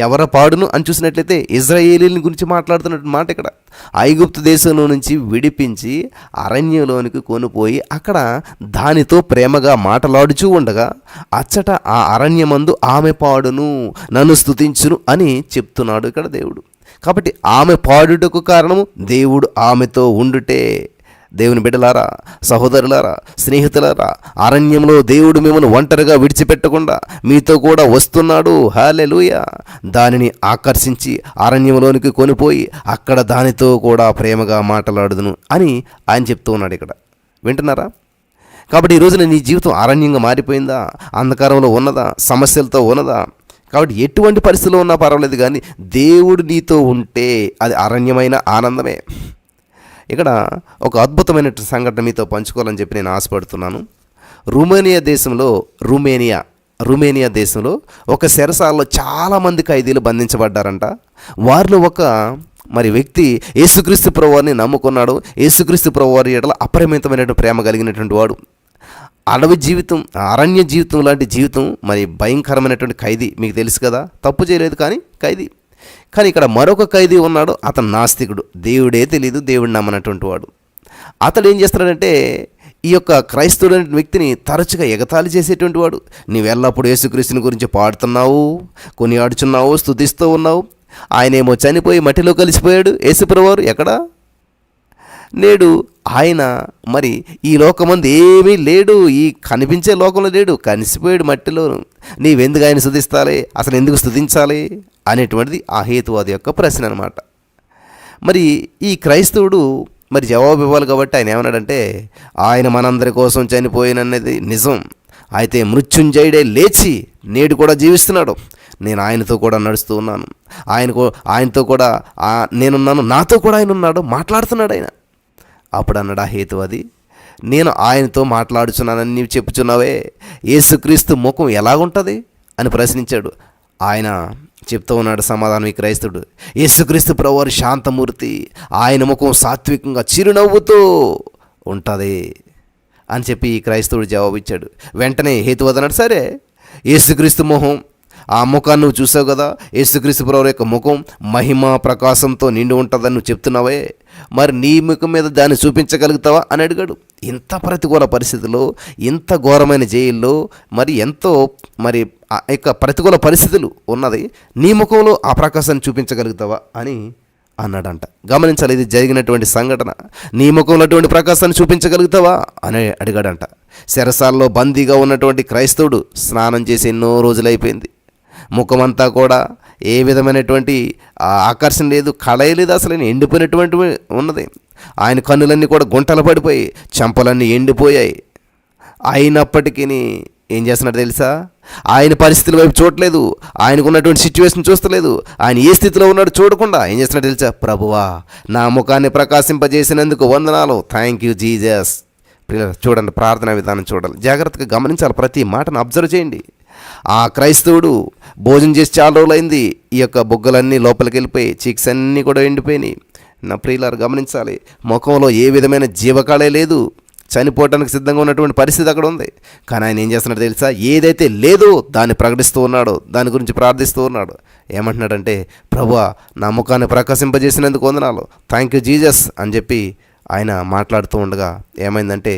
ఎవర పాడును అని చూసినట్లయితే ఇజ్రాయేలీల గురించి మాట్లాడుతున్నట్టు మాట ఇక్కడ. ఐగుప్తు దేశంలో నుంచి విడిపించి అరణ్యంలోనికి కొనిపోయి అక్కడ దానితో ప్రేమగా మాట్లాడుచూ ఉండగా అచ్చట ఆ అరణ్యమందు ఆమె పాడును నన్ను స్తుతించును అని చెప్తున్నాడు ఇక్కడ దేవుడు. కాబట్టి ఆమె పాడుటకు కారణము దేవుడు ఆమెతో ఉండుటే. దేవుని బిడ్డలారా, సహోదరులారా, స్నేహితులారా, అరణ్యంలో దేవుడు మిమ్మల్ని ఒంటరిగా విడిచిపెట్టకుండా మీతో కూడా వస్తున్నాడు. హల్లెలూయా. దానిని ఆకర్షించి అరణ్యంలోనికి కొనిపోయి అక్కడ దానితో కూడా ప్రేమగా మాట్లాడుదును అని ఆయన చెప్తూ ఉన్నాడు ఇక్కడ. వింటున్నారా? కాబట్టి ఈ రోజున నీ జీవితం అరణ్యంగా మారిపోయిందా? అంధకారంలో ఉన్నదా? సమస్యలతో ఉన్నదా? కాబట్టి ఎటువంటి పరిస్థితుల్లో ఉన్నా పర్వాలేదు, కానీ దేవుడు నీతో ఉంటే అది అరణ్యమైన ఆనందమే. ఇక్కడ ఒక అద్భుతమైన సంఘటన మీతో పంచుకోవాలని చెప్పి నేను ఆశపడుతున్నాను. రుమేనియా దేశంలో ఒక చెరసాలలో చాలామంది ఖైదీలు బంధించబడ్డారంట. వారిలో ఒక వ్యక్తి యేసుక్రీస్తు ప్రభువారిని నమ్ముకున్నాడు. యేసుక్రీస్తు ప్రభువారి ఎడల అపరిమితమైన ప్రేమ కలిగినటువంటి వాడు. అడవి జీవితం, అరణ్య జీవితం లాంటి జీవితం, భయంకరమైనటువంటి ఖైదీ. మీకు తెలుసు కదా, తప్పు చేయలేదు కానీ ఖైదీ. కానీ ఇక్కడ మరొక ఖైదీ ఉన్నాడు. అతను నాస్తికుడు, దేవుడే తెలీదు, దేవుడు నమ్మనటువంటి వాడు. అతడు ఏం చేస్తున్నాడంటే ఈ యొక్క క్రైస్తవుడు వ్యక్తిని తరచుగా ఎగతాళి చేసేటువంటి వాడు. నీవెల్లప్పుడు యేసుక్రీస్తుని గురించి పాడుతున్నావు, కొనియాడుచున్నావు, స్తుతిస్తూ ఉన్నావు. ఆయనేమో చనిపోయి మట్టిలో కలిసిపోయాడు. యేసుప్రభువారు ఎక్కడా? నేడు ఆయన ఈ లోకమందు ఏమీ లేడు, ఈ కనిపించే లోకంలో లేడు, కలిసిపోయాడు మట్టిలో. నీవెందుకు ఆయన స్తుతిస్తాలే, అసలు ఎందుకు స్తుతించాలి అనేటువంటిది ఆ హేతువాది యొక్క ప్రశ్న అనమాట. ఈ క్రైస్తవుడు జవాబు ఇవ్వాలి. కాబట్టి ఆయన ఏమన్నాడంటే, ఆయన మనందరి కోసం చనిపోయినన్నది నిజం, అయితే మృత్యుంజయుడే లేచి నేడు కూడా జీవిస్తున్నాడు. నేను ఆయనతో కూడా నడుస్తూ ఉన్నాను, ఆయనతో కూడా నేనున్నాను, నాతో కూడా ఆయన ఉన్నాడు, మాట్లాడుతున్నాడు ఆయన. అప్పుడు అన్నాడు ఆ హేతువాది, నేను ఆయనతో మాట్లాడుచున్నానని నీవు చెప్పుచున్నావే, యేసుక్రీస్తు ముఖం ఎలాగుంటుంది అని ప్రశ్నించాడు. ఆయన చెప్తూ ఉన్నాడు సమాధానం ఈ క్రైస్తవుడు, యేసుక్రీస్తు ప్రభువారు శాంతమూర్తి, ఆయన ముఖం సాత్వికంగా చిరునవ్వుతో ఉంటుంది అని చెప్పి ఈ క్రైస్తవుడు జవాబిచ్చాడు. వెంటనే హేతువాది అన్నాడు, సరే యేసుక్రీస్తు మొహం, ఆ ముఖాన్ని నువ్వు చూసావు కదా, యేసుక్రీస్తు ప్రభువు యొక్క ముఖం మహిమ ప్రకాశంతో నిండి ఉంటుందని నువ్వు చెప్తున్నావే, మరి నీ ముఖం మీద దాన్ని చూపించగలుగుతావా అని అడిగాడు. ఇంత ప్రతికూల పరిస్థితుల్లో, ఇంత ఘోరమైన జైల్లో, మరి ఎంతో మరి ఆ యొక్క ప్రతికూల పరిస్థితులు ఉన్నది, నీ ముఖంలో ఆ ప్రకాశాన్ని చూపించగలుగుతావా అని అన్నాడంట. గమనించాలి, ఇది జరిగినటువంటి సంఘటన. నీ ముఖంలో అటువంటి ప్రకాశాన్ని చూపించగలుగుతావా అని అడిగాడంట. చెరసాలలో బందీగా ఉన్నటువంటి క్రైస్తవుడు స్నానం చేసి ఎన్నో రోజులైపోయింది. ముఖమంతా కూడా ఏ విధమైనటువంటి ఆకర్షణ లేదు, కళయ లేదు, అసలు ఎండిపోయినటువంటి ఉన్నది. ఆయన కన్నులన్నీ కూడా గుంటలు పడిపోయి, చెంపలన్నీ ఎండిపోయాయి. అయినప్పటికీ ఏం చేస్తున్నాడు తెలుసా? ఆయన పరిస్థితుల వైపు చూడలేదు, ఆయనకు ఉన్నటువంటి సిచ్యువేషన్ చూస్తలేదు. ఆయన ఏ స్థితిలో ఉన్నాడు చూడకుండా ఏం చేస్తున్నాడు తెలుసా? ప్రభువా, నా ముఖాన్ని ప్రకాశింపజేసినందుకు వందనాలు, థ్యాంక్ యూ జీసస్. చూడండి, ప్రార్థనా విధానం చూడాలి, జాగ్రత్తగా గమనించాలి, ప్రతి మాటను అబ్జర్వ్ చేయండి. ఆ క్రైస్తవుడు భోజనం చేసి చాలా రోజులైంది, ఈ యొక్క బొగ్గలన్నీ లోపలికి వెళ్ళిపోయి, చీక్స్ అన్నీ కూడా ఎండిపోయినాయి. నా ప్రియులారు గమనించాలి, ముఖంలో ఏ విధమైన జీవకాళే లేదు, చనిపోవటానికి సిద్ధంగా ఉన్నటువంటి పరిస్థితి అక్కడ ఉంది. కానీ ఆయన ఏం చేస్తున్నాడు తెలుసా? ఏదైతే లేదో దాన్ని ప్రకటిస్తూ ఉన్నాడు, దాని గురించి ప్రార్థిస్తూ ఉన్నాడు. ఏమంటున్నాడంటే, ప్రభువా, నా ముఖాన్ని ప్రకాశింపజేసినందుకు వందనాలు, థ్యాంక్ యూ జీసస్ అని చెప్పి ఆయన మాట్లాడుతూ ఉండగా ఏమైందంటే,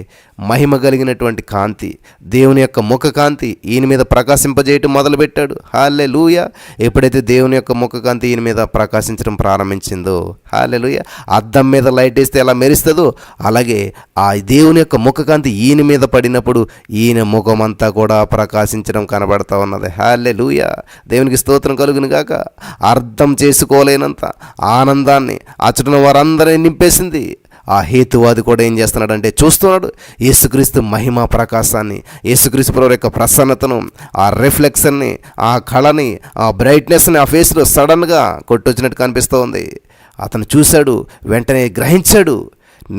మహిమ కలిగినటువంటి కాంతి, దేవుని యొక్క ముఖ కాంతి ఈయన మీద ప్రకాశింపజేయటం మొదలుపెట్టాడు. హల్లెలూయా. ఎప్పుడైతే దేవుని యొక్క ముఖ కాంతి ఈయన మీద ప్రకాశించడం ప్రారంభించిందో, హల్లెలూయా, అద్దం మీద లైట్ వేస్తే ఎలా మెరుస్తుందో అలాగే ఆ దేవుని యొక్క ముఖ కాంతి ఈయన మీద పడినప్పుడు ఈయన ముఖమంతా కూడా ప్రకాశించడం కనబడతా ఉన్నది. హల్లెలూయా. దేవునికి స్తోత్రం కలుగును గాక. అర్థం చేసుకోలేనంత ఆనందాన్ని అచ్చటన వారందరినీ నింపేసింది. ఆ హేతువాది కూడా ఏం చేస్తున్నాడంటే చూస్తున్నాడు యేసుక్రీస్తు మహిమ ప్రకాశాన్ని, యేసుక్రీస్తు ప్రభువు యొక్క ప్రసన్నతను, ఆ రిఫ్లెక్షన్ని, ఆ కళని, ఆ బ్రైట్నెస్ని ఆ ఫేస్లో సడన్గా కొట్టొచ్చినట్టు కనిపిస్తూ ఉంది. అతను చూశాడు, వెంటనే గ్రహించాడు,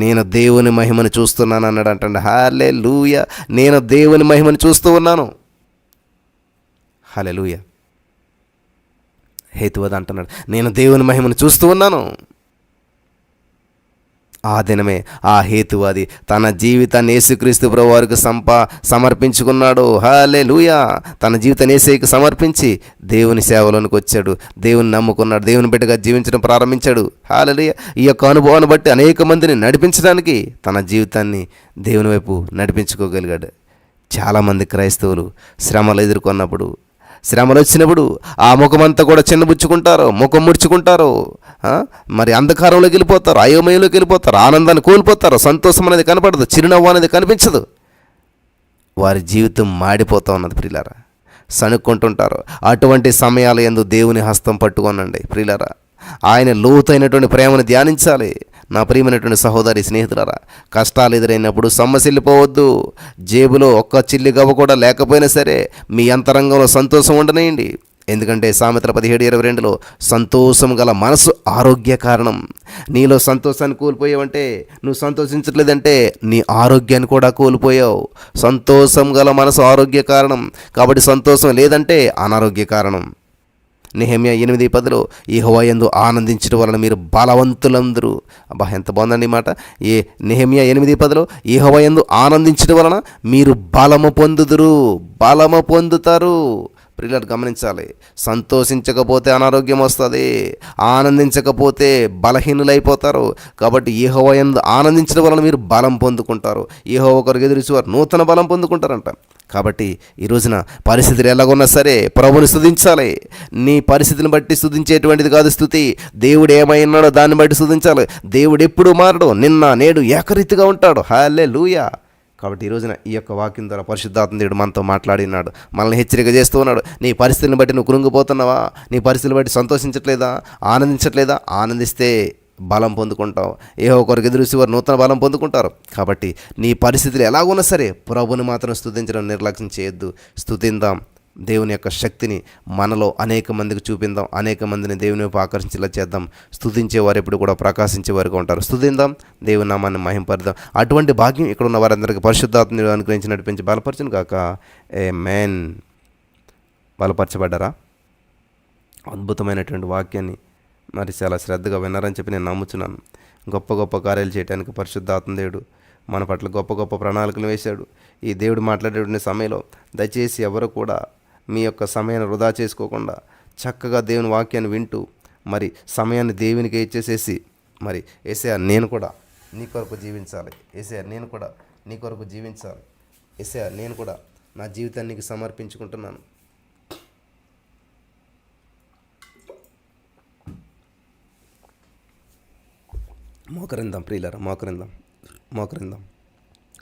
నేను దేవుని మహిమను చూస్తున్నాను అన్నాడు. అంటండి, హల్లెలూయా, నేను దేవుని మహిమను చూస్తూ ఉన్నాను. హల్లెలూయా. హేతువాది అంటున్నాడు, నేను దేవుని మహిమను చూస్తూ ఉన్నాను. ఆ దినమే ఆ హేతువాది తన జీవితాన్ని యేసుక్రీస్తు ప్రభువారికి సమర్పించుకున్నాడు. హల్లెలూయా. తన జీవితాన్ని యేసుకి సమర్పించి దేవుని సేవలోనికి వచ్చాడు, దేవుని నమ్ముకున్నాడు, దేవుని బిడ్డగా జీవించడం ప్రారంభించాడు. హల్లెలూయా. ఈ యొక్క అనుభవాన్ని బట్టి అనేక మందిని నడిపించడానికి తన జీవితాన్ని దేవుని వైపు నడిపించుకోగలిగాడు. చాలామంది క్రైస్తవులు శ్రమలు ఎదుర్కొన్నప్పుడు, శ్రమలు వచ్చినప్పుడు ఆ ముఖమంతా కూడా చిన్నబుచ్చుకుంటారు, ముఖం ముడుచుకుంటారు, మరి అంధకారంలోకి వెళ్ళిపోతారు, అయోమయంలోకి వెళ్ళిపోతారు, ఆనందాన్ని కోల్పోతారు, సంతోషం అనేది కనపడదు, చిరునవ్వు అనేది కనిపించదు. వారి జీవితం మాడిపోతూ ఉన్నది ప్రియులారా, సణుక్కుంటుంటారు. అటువంటి సమయాల యందు దేవుని హస్తం పట్టుకోనండి ప్రియులారా. ఆయన లోతైనటువంటి ప్రేమను ధ్యానించాలి. నా ప్రియమైనటువంటి సహోదరి స్నేహితులారా, కష్టాలు ఎదురైనప్పుడు సొమ్మసిల్లిపోవద్దు. జేబులో ఒక్క చిల్లి గవ్వ కూడా లేకపోయినా సరే మీ అంతరంగంలో సంతోషం ఉండనేయండి. ఎందుకంటే సామెతల 17:22లో సంతోషం గల మనసు ఆరోగ్య కారణం. నీలో సంతోషాన్ని కోల్పోయావంటే, నువ్వు సంతోషించట్లేదంటే నీ ఆరోగ్యాన్ని కూడా కోల్పోయావు. సంతోషం గల మనసు ఆరోగ్య కారణం, కాబట్టి సంతోషం లేదంటే అనారోగ్య కారణం. నెహెమ్యా 8:10లో యెహోవా యందు ఆనందించడం వలన మీరు బలవంతులందరూ. అబ్బా, ఎంత బాగుందండి ఈ మాట. నెహెమ్యా 8:10లో యెహోవా యందు ఆనందించడం వలన మీరు బలము పొందుతారు. ప్రియులారు గమనించాలి, సంతోషించకపోతే అనారోగ్యం వస్తుంది, ఆనందించకపోతే బలహీనులైపోతారు. కాబట్టి యెహోవా యందు ఆనందించడం వలన మీరు బలం పొందుకుంటారు. యెహోవా ఒకరికి ఎదురుచేవారు నూతన బలం పొందుకుంటారంట. కాబట్టి ఈ రోజున పరిస్థితులు ఎలాగున్నా సరే ప్రభుని స్తుతించాలి. నీ పరిస్థితిని బట్టి స్తుతించేటువంటిది కాదు స్తుతి, దేవుడు ఏమైనాడో దాన్ని బట్టి స్తుతించాలి. దేవుడు ఎప్పుడు మారడు, నిన్న నేడు ఏకరీతిగా ఉంటాడు. హల్లెలూయా. కాబట్టి ఈ రోజున ఈ యొక్క వాక్యం ద్వారా పరిశుద్ధాత్మ దేవుడు మనతో మాట్లాడినాడు, మనల్ని హెచ్చరిక చేస్తూ ఉన్నాడు. నీ పరిస్థితిని బట్టి నువ్వు కృంగిపోతున్నావా? నీ పరిస్థితిని బట్టి సంతోషించట్లేదా? ఆనందించట్లేదా? ఆనందిస్తే బలం పొందుకుంటావు. యెహోవా కొరకు ఎదురుచేవారు నూతన బలం పొందుకుంటారు. కాబట్టి నీ పరిస్థితులు ఎలాగున్నా సరే ప్రభుని మాత్రం స్తుతించడం నిర్లక్ష్యం చేయొద్దు. స్తుతిందాం. దేవుని యొక్క శక్తిని మనలో అనేక మందికి చూపిందాం, అనేక మందిని దేవుని వైపు ఆకర్షించేలా చేద్దాం. స్తుతించేవారు ఎప్పుడు కూడా ప్రకాశించేవారుగా ఉంటారు. స్తుతిందాం, దేవుని నామాన్ని మహింపరుద్దాం. అటువంటి భాగ్యం ఇక్కడ ఉన్న వారందరికీ పరిశుద్ధాత్మని అనుగ్రహించి నడిపించి బలపరచును గాక. ఆమేన్. బలపరచబడ్డారా? అద్భుతమైనటువంటి వాక్యాన్ని మరి చాలా శ్రద్ధగా విన్నారని చెప్పి నేను నమ్ముచున్నాను. గొప్ప గొప్ప కార్యాలు చేయడానికి పరిశుద్ధాత్మ దేవుడు మన పట్ల గొప్ప గొప్ప ప్రణాళికలు వేశాడు. ఈ దేవుడు మాట్లాడేటువంటి సమయంలో దయచేసి ఎవరు కూడా మీ యొక్క సమయాన్ని వృధా చేసుకోకుండా చక్కగా దేవుని వాక్యాన్ని వింటూ మరి సమయాన్ని దేవునికి ఇచ్చేసేసి మరి యేసయ్యా నేను కూడా నీ కొరకు జీవించాలి, యేసయ్యా నేను కూడా నీ కొరకు జీవించాలి, యేసయ్యా నేను కూడా నా జీవితాన్ని నీకు సమర్పించుకుంటున్నాను. మోకరిందాం ప్రియులారా,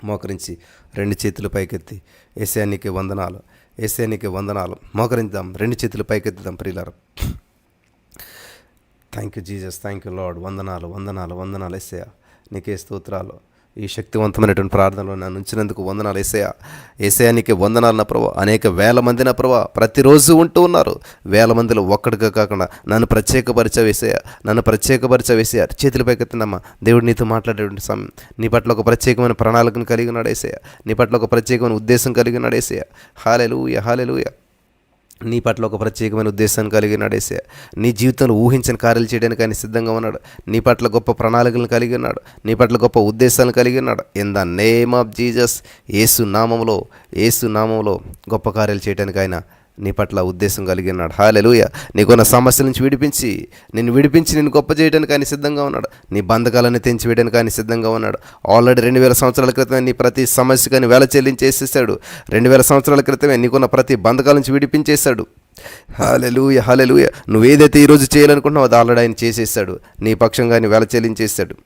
మోకరించి 2 చేతులు పైకెత్తి యేసయ్యా నీకే వందనాలు, యేసయ్యా నీకే వందనాలు. మోకరిందాం, 2 చేతులు పైకెత్తుదాం ప్రియులారా. Thank you Jesus, thank you Lord. వందనాలు యేసయ్యా నీకే స్తోత్రాలు. ఈ శక్తివంతమైనటువంటి ప్రార్థనలో నన్ను ఉంచినందుకు వందనాలు యేసయ్యా నీకే వందనాలు నా ప్రభా. అనేక వేల మంది నా ప్రభా ప్రతిరోజు ఉంటూ ఉన్నారు. వేల మందిలో ఒక్కడిగా కాకుండా నన్ను ప్రత్యేకపరిచవేసయ్యా. చేతుల పైకెత్తినమ్మా. దేవుడు నీతో మాట్లాడేటువంటి సమయం, నీ పట్ల ఒక ప్రత్యేకమైన ప్రణాళికను కలిగి ఉన్నాడు యేసయ్యా, నీ పట్ల ఒక ప్రత్యేకమైన ఉద్దేశం కలిగి ఉన్నాడు యేసయ్యా. హల్లెలూయా. నీ పట్ల ఒక ప్రత్యేకమైన ఉద్దేశాన్ని కలిగి ఉన్నాడు యేసయ్యా. నీ జీవితంలో ఊహించని కార్యాలు చేయడానికి ఆయన సిద్ధంగా ఉన్నాడు. నీ పట్ల గొప్ప ప్రణాళికలను కలిగి ఉన్నాడు, నీ పట్ల గొప్ప ఉద్దేశాలను కలిగి ఉన్నాడు. In the name of Jesus, Yesu నామములో గొప్ప కార్యాలు చేయడానికి ఆయన నీ పట్ల ఉద్దేశం కలిగి ఉన్నాడు. హల్లెలూయా. నీకున్న సమస్యల నుంచి నిన్ను విడిపించి నిన్ను గొప్ప చేయడానికి ఆయన సిద్ధంగా ఉన్నాడు. నీ బంధకాలను తెంచి వేయడానికి ఆయన సిద్ధంగా ఉన్నాడు. ఆల్రెడీ 2000 సంవత్సరాల క్రితమే నీ ప్రతి సమస్యకు ఆయన వేల చెల్లించేసేసాడు. 2000 సంవత్సరాల క్రితమే నీకున్న ప్రతి బంధకాల నుంచి విడిపించేశాడు. హల్లెలూయా. నువ్వేదైతే ఈరోజు చేయాలనుకుంటున్నావు అది ఆల్రెడీ ఆయన చేసేసాడు. నీ పక్షంగా ఆయన వేల చెల్లించేశాడు.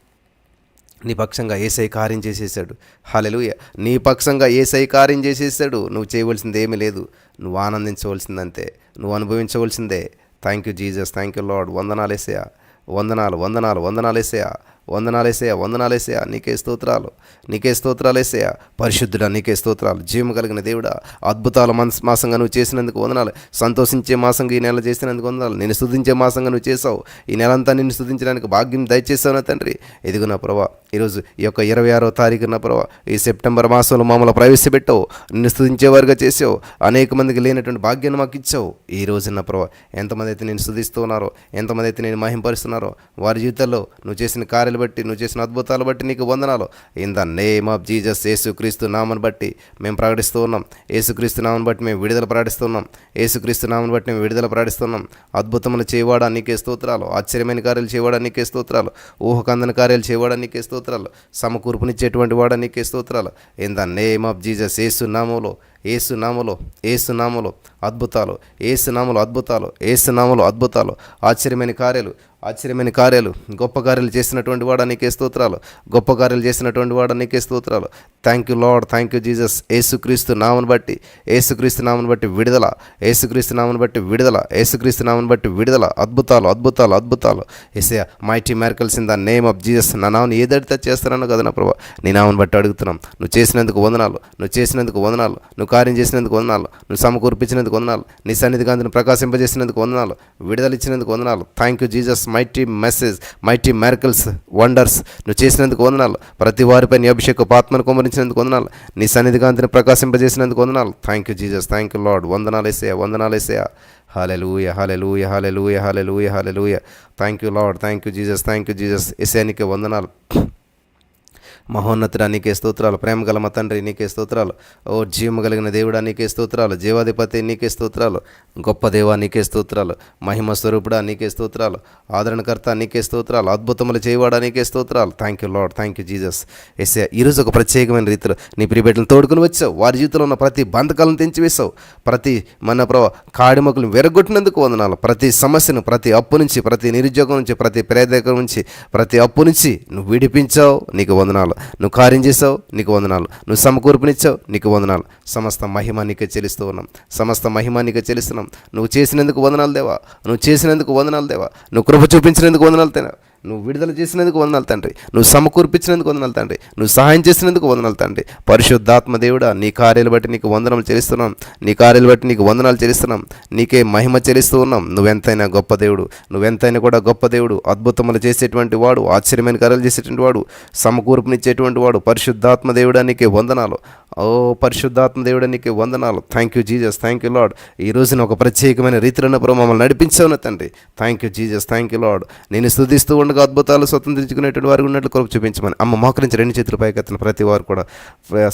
నీ పక్షంగా యేసయ్య కార్యం చేసేసాడు. హల్లెలూయా. నీ పక్షంగా యేసయ్య కార్యం చేసేసాడు. నువ్వు చేయవలసింది ఏమీ లేదు, నువ్వు ఆనందించవలసిందంతే, నువ్వు అనుభవించవలసిందే. Thank you Jesus, thank you Lord. వందనాలు యేసయ్యా, వందనాలు యేసయ్యా. నీకే స్తోత్రాలు యేసయ్యా. పరిశుద్ధుడా నీకే స్తోత్రాలు. జీవము కలిగిన దేవుడా, అద్భుతాల మాసంగా నువ్వు చేసినందుకు వందనాలు. సంతోషించే మాసంగా ఈ నెల చేసినందుకు వందనాలు. నేను స్తుతించే మాసంగా నువ్వు చేసావు. ఈ నెలంతా నిన్ను స్తుతించడానికి భాగ్యం దయచేసావు నా తండ్రి. ఎదుగు నా ప్రభా, ఈరోజు ఈ యొక్క 26వ తారీఖున ప్రభా ఈ సెప్టెంబర్ మాసంలో మమ్మల్ని ప్రవేశపెట్టావు, నిన్ను స్తుతించేవారుగా చేసావు. అనేక మందికి లేనటువంటి భాగ్యాన్ని మాకు ఇచ్చావు. ఈ రోజు నా ప్రభా ఎంతమంది అయితే నేను స్తుతిస్తూ ఉన్నారో, ఎంతమంది అయితే నేను మహింపరుస్తున్నారో, వారి జీవితాల్లో నువ్వు చేసిన కార్యాలు బట్టి, నువ్వు చేసిన అద్భుతాలు బట్టి నీకు వందనాలు. In the name of Jesus, యేసుక్రీస్తు నామను బట్టి మేము ప్రకటిస్తూ ఉన్నాం. యేసుక్రీస్తు నామను బట్టి మేము విడుదల ప్రకటిస్తున్నాం. అద్భుతములు చేయవాడా నీకే స్తోత్రాలు. ఆశ్చర్యమైన కార్యాలు చేయవాడా నీకే స్తోత్రాలు. ఊహకందని కార్యాలు చేయవాడా నీకే స్తోత్రాలు. సమకూర్పునిచ్చేటువంటి వాడా నీకే స్తోత్రాలు. In the name of Jesus, Yesu నామములో అద్భుతాలు, ఆశ్చర్యమైన కార్యాలు, గొప్ప కార్యాలు చేసినటువంటి వాడా నీకే స్తోత్రాలు. Thank you Lord, thank you Jesus. యేసుక్రీస్తు నామను బట్టి విడుదల, అద్భుతాలు. యేసయ్యా, mighty miracles in the name of Jesus. నా నామను ఏదడితే చేస్తానో కదా నా ప్రభా, నీ నామను బట్టి అడుగుతున్నాం. నువ్వు చేసినందుకు వందనాలు, నువ్వు కార్యం చేసినందుకు వందనాలు, నువ్వు సమకూర్పించినందుకు వందనాలు, నీ సన్నిధి కాంతిని ప్రకాశింపజేసినందుకు వందనాలు, విడుదల ఇచ్చినందుకు వందనాలు. Thank you Jesus. Mighty miracles, wonders నువ్వు చేసినందుకు వందనాలు. ప్రతి వారిపై నీ అభిషేకపు ఆత్మను కుమ్మరించినందుకు వందనాలు, నీ సన్నిధి కాంతిని ప్రకాశింపజేసినందుకు వందనాలు. Thank you Jesus, thank you Lord. వందనాలు యేసయ్యా. Hallelujah. Thank you Lord, thank you Jesus. యేసయ్యా నీకే వందనాలు. మహోన్నతుడా నీకే స్తోత్రాలు. ప్రేమ గల మా తండ్రి నీకే స్తోత్రాలు. ఓ జీవము కలిగిన దేవుడా నీకే స్తోత్రాలు. జీవాధిపతి నీకే స్తోత్రాలు. గొప్ప దేవా నీకే స్తోత్రాలు. మహిమ స్వరూపుడా నీకే స్తోత్రాలు. ఆదరణకర్త నీకే స్తోత్రాలు. అద్భుతములు చేయవాడా నీకే స్తోత్రాలు. Thank you Lord, thank you Jesus. యేసయ్యా, ఈరోజు ఒక ప్రత్యేకమైన రీతిలో నీ ప్రియబిడ్డలను తోడుకుని వచ్చావు. వారి జీవితంలో ఉన్న ప్రతి బంధకాలను తెంచివేశావు. ప్రతి మన ప్రభావ కాడిమకులను విరగొట్టినందుకు వందనాలు. ప్రతి సమస్యను, ప్రతి అప్పు నుంచి, ప్రతి నిరుద్యోగం నుంచి, ప్రతి పేదరికం నుంచి, ప్రతి అప్పు నుంచి నువ్వు విడిపించావు, నీకు వందనాలు. నువ్వు కార్యం చేసావు, నీకు వందనాలు. నువ్వు సమకూర్పునిచ్చావు, నీకు వందనాలు. సమస్త మహిమ నీకే చెల్లిస్తూ ఉన్నాం. నువ్వు చేసినందుకు వందనాలు దేవా. నువ్వు కృప చూపించినందుకు వందనాలు దేవా. నువ్వు విడుదల చేసినందుకు వందనాలు తండ్రి. నువ్వు సమకూర్పించినందుకు వందనాలు తండ్రి. నువ్వు సహాయం చేసినందుకు వందనాలు తండ్రి. పరిశుద్ధాత్మ దేవుడా, నీ కార్యాలు బట్టి నీకు వందనాలు చెల్లిస్తున్నాం. నీకే మహిమ చెల్లిస్తూ ఉన్నాం. నువ్వెంతైనా గొప్ప దేవుడు, అద్భుతములు చేసేటువంటి వాడు, ఆశ్చర్యమైన కార్యాలు చేసేటువంటి వాడు, సమకూర్పునిచ్చేటువంటి వాడు. పరిశుద్ధాత్మ దేవుడా నీకే వందనాలు. ఓ పరిశుద్ధాత్మ దేవుడా నీకే వందనాలు. Thank you Jesus, thank you lord. ఈ రోజున ఒక ప్రత్యేకమైన రీతిలో మమ్మల్ని నడిపించావు తండ్రి. Thank you Jesus, thank you lord. నేను స్తుతిస్తూ ఉండగా నూతనములుగా అద్భుతాలు స్వతంత్రించుకునేటువంటి వారు ఉన్నట్లు కృప చూపించమని. అమ్మ మోకరించి 2 చేతుల పైకెత్తండి ప్రతి వారు కూడా.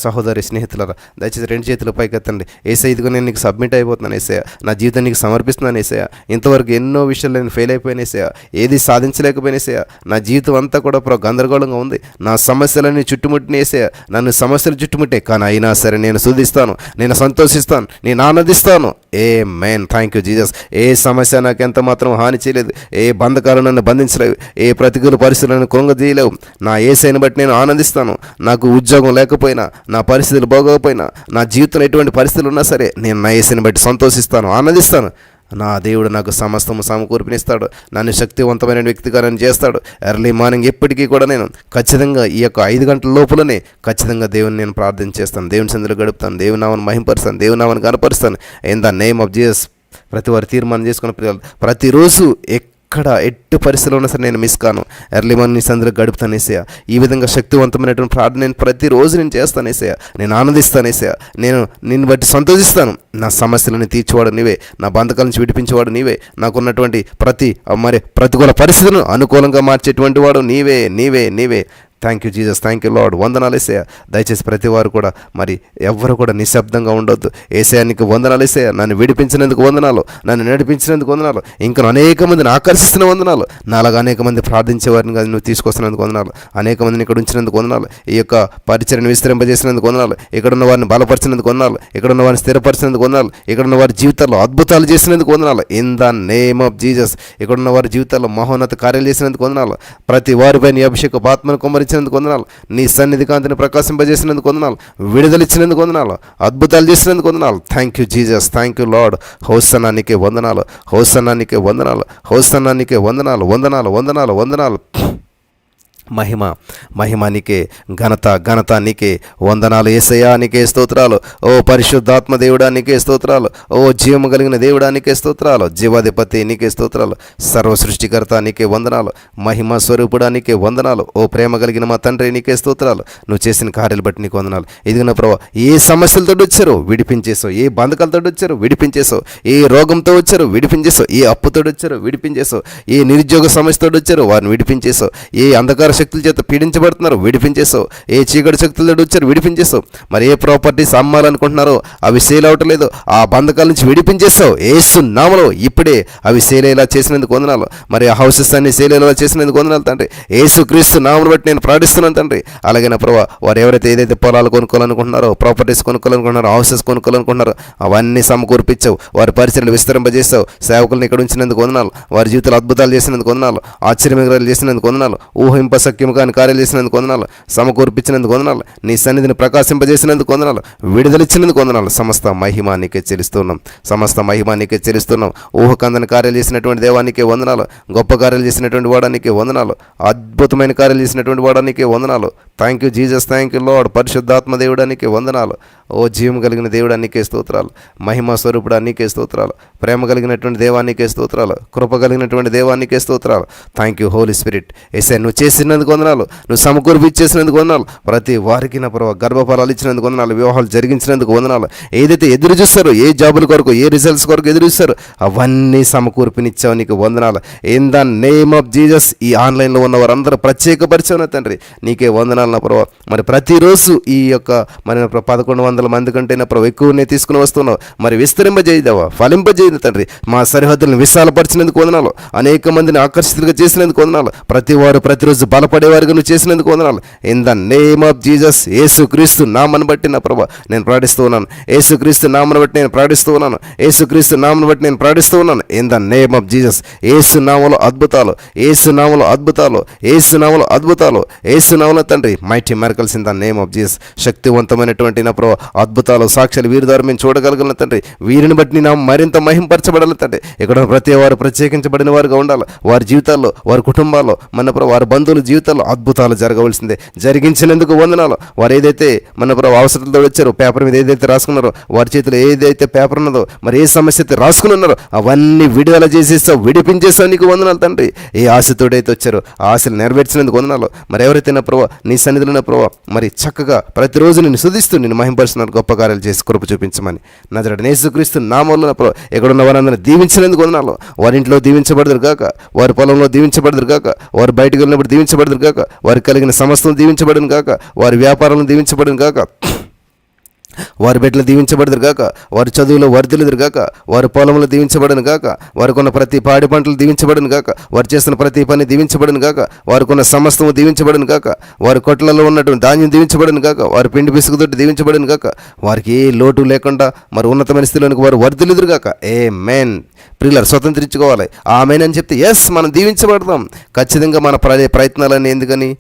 సహోదరి స్నేహితులారా దయచేసి 2 చేతుల పైకెత్తండి. ఏసయ్య ఇదిగో నేను నీకు సబ్మిట్ అయిపోతున్నాను ఏసయ్య, నా జీవితం నీకు సమర్పిస్తున్నాను ఏసయ్య. ఇంతవరకు ఎన్నో విషయాలు నేను ఫెయిల్ అయిపోయాను ఏసయ్య, ఏది సాధించలేకపోయినా ఏసయ్య. నా జీవితం అంతా కూడా గందరగోళంగా ఉంది, నా సమస్యలన్నీ చుట్టుముట్టిన ఏసయ్య, నన్ను సమస్యలు చుట్టుముట్టే. కానీ అయినా సరే నేను స్తుతిస్తాను, నేను సంతోషిస్తాను, నేను ఆనందిస్తాను. ఆమేన్. Thank you Jesus. ఏ సమస్య నాకు ఎంత మాత్రం హాని చేయలేదు, ఏ బంధకాలు నన్ను బంధించలేవు, ఏ ప్రతికూల పరిస్థితులను కృంగదీయలేవు. నా యేసయ్యను బట్టి నేను ఆనందిస్తాను. నాకు ఉద్యోగం లేకపోయినా, నా పరిస్థితులు బాగోకపోయినా, నా జీవితంలో ఎటువంటి పరిస్థితులు ఉన్నా సరే నేను నా యేసయ్యను బట్టి సంతోషిస్తాను, ఆనందిస్తాను. నా దేవుడు నాకు సమస్తము సమకూర్పినిస్తాడు, నన్ను శక్తివంతమైన వ్యక్తిగా నన్ను చేస్తాడు. ఎర్లీ మార్నింగ్ ఎప్పటికీ కూడా నేను ఖచ్చితంగా ఈ యొక్క 5 గంటల లోపలనే ఖచ్చితంగా దేవుని నేను ప్రార్థన చేస్తాను, దేవుని సందులో గడుపుతాను, దేవుని నామను మహింపరుస్తాను, దేవుని నామను కనపరుస్తాను. In the name of Jesus ప్రతి వారు తీర్మానం చేసుకున్న పిల్లలు ప్రతిరోజు ఎక్కడ ఎట్టి పరిస్థితుల్లో ఉన్నా సరే నేను మిస్ కాను, ఎర్లీ మార్నింగ్ సందులో గడుపుతాను ఏసయ్య. ఈ విధంగా శక్తివంతమైనటువంటి ప్రార్థన నేను ప్రతిరోజు నేను చేస్తాను ఏసయ్య. నేను ఆనందిస్తాను ఏసయ్య, నేను నిన్ను బట్టి సంతోషిస్తాను. నా సమస్యలను తీర్చేవాడు నీవే, నా బంధకాల నుంచి విడిపించేవాడు నీవే, నాకున్నటువంటి ప్రతికూల పరిస్థితులను అనుకూలంగా మార్చేటువంటి వాడు నీవే నీవే నీవే. Thank you Jesus, thank you Lord. వందనాలు ఏసయ్య. దయచేసి ప్రతి వారు కూడా ఎవ్వరు కూడా నిశ్శబ్దంగా ఉండొద్దు. ఏసయ్య నీకు వందనాలు ఏసయ్య, నన్ను విడిపించినందుకు వందనాలు, నన్ను నడిపించినందుకు వందనాలు, ఇంకా అనేక మందిని ఆకర్షిస్తున్న వందనాలు, నాలాగా అనేక మంది ప్రార్థించే వారిని కానీ నువ్వు తీసుకొస్తున్నందుకు వందనాలు, అనేక మందిని ఇక్కడ ఉంచినందుకు వందనాలు, ఈ యొక్క పరిచర్యను విస్తరింపజేసినందుకు వందనాలు, ఇక్కడ ఉన్న వారిని బలపరిచినందుకు వందనాలు, ఇక్కడ ఉన్న వారిని స్థిరపరిచినందుకు వందనాలు, ఇక్కడ ఉన్న వారి జీవితాల్లో అద్భుతాలు చేసినందుకు వందనాలు. In the name of Jesus ఇక్కడ ఉన్న వారి జీవితాల్లో మహోన్నత కార్యాలు చేసినందుకు వందనాలు. ప్రతి వారిపై నీ అభిషేక ఆత్మను కుమ్మరించినందుకు వందనాలు, నీ సన్నిధి కాంతిని ప్రకాశింపజేసినందుకు వందనాలు, విడుదలిచ్చినందుకు వందనాలు, అద్భుతాలు చేసినందుకు వందనాలు. Thank you Jesus, thank you lord. Hosanna నీకే వందనాలు, హోసన్నా నీకే వందనాలు, హోసన్నా నీకే వందనాలు, వందనాలు వందనాలు వందనాలు. మహిమ మహిమ నీకే, ఘనత ఘనత నీకే. వందనాలు యేసయ్యా, నీకే స్తోత్రాలు. ఓ పరిశుద్ధాత్మ దేవుడా నీకే స్తోత్రాలు. ఓ జీవము కలిగిన దేవుడా నీకే స్తోత్రాలు. జీవాధిపతి నీకే స్తోత్రాలు. సర్వ సృష్టికర్త నీకే వందనాలు. మహిమ స్వరూపుడా నీకే వందనాలు. ఓ ప్రేమ కలిగిన మా తండ్రి నీకే స్తోత్రాలు. నువ్వు చేసిన కార్యాలు బట్టి నీకు వందనాలు. ఇదిగో ప్రభా, ఏ సమస్యలతో వచ్చారో విడిపించేసావు, ఏ బంధకాలతో వచ్చారో విడిపించేసావు, ఏ రోగంతో వచ్చారో విడిపించేసావు, ఏ అప్పుతో వచ్చారో విడిపించేసావు, ఏ నిరుద్యోగ సమస్యతో వచ్చారో వారిని విడిపించేసావు, ఏ అంధకార శక్తుల చేత పీడించబడుతున్నారు విడిపించేసావు, ఏ చీకటి శక్తుల వచ్చారు విడిపించేసావు, మరి ఏ ప్రాపర్టీస్ అమ్మాలనుకుంటున్నారో అవి సేల్ అవటలేదు, ఆ బంధకాల నుంచి విడిపించేసావు యేసు నామములో. ఇప్పుడే అవి సేల్ అయ్యేలా చేసినందుకు వందనాలు. మరి ఆ హౌసెస్ అన్ని సేల్ అయ్యేలా చేసినందుకు వందనాలు తండ్రి. యేసుక్రీస్తు నామమును బట్టి నేను ప్రార్థిస్తున్నాను తండ్రి. అలాగే నా ప్రభా, వారు ఎవరైతే ఏదైతే పొలాలు కొనుక్కోవాలనుకుంటున్నారో, ప్రాపర్టీస్ కొనుక్కోవాలనుకుంటున్నారో, హౌసెస్ కొనుక్కోవాలనుకుంటున్నారో అవన్నీ సమకూర్పించావు, వారి పరిచయలు విస్తరింపజేసావు, సేవకులను ఇక్కడ ఉంచినందుకు వందనాలు, వారి జీవితాలు అద్భుతాలు చేసినందుకు వందనాలు, ఆశ్చర్యమిగ్రాలు చేసినందుకు వందనాలు, ఊహింపశక్యము కాని కార్యాలు చేసినందుకు వందనాలు, సమకూర్పించినందుకు వందనాలు, నీ సన్నిధిని ప్రకాశింపజేసినందుకు వందనాలు, విడుదలిచ్చినందుకు వందనాలు. సమస్త మహిమ నీకే చెల్లిస్తున్నాం, సమస్త మహిమ నీకే చెల్లిస్తున్నాం. ఊహకందని కార్యాలు చేసినటువంటి దేవానికే వందనాలు, గొప్ప కార్యాలు చేసినటువంటి వాడానికి వందనాలు, అద్భుతమైన కార్యాలు చేసినటువంటి వాడానికి వందనాలు. Thank you Jesus, thank you lord. పరిశుద్ధాత్మ దేవుడానికి వందనాలు. ఓ జీవం కలిగిన దేవుడానికే స్తోత్రాలు, మహిమ స్వరూపుడా నీకే స్తోత్రాలు, ప్రేమ కలిగినటువంటి దేవానికే స్తోత్రాలు, కృప కలిగినటువంటి దేవానికే స్తోత్రాలు. Thank you Holi spirit. ఏసే నువ్వు చేసినందుకు వందనాలు, నువ్వు సమకూర్పిచ్చేసినందుకు వందనాలు. ప్రతి వారికి నా ప్రభావ గర్భఫలాలు ఇచ్చినందుకు వందనాలు, వివాహాలు జరిగించినందుకు వందనాలు. ఏదైతే ఎదురు చూస్తారో, ఏ జాబుల కొరకు, ఏ రిజల్ట్స్ కొరకు ఎదురు చూస్తారో అవన్నీ సమకూర్పినిచ్చావు, నీకు వందనాలు. In the name of Jesus ఈ ఆన్లైన్లో ఉన్న వారందరూ ప్రత్యేకపరిచావు తండ్రి, నీకే వందనాలు నా ప్రభావ. మరి ప్రతిరోజు ఈ యొక్క మరి 1100 మంది కంటే నా ప్రభు ఎక్కువనే తీసుకుని వస్తున్నావు, మరి విస్తరింపజేయదావా, ఫలింపజేయదు తండ్రి. మా సరిహద్దులను విశాలపరిచినందుకు వందనాలు, అనేక మందిని ఆకర్షితులుగా చేసినందుకు వందనాలు, ప్రతి వారు ప్రతిరోజు బలపడేవారుగా నువ్వు చేసినందుకు వందనాలు. In the name of Jesus యేసుక్రీస్తు నామను బట్టి నా ప్రభా నేను ప్రార్థిస్తూ ఉన్నాను, యేసుక్రీస్తు నామను బట్టి నేను ప్రార్థిస్తూ ఉన్నాను, యేసుక్రీస్తు నామను బట్టి నేను ప్రార్థిస్తూ ఉన్నాను. In the name of Jesus. Yesu నామములో అద్భుతాలు, యేసు నామములో అద్భుతాలు, యేసు నామములో అద్భుతాలు, యేసు నామములో తండ్రి mighty miracles in the name of Jesus. శక్తివంతమైనటువంటి నా ప్రభా అద్భుతాలు, సాక్ష్యాలు వీరి ద్వారా మేము చూడగలగలను తండ్రి. వీరిని బట్టి నీ నామం మరింత మహింపరచబడాలి తండ్రి. ఇక్కడ ప్రతి వారు ప్రత్యేకించబడిన వారుగా ఉండాలి. వారి జీవితాల్లో, వారి కుటుంబాల్లో, మన ప్రభు వారి బంధువుల జీవితాల్లో అద్భుతాలు జరగవలసిందే. జరిగించినందుకు వందనాలు. వారు ఏదైతే మన ప్రభు అవసరాలతో వచ్చారో, పేపర్ మీద ఏదైతే రాసుకున్నారో, వారి చేతిలో ఏదైతే పేపర్ ఉన్నదో, మరి ఏ సమస్య అయితే రాసుకుని ఉన్నారో అవన్నీ విడుదల చేసేస్తావు, విడిపించేస్తావు, నీకు వందనాలు తండ్రి. ఏ ఆశతోడైతే వచ్చారో ఆ ఆశలు నెరవేర్చినందుకు వందనాలు. మరి ఎవరైతే నా ప్రభు నీ సన్నిధిలో ప్రభావ మరి చక్కగా ప్రతిరోజు నిన్ను స్తుతిస్తూ నిన్ను మహింపరుస్తున్న గొప్ప కార్యాలు చేసి కృప చూపించమని నజరేయుడైన యేసుక్రీస్తు నామములో ప్రభావ ఎక్కడున్న వారందరినీ దీవించినందుకు వందనాలు. వారి ఇంట్లో దీవించబడదురు గాక, వారి పొలంలో దీవించబడదురు గాక, వారు బయటకు వెళ్ళినప్పుడు దీవించబడదురు గాక, వారికి కలిగిన సమస్తం దీవించబడును గాక, వారి వ్యాపారాలను దీవించబడును గాక, వారి బిడ్డలు దీవించబడదురు గాక, వారి చదువులో వర్ధిల్లుదురు గాక, వారి పొలంలో దీవించబడను గాక, వారికున్న ప్రతి పాడి పంటలు దీవించబడను గాక, వారు చేస్తున్న ప్రతి పని దీవించబడను గాక, వారికున్న సమస్తము దీవించబడను గాక, వారి కొట్లలో ఉన్నటువంటి ధాన్యం దీవించబడను గాక, వారి పిండి పిసుకుతోటి దీవించబడను గాక, వారికి ఏ లోటు లేకుండా మరి ఉన్నతమైన స్థితిలోనికి వారు వర్ధిల్లుదురు గాక. ఆమేన్. ప్రియులారా, స్వతంత్రించుకోవాలి. ఆమేన్ అని చెప్తే ఎస్ మనం దీవించబడతాం. ఖచ్చితంగా మన ప్రయత్నాలన్నీ ఎందుకని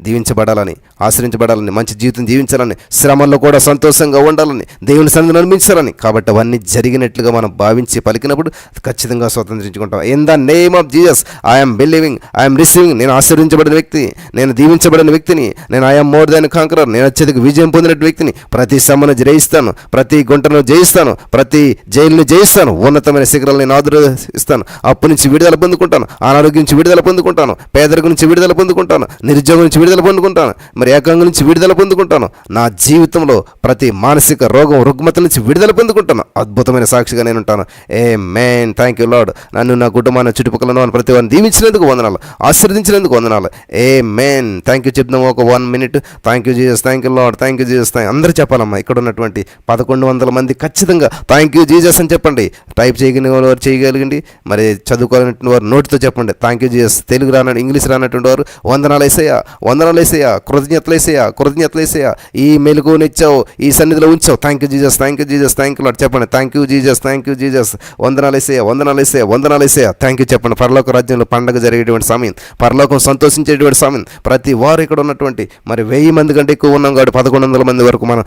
దీవించబడాలని, ఆశ్రయించబడాలని, మంచి జీవితం జీవించాలని, శ్రమల్లో కూడా సంతోషంగా ఉండాలని, దేవుని సన్నిధిని అనిపించాలని. కాబట్టి అవన్నీ జరిగినట్లుగా మనం భావించి పలికినప్పుడు ఖచ్చితంగా స్వతంత్రించుకుంటాం. In the name of Jesus I'm believing, I'm receiving. నేను ఆశీర్వించబడిన వ్యక్తి, నేను దీవించబడిన వ్యక్తిని, నేను ఐఎమ్ మోర్ దాన్ కాంకరర్, నేను అత్యధిక విజయం పొందిన వ్యక్తిని. ప్రతి శ్రమను జయిస్తాను, ప్రతి గుంటను జయిస్తాను, ప్రతి జైలుని జయిస్తాను, ఉన్నతమైన శిఖరాలను నేను ఆదరిస్తాను. అప్పు నుంచి విడుదల పొందుకుంటాను, అనారోగ్యం నుంచి విడుదల పొందుకుంటాను, పేదరికం నుంచి విడుదల పొందుకుంటాను, నిరుద్యోగం నుంచి విడుదల పొందుకుంటాను, మరి ఏకాంగం నుంచి విడుదల పొందుకుంటాను. నా జీవితంలో ప్రతి మానసిక రోగం రుగ్మత నుంచి విడుదల పొందుకుంటాను. అద్భుతమైన సాక్షిగా నేను ఉంటాను. ఆమేన్. Thank you Lord. నన్ను, నా కుటుంబాన్ని, చుట్టుపక్కల ఉన్న ప్రతి వారిని దీవించినందుకు వందనాలు, ఆశీర్వదించినందుకు వందనాలు. ఆమేన్. థ్యాంక్ యూ చెప్దాం ఒక 1 minute. Thank you Jesus, thank you Lord, thank you Jesus. అందరూ చెప్పాలమ్మా. ఇక్కడ ఉన్నటువంటి 1100 మంది ఖచ్చితంగా థ్యాంక్ యూ జీసస్ అని చెప్పండి. టైప్ చేయగలిగిన వారు చేయగలిగండి, మరి చదువుకోవాలన్నటువంటి వారు నోటితో చెప్పండి థ్యాంక్ యూ జీసస్. తెలుగు రానట్టు, ఇంగ్లీష్ రానటువంటి వారు వందనాలు యేసయ్యా, వందనాలు యేసయ్యా, కృతజ్ఞతలు యేసయ్యా, కృతజ్ఞతలు యేసయ్యా. ఈ మెలుగునిచ్చావు, ఈ సన్నిధిలో ఉంచావు. Thank you Jesus, thank you Jesus, thank you Lord చెప్పండి. Thank you Jesus, thank you Jesus. వందనాలు యేసయ్యా, వందనాలు యేసయ్యా, వందనాలు యేసయ్యా. థ్యాంక్ యూ చెప్పండి. పరలోక రాజ్యంలో పండగ జరిగేటువంటి సమయం, పరలోకం సంతోషించేటువంటి సమయం. ప్రతి వారు ఇక్కడ ఉన్నటువంటి మరి 1000 మంది కంటే ఎక్కువ ఉన్నాం కాబట్టి 1100 మంది వరకు మనం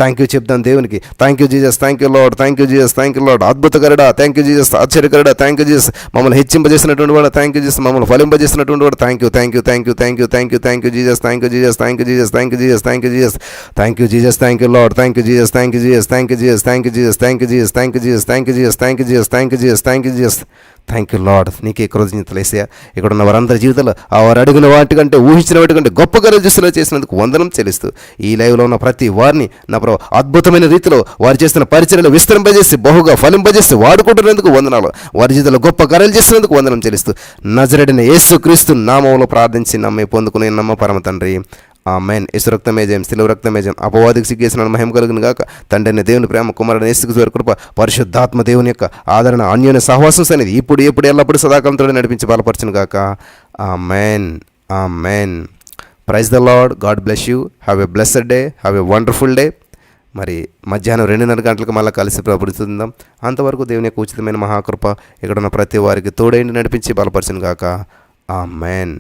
థ్యాంక్ యూ చెప్తాం దేవునికి. Thank you Jesus, thank you Lord, thank you Jesus, thank you Lord. అద్భుతకరుడా, థ్యాంక్ యూ జీసస్. ఆశ్చర్యకరుడా, థ్యాంక్ యూ జీసస్. మమ్మల్ని హెచ్చింపజేసినటువంటి వాడు థ్యాంక్ యూ జీసస్. మమ్మల్ని ఫలింపజేసినటువంటి వాడు thank you, thank you, thank you, thank you, thank you, thank you Jesus, thank you Jesus, thank you Jesus, thank you Jesus, thank you Jesus, thank you Jesus, thank you Lord, thank you Jesus, thank you Jesus, thank you Jesus, thank you Jesus, thank you Jesus, thank you Jesus, thank you Jesus, thank you Jesus, thank you Jesus, thank you Jesus, thank you lord. నీకే కృతజ్ఞతలు యేసయ్యా. ఇక్కడ ఉన్న వారందరి జీవితంలో ఆ వారు అడిగిన వాటికంటే, ఊహించిన వాటికంటే గొప్ప కార్యాలు చేసినందుకు వందనం చెల్లిస్తూ ఈ లైవ్లో ఉన్న ప్రతి వారిని నా ప్రభు అద్భుతమైన రీతిలో వారు చేస్తున్న పరిచర్యలు విస్తరింపజేసి బహుగా ఫలింపజేసి వాడుకుంటున్నందుకు వందనాలు. వారి జీవితంలో గొప్ప కార్యాలు చేసినందుకు వందనం చెల్లిస్తూ నజరేయుడైన యేసుక్రీస్తు నామములో ప్రార్థించి నమ్మి పొందుకునే నమ్మ పరమ తండ్రి. ఆమేన్. యేసు రక్తమే జయం, శిలువ రక్తమే జయం. అపవాదికి సిగ్గేసిన మహిమ కలుగును గాక. తండ్రిని దేవుని ప్రేమ, కుమారుని యేసుక్రీస్తు కృప, పరిశుద్ధాత్మ దేవుని యొక్క ఆదరణ, అన్యోన్య సహవాసం అనేది ఇప్పుడు ఎప్పుడు ఎల్లప్పుడు సదాకాలంతో నడిపించి బలపరచును గాక. Amen. Amen. Praise the Lord. God bless you. Have a blessed day. Have a wonderful day. మరి మధ్యాహ్నం 2:30 గంటలకు మళ్ళీ కలిసి ప్రభుత్వం. అంతవరకు దేవుని యొక్క ఉచితమైన మహాకృప ఇక్కడ ఉన్న ప్రతి వారికి తోడైండి నడిపించి బలపరచును గాక. ఆమేన్.